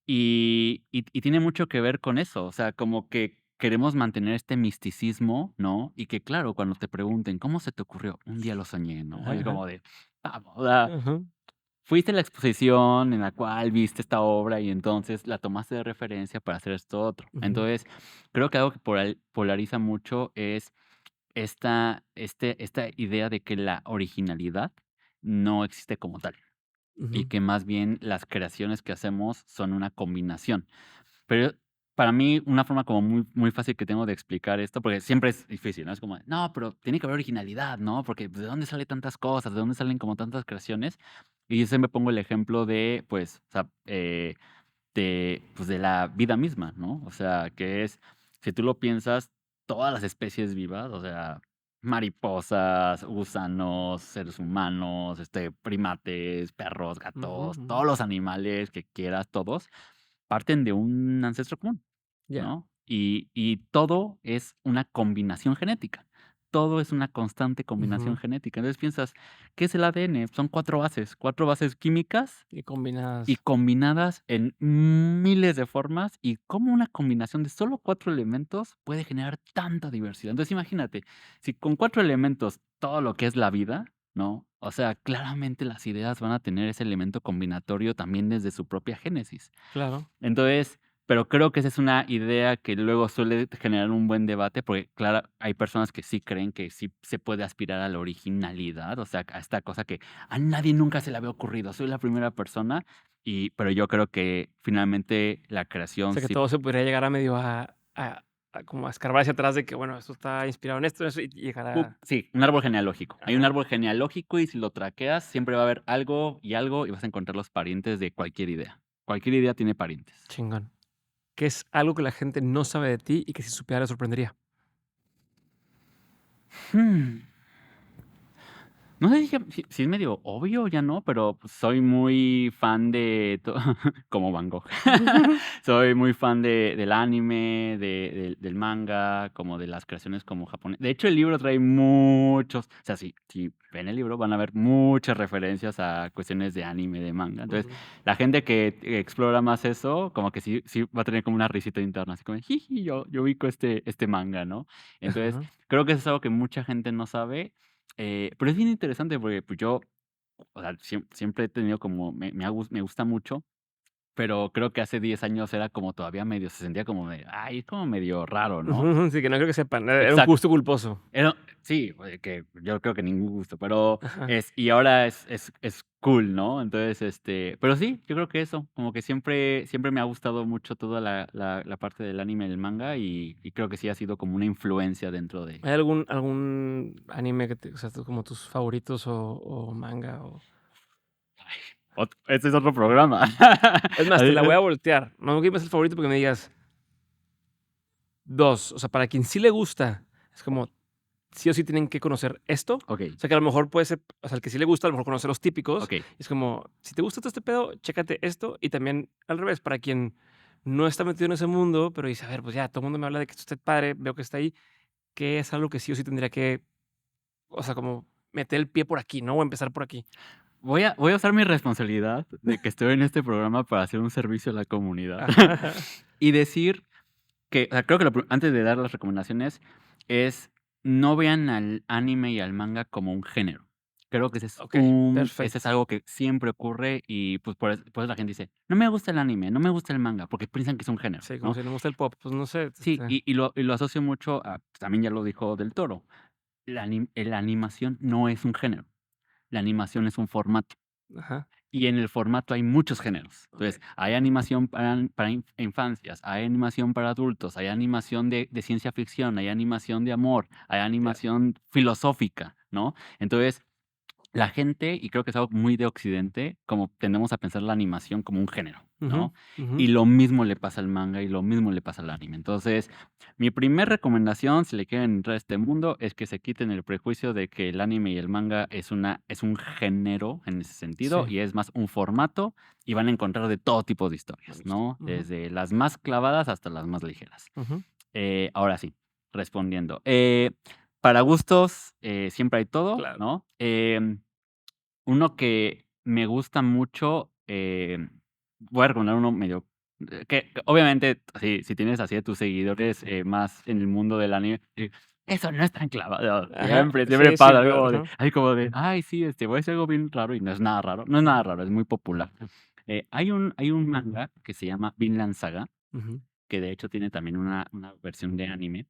y tiene mucho que ver con eso, o sea, como que queremos mantener este misticismo, ¿no? Y que, claro, cuando te pregunten: "¿Cómo se te ocurrió?". "Un día lo soñé", ¿no? Ajá, Y es ajá. como de, vamos, o sea, Ajá. fuiste a la exposición en la cual viste esta obra y entonces la tomaste de referencia para hacer esto otro. Ujú. Entonces, creo que algo que polariza mucho es esta idea de que la originalidad no existe como tal. y Ujú. que más bien las creaciones que hacemos son una combinación. Pero para mí, una forma como muy, muy fácil que tengo de explicar esto, porque siempre es difícil, ¿no? Es como, no, pero tiene que haber originalidad, ¿no? Porque pues, ¿de dónde salen tantas cosas? ¿De dónde salen como tantas creaciones? Y yo siempre pongo el ejemplo de, pues, o sea, pues, de la vida misma, ¿no? O sea, que es, si tú lo piensas, todas las especies vivas, o sea, mariposas, gusanos, seres humanos, primates, perros, Ujú, gatos, ujú. todos los animales que quieras, todos, parten de un ancestro común, Ya. ¿no? Y todo es una combinación genética. Todo es una constante combinación Ujú. genética. Entonces piensas, ¿qué es el ADN? Son 4 bases químicas Y y combinadas. combinadas en miles de formas, y cómo una combinación de solo 4 elementos puede generar tanta diversidad. Entonces, imagínate, si con 4 elementos todo lo que es la vida, ¿no? O sea, claramente las ideas van a tener ese elemento combinatorio también desde su propia génesis. Claro. Entonces, pero creo que esa es una idea que luego suele generar un buen debate, porque, claro, hay personas que sí creen que sí se puede aspirar a la originalidad, o sea, a esta cosa que a nadie nunca se le había ocurrido, soy la primera persona, pero yo creo que finalmente la O creación sea, que sí. todo se podría llegar a medio a como a escarbar hacia atrás de que, bueno, esto está inspirado en eso, y llegar a Sí, un árbol genealógico. Hay un ajá, árbol genealógico y si lo traqueas, siempre va a haber algo y vas a encontrar los parientes de cualquier idea. Cualquier idea tiene parientes. chingón. ¿Qué es algo que la gente no sabe de ti y que si supiera le sorprendería? Hmm. No sé si es medio obvio, ya no, pero, pues, soy muy fan de como Van Gogh. Soy muy fan del anime, del manga, como de las creaciones como japonesas. De hecho, el libro trae muchos, o sea, si ven el libro, van a ver muchas referencias a cuestiones de anime, de manga. Entonces, Ujú. la gente que explora más eso, como que sí va a tener como una risita interna, así como, jiji, yo ubico este manga, ¿no? Entonces, Ajá. creo que eso es algo que mucha gente no sabe, pero es bien interesante porque, pues, yo, o sea, siempre he tenido como me gusta mucho, pero creo que hace 10 años era como todavía medio se sentía como de, ay, es como medio raro, ¿no? Ujú, sí, que no creo que sepan, era un Exacto. gusto culposo. Era sí, que yo creo que ningún gusto, pero Ajá. y ahora es cool, ¿no? Entonces, pero sí, yo creo que eso, como que siempre me ha gustado mucho toda la parte del anime y del manga, y creo que sí ha sido como una influencia dentro de. ¿Hay algún anime que te o sea, como tus favoritos o manga o? Este es otro programa. Es más, te la voy a voltear. No me es el favorito porque me digas 2. O sea, para quien sí le gusta, es como sí o sí tienen que conocer esto. Okey, O sea, que a lo mejor puede ser, o sea, el que sí le gusta, a lo mejor conoce los típicos. okey. Es como, si te gusta todo este pedo, chécate esto. Y también al revés, para quien no está metido en ese mundo, pero dice, a ver, pues ya, todo el mundo me habla de que esto está padre, veo que está ahí, que es algo que sí o sí tendría que, o sea, como meter el pie por aquí, ¿no? O empezar por aquí. Voy a usar mi responsabilidad de que estoy en este programa para hacer un servicio a la comunidad. Ajá, ajá. Y decir que, o sea, creo que antes de dar las recomendaciones, es no vean al anime y al manga como un género. Creo que Okey, ese es perfecto. algo que siempre ocurre y, pues, por eso la gente dice: "No me gusta el anime, no me gusta el manga", porque piensan que es un género, Sí, como ¿no? si le gusta el pop, pues no sé, Sí, y lo asocio mucho a, pues, también ya lo dijo Del Toro, la animación no es un género, la animación es un formato. ajá, Y en el formato hay muchos géneros. okey, Entonces, hay animación para infancias, hay animación para adultos, hay animación de ciencia ficción, hay animación de amor, hay ya. animación filosófica, ¿no? Entonces, la gente, y creo que es algo muy de Occidente, como tendemos a pensar la animación como un género, Ujú, ¿no? ujú. Y lo mismo le pasa al manga y lo mismo le pasa al anime. Entonces, mi primer recomendación, si le quieren entrar a este mundo, es que se quiten el prejuicio de que el anime y el manga es un género en ese sentido Sí, y es más un formato y van a encontrar de todo tipo de me historias, gusta. ¿no? Ujú, Desde las más clavadas hasta las más ligeras. ujú. Ahora sí, respondiendo. Para gustos, siempre hay todo, Claro. ¿no? Uno que me gusta mucho, voy a recomendar uno medio que obviamente, si tienes así a tus seguidores, más en el mundo del anime, eso no es tan clavado. Ajá, Siempre sí, sí, pasa, pero como de ajá. ay, sí, voy a hacer algo bien raro, y no es nada raro, no es nada raro, es muy popular. Hay un manga que se llama Vinland Saga, Ujú. que de hecho tiene también una versión de anime,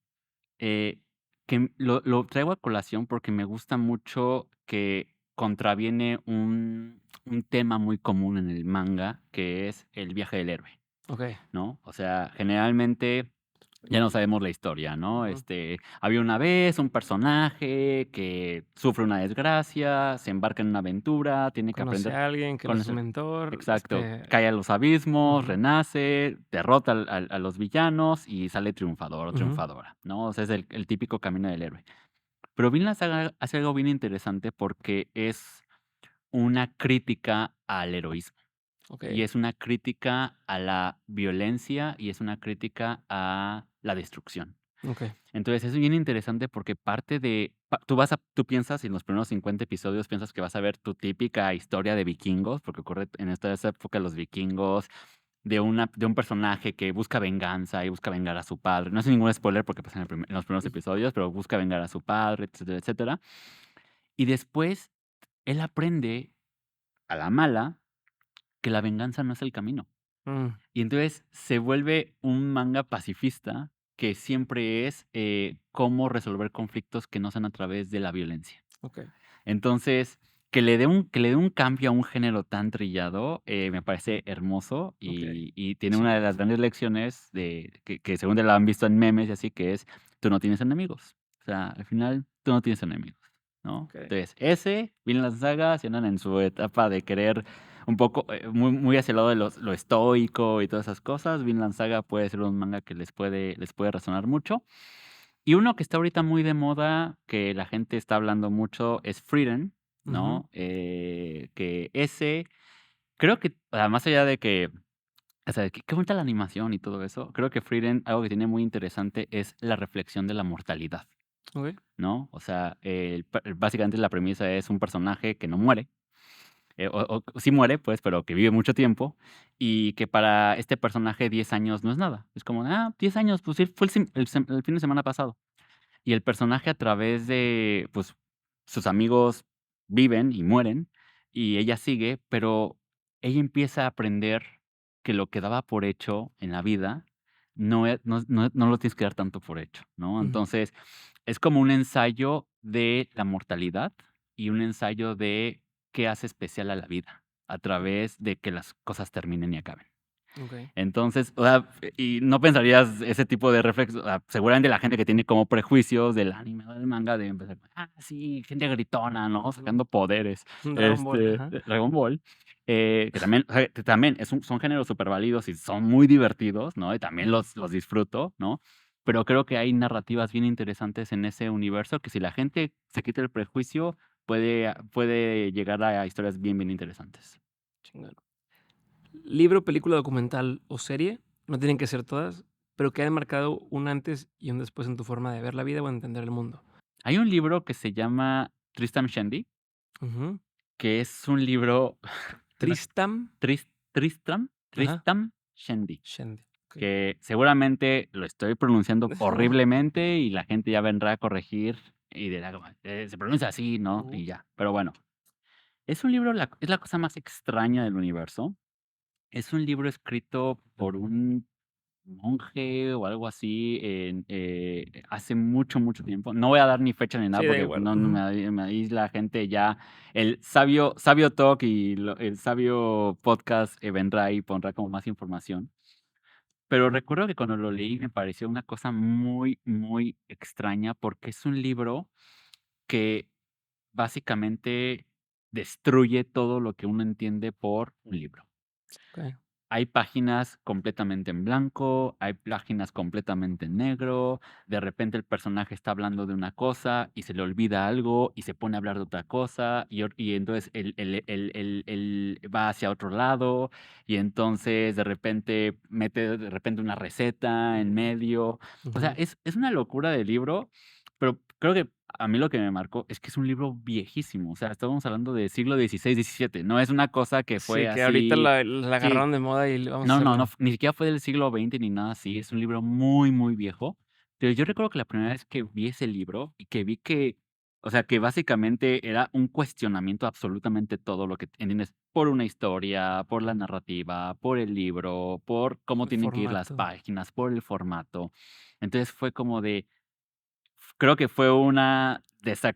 eh, que lo traigo a colación porque me gusta mucho que contraviene un tema muy común en el manga, que es el viaje del héroe, Ok. ¿no? O sea, generalmente ya no sabemos la historia, ¿no? Ujú. Había una vez un personaje que sufre una desgracia, se embarca en una aventura, tiene que Conoce aprender a alguien que no con es su eso. mentor. Exacto, cae a los abismos, Ujú, renace, derrota a los villanos y sale triunfador o ujú, triunfadora, ¿no? O sea, es el típico camino del héroe. Pero Vinland Saga hace algo bien interesante porque es una crítica al heroísmo. ok. Y es una crítica a la violencia y es una crítica a la destrucción. Ok. Entonces, es bien interesante porque parte de tú piensas, y en los primeros 50 episodios piensas que vas a ver tu típica historia de vikingos, porque ocurre en esa época los vikingos, de un personaje que busca venganza y busca vengar a su padre. No es ningún spoiler porque pasa en los primeros episodios, pero busca vengar a su padre, etcétera, etcétera. Y después él aprende a la mala que la venganza no es el camino. Mm, Y entonces se vuelve un manga pacifista que siempre es cómo resolver conflictos que no sean a través de la violencia. ok. Entonces, que le dé un cambio a un género tan trillado, me parece hermoso Ok. y tiene una de Chingón. las grandes lecciones que según la han visto en memes y así, que es, tú no tienes enemigos. O sea, al final, tú no tienes enemigos, ¿no? Ok. Entonces, Vinland Saga, si andan en su etapa de querer un poco, muy hacia el lado de lo estoico y todas esas cosas, Vinland Saga puede ser un manga que les puede resonar mucho. Y uno que está ahorita muy de moda, que la gente está hablando mucho, es Frieren, Ujú, ¿no? Que ese, creo que, más allá de que, o sea, qué bonita la animación y todo eso, creo que Frieren, algo que tiene muy interesante es la reflexión de la mortalidad, ok. ¿no? O sea, básicamente la premisa es un personaje que no muere, o sí muere, pues, pero que vive mucho tiempo, y que para este personaje 10 años no es nada. Es como, 10 años, pues sí, fue el fin de semana pasado. Y el personaje a través de, pues, sus amigos viven y mueren, y ella sigue, pero ella empieza a aprender que lo que daba por hecho en la vida no lo tienes que dar tanto por hecho, ¿no? Mm, Entonces, es como un ensayo de la mortalidad y un ensayo de qué hace especial a la vida, a través de que las cosas terminen y acaben. ok. Entonces, o sea, y no pensarías ese tipo de reflexión, o sea, seguramente la gente que tiene como prejuicios del anime o del manga debe empezar, sí, gente gritona, ¿no? Ujú. Sacando poderes, Dragon Ball, ajá. Dragon Ball, que también, o sea, que también son géneros súper válidos y son muy divertidos, ¿no? Y también los disfruto, ¿no? Pero creo que hay narrativas bien interesantes en ese universo que si la gente se quita el prejuicio, puede llegar a historias bien, bien interesantes. Chingón. Libro, película, documental o serie, no tienen que ser todas, pero que hayan marcado un antes y un después en tu forma de ver la vida o entender el mundo. Hay un libro que se llama Tristram Shandy, Ujú. que es un libro Tristam. Ajá. Tristram Shandy, Shandy. Ok. que seguramente lo estoy pronunciando horriblemente y la gente ya vendrá a corregir y dirá como, se pronuncia así, ¿no? Ujú. Y ya. Pero bueno, es un libro, es la cosa más extraña del universo. Es un libro escrito por un monje o algo así hace mucho, mucho tiempo. No voy a dar ni fecha ni nada Sí, da porque igual. no, Ujú. ahí la gente ya, el sabio talk y el sabio podcast vendrá y pondrá como más información. Pero recuerdo que cuando lo leí me pareció una cosa muy, muy extraña porque es un libro que básicamente destruye todo lo que uno entiende por un libro. Okey. Hay páginas completamente en blanco, hay páginas completamente en negro, de repente el personaje está hablando de una cosa y se le olvida algo y se pone a hablar de otra cosa y entonces él va hacia otro lado y entonces de repente mete de repente una receta en medio. O sea, Ujú. es una locura de libro, pero creo que a mí lo que me marcó es que es un libro viejísimo, o sea, estamos hablando del siglo XVI, XVII, no es una cosa que fue Sí, que ahorita así. la Sí, agarraron de moda y vamos a no, hacerlo. ni siquiera fue del siglo XX ni nada así, es un libro muy, muy viejo. Pero yo recuerdo que la primera vez que vi ese libro y que vi que, o sea, que básicamente era un cuestionamiento a absolutamente todo lo que entiendes por una historia, por la narrativa, por el libro, por cómo El tienen que ir las formato. páginas, por el formato. Entonces fue como de, creo que fue una o sea,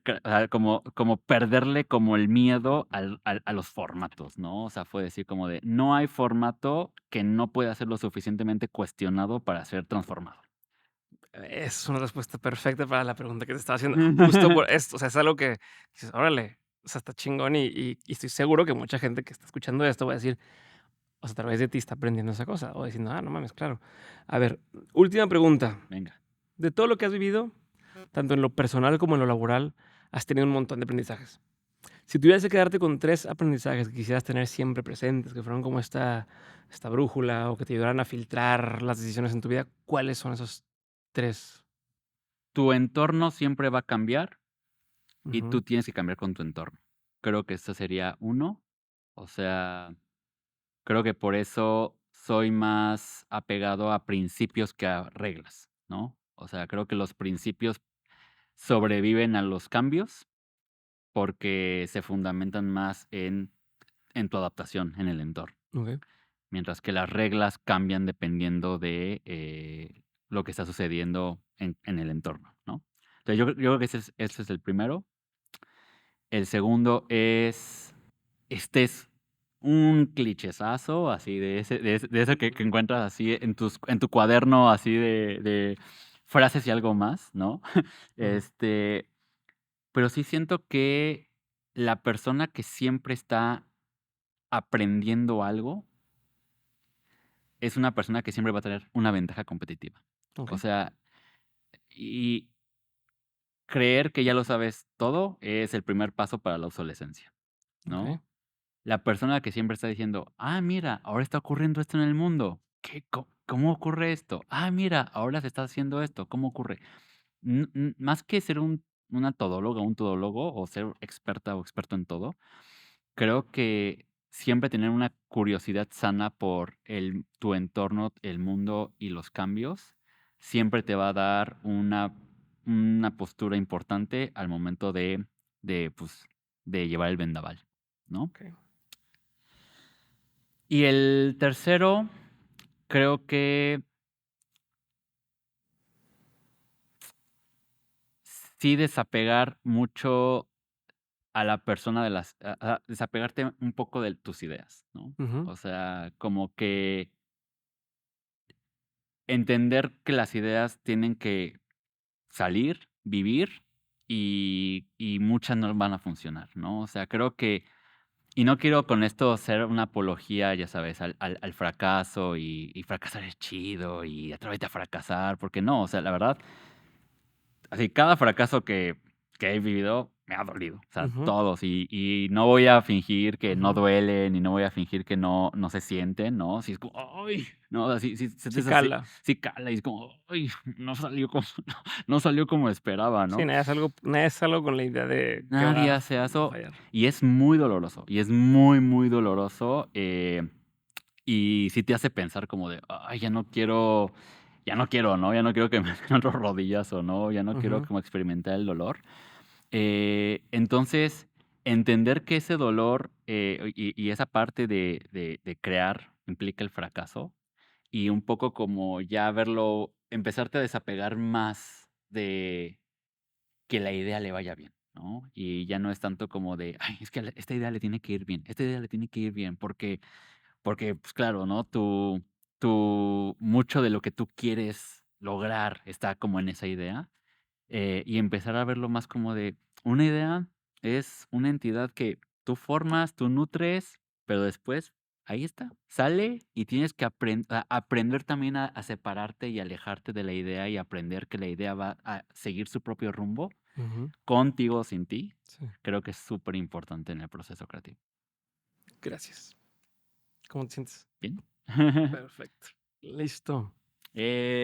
como perderle como el miedo a los formatos, ¿no? O sea, fue decir como de, no hay formato que no pueda ser lo suficientemente cuestionado para ser transformado. Es una respuesta perfecta para la pregunta que te estaba haciendo. Justo por esto, o sea, es algo que dices, órale, o sea, está chingón y estoy seguro que mucha gente que está escuchando esto va a decir, o sea, a través de ti está aprendiendo esa cosa, o diciendo, no mames, claro. A ver, última pregunta. Venga. De todo lo que has vivido, tanto en lo personal como en lo laboral, has tenido un montón de aprendizajes. Si tuvieras que quedarte con 3 aprendizajes que quisieras tener siempre presentes, que fueron como esta brújula o que te ayudaran a filtrar las decisiones en tu vida, ¿cuáles son esos 3? Tu entorno siempre va a cambiar y Ujú, tú tienes que cambiar con tu entorno. Creo que esto sería uno. O sea, creo que por eso soy más apegado a principios que a reglas, ¿no? O sea, creo que los principios sobreviven a los cambios porque se fundamentan más en tu adaptación en el entorno, okey, mientras que las reglas cambian dependiendo de lo que está sucediendo en el entorno, ¿no? Entonces yo creo que ese es el primero. El segundo es, este es un clichesazo, así de eso que encuentras así en tu cuaderno, así de frases y algo más, ¿no? ujú, Este, pero sí siento que la persona que siempre está aprendiendo algo es una persona que siempre va a tener una ventaja competitiva. O okey, sea, y creer que ya lo sabes todo es el primer paso para la obsolescencia, okey, ¿no? La persona que siempre está diciendo: "Ah, mira, ahora está ocurriendo esto en el mundo. ¿Qué? ¿Cómo ocurre esto? Ah, mira, ahora se está haciendo esto, ¿cómo ocurre?". Más que ser una todóloga, un todólogo, o ser experta o experto en todo, creo que siempre tener una curiosidad sana por tu entorno, el mundo y los cambios, siempre te va a dar una postura importante al momento pues, de llevar el vendaval, ¿no? okey. Y el tercero, creo que sí desapegar mucho a la persona desapegarte un poco de tus ideas, ¿no? Ujú, O sea, como que entender que las ideas tienen que salir, vivir y muchas no van a funcionar, ¿no? O sea, creo que y no quiero con esto ser una apología, ya sabes, al fracaso y fracasar es chido y atrévete a fracasar, porque no, o sea, la verdad, así cada fracaso que he vivido me ha dolido, o sea, ujú, todos, y no voy a fingir que no ujú. duelen, y no voy a fingir que no se sienten, ¿no? Si es como, ¡ay! No, así sí Sí sientes así, cala. sí cala, y es como, ¡ay! No salió como no salió como esperaba, Sí, ¿no? nadie hace algo con la idea de que Nadie va hace a eso, fallar. y es muy doloroso, y es muy, muy doloroso, y sí te hace pensar como de: "Ay, ya no quiero, ¿no? Ya no quiero que me den otro rodillazo, ¿no? Ya no quiero Ujú, como experimentar el dolor". Entonces, entender que ese dolor, y esa parte de crear implica el fracaso, y un poco como ya verlo empezarte a desapegar más de que la idea le vaya bien, ¿no? Y ya no es tanto como de: "Ay, es que a esta idea le tiene que ir bien, esta idea le tiene que ir bien", porque, pues, claro, ¿no? Mucho de lo que tú quieres lograr está como en esa idea, y empezar a verlo más como de una idea es una entidad que tú formas, tú nutres, pero después ahí está, sale y tienes que aprender también a separarte y alejarte de la idea y aprender que la idea va a seguir su propio rumbo, ujú. contigo o sin ti. Sí, Creo que es súper importante en el proceso creativo. gracias. ¿Cómo te sientes? Bien. Perfecto. Listo. Eh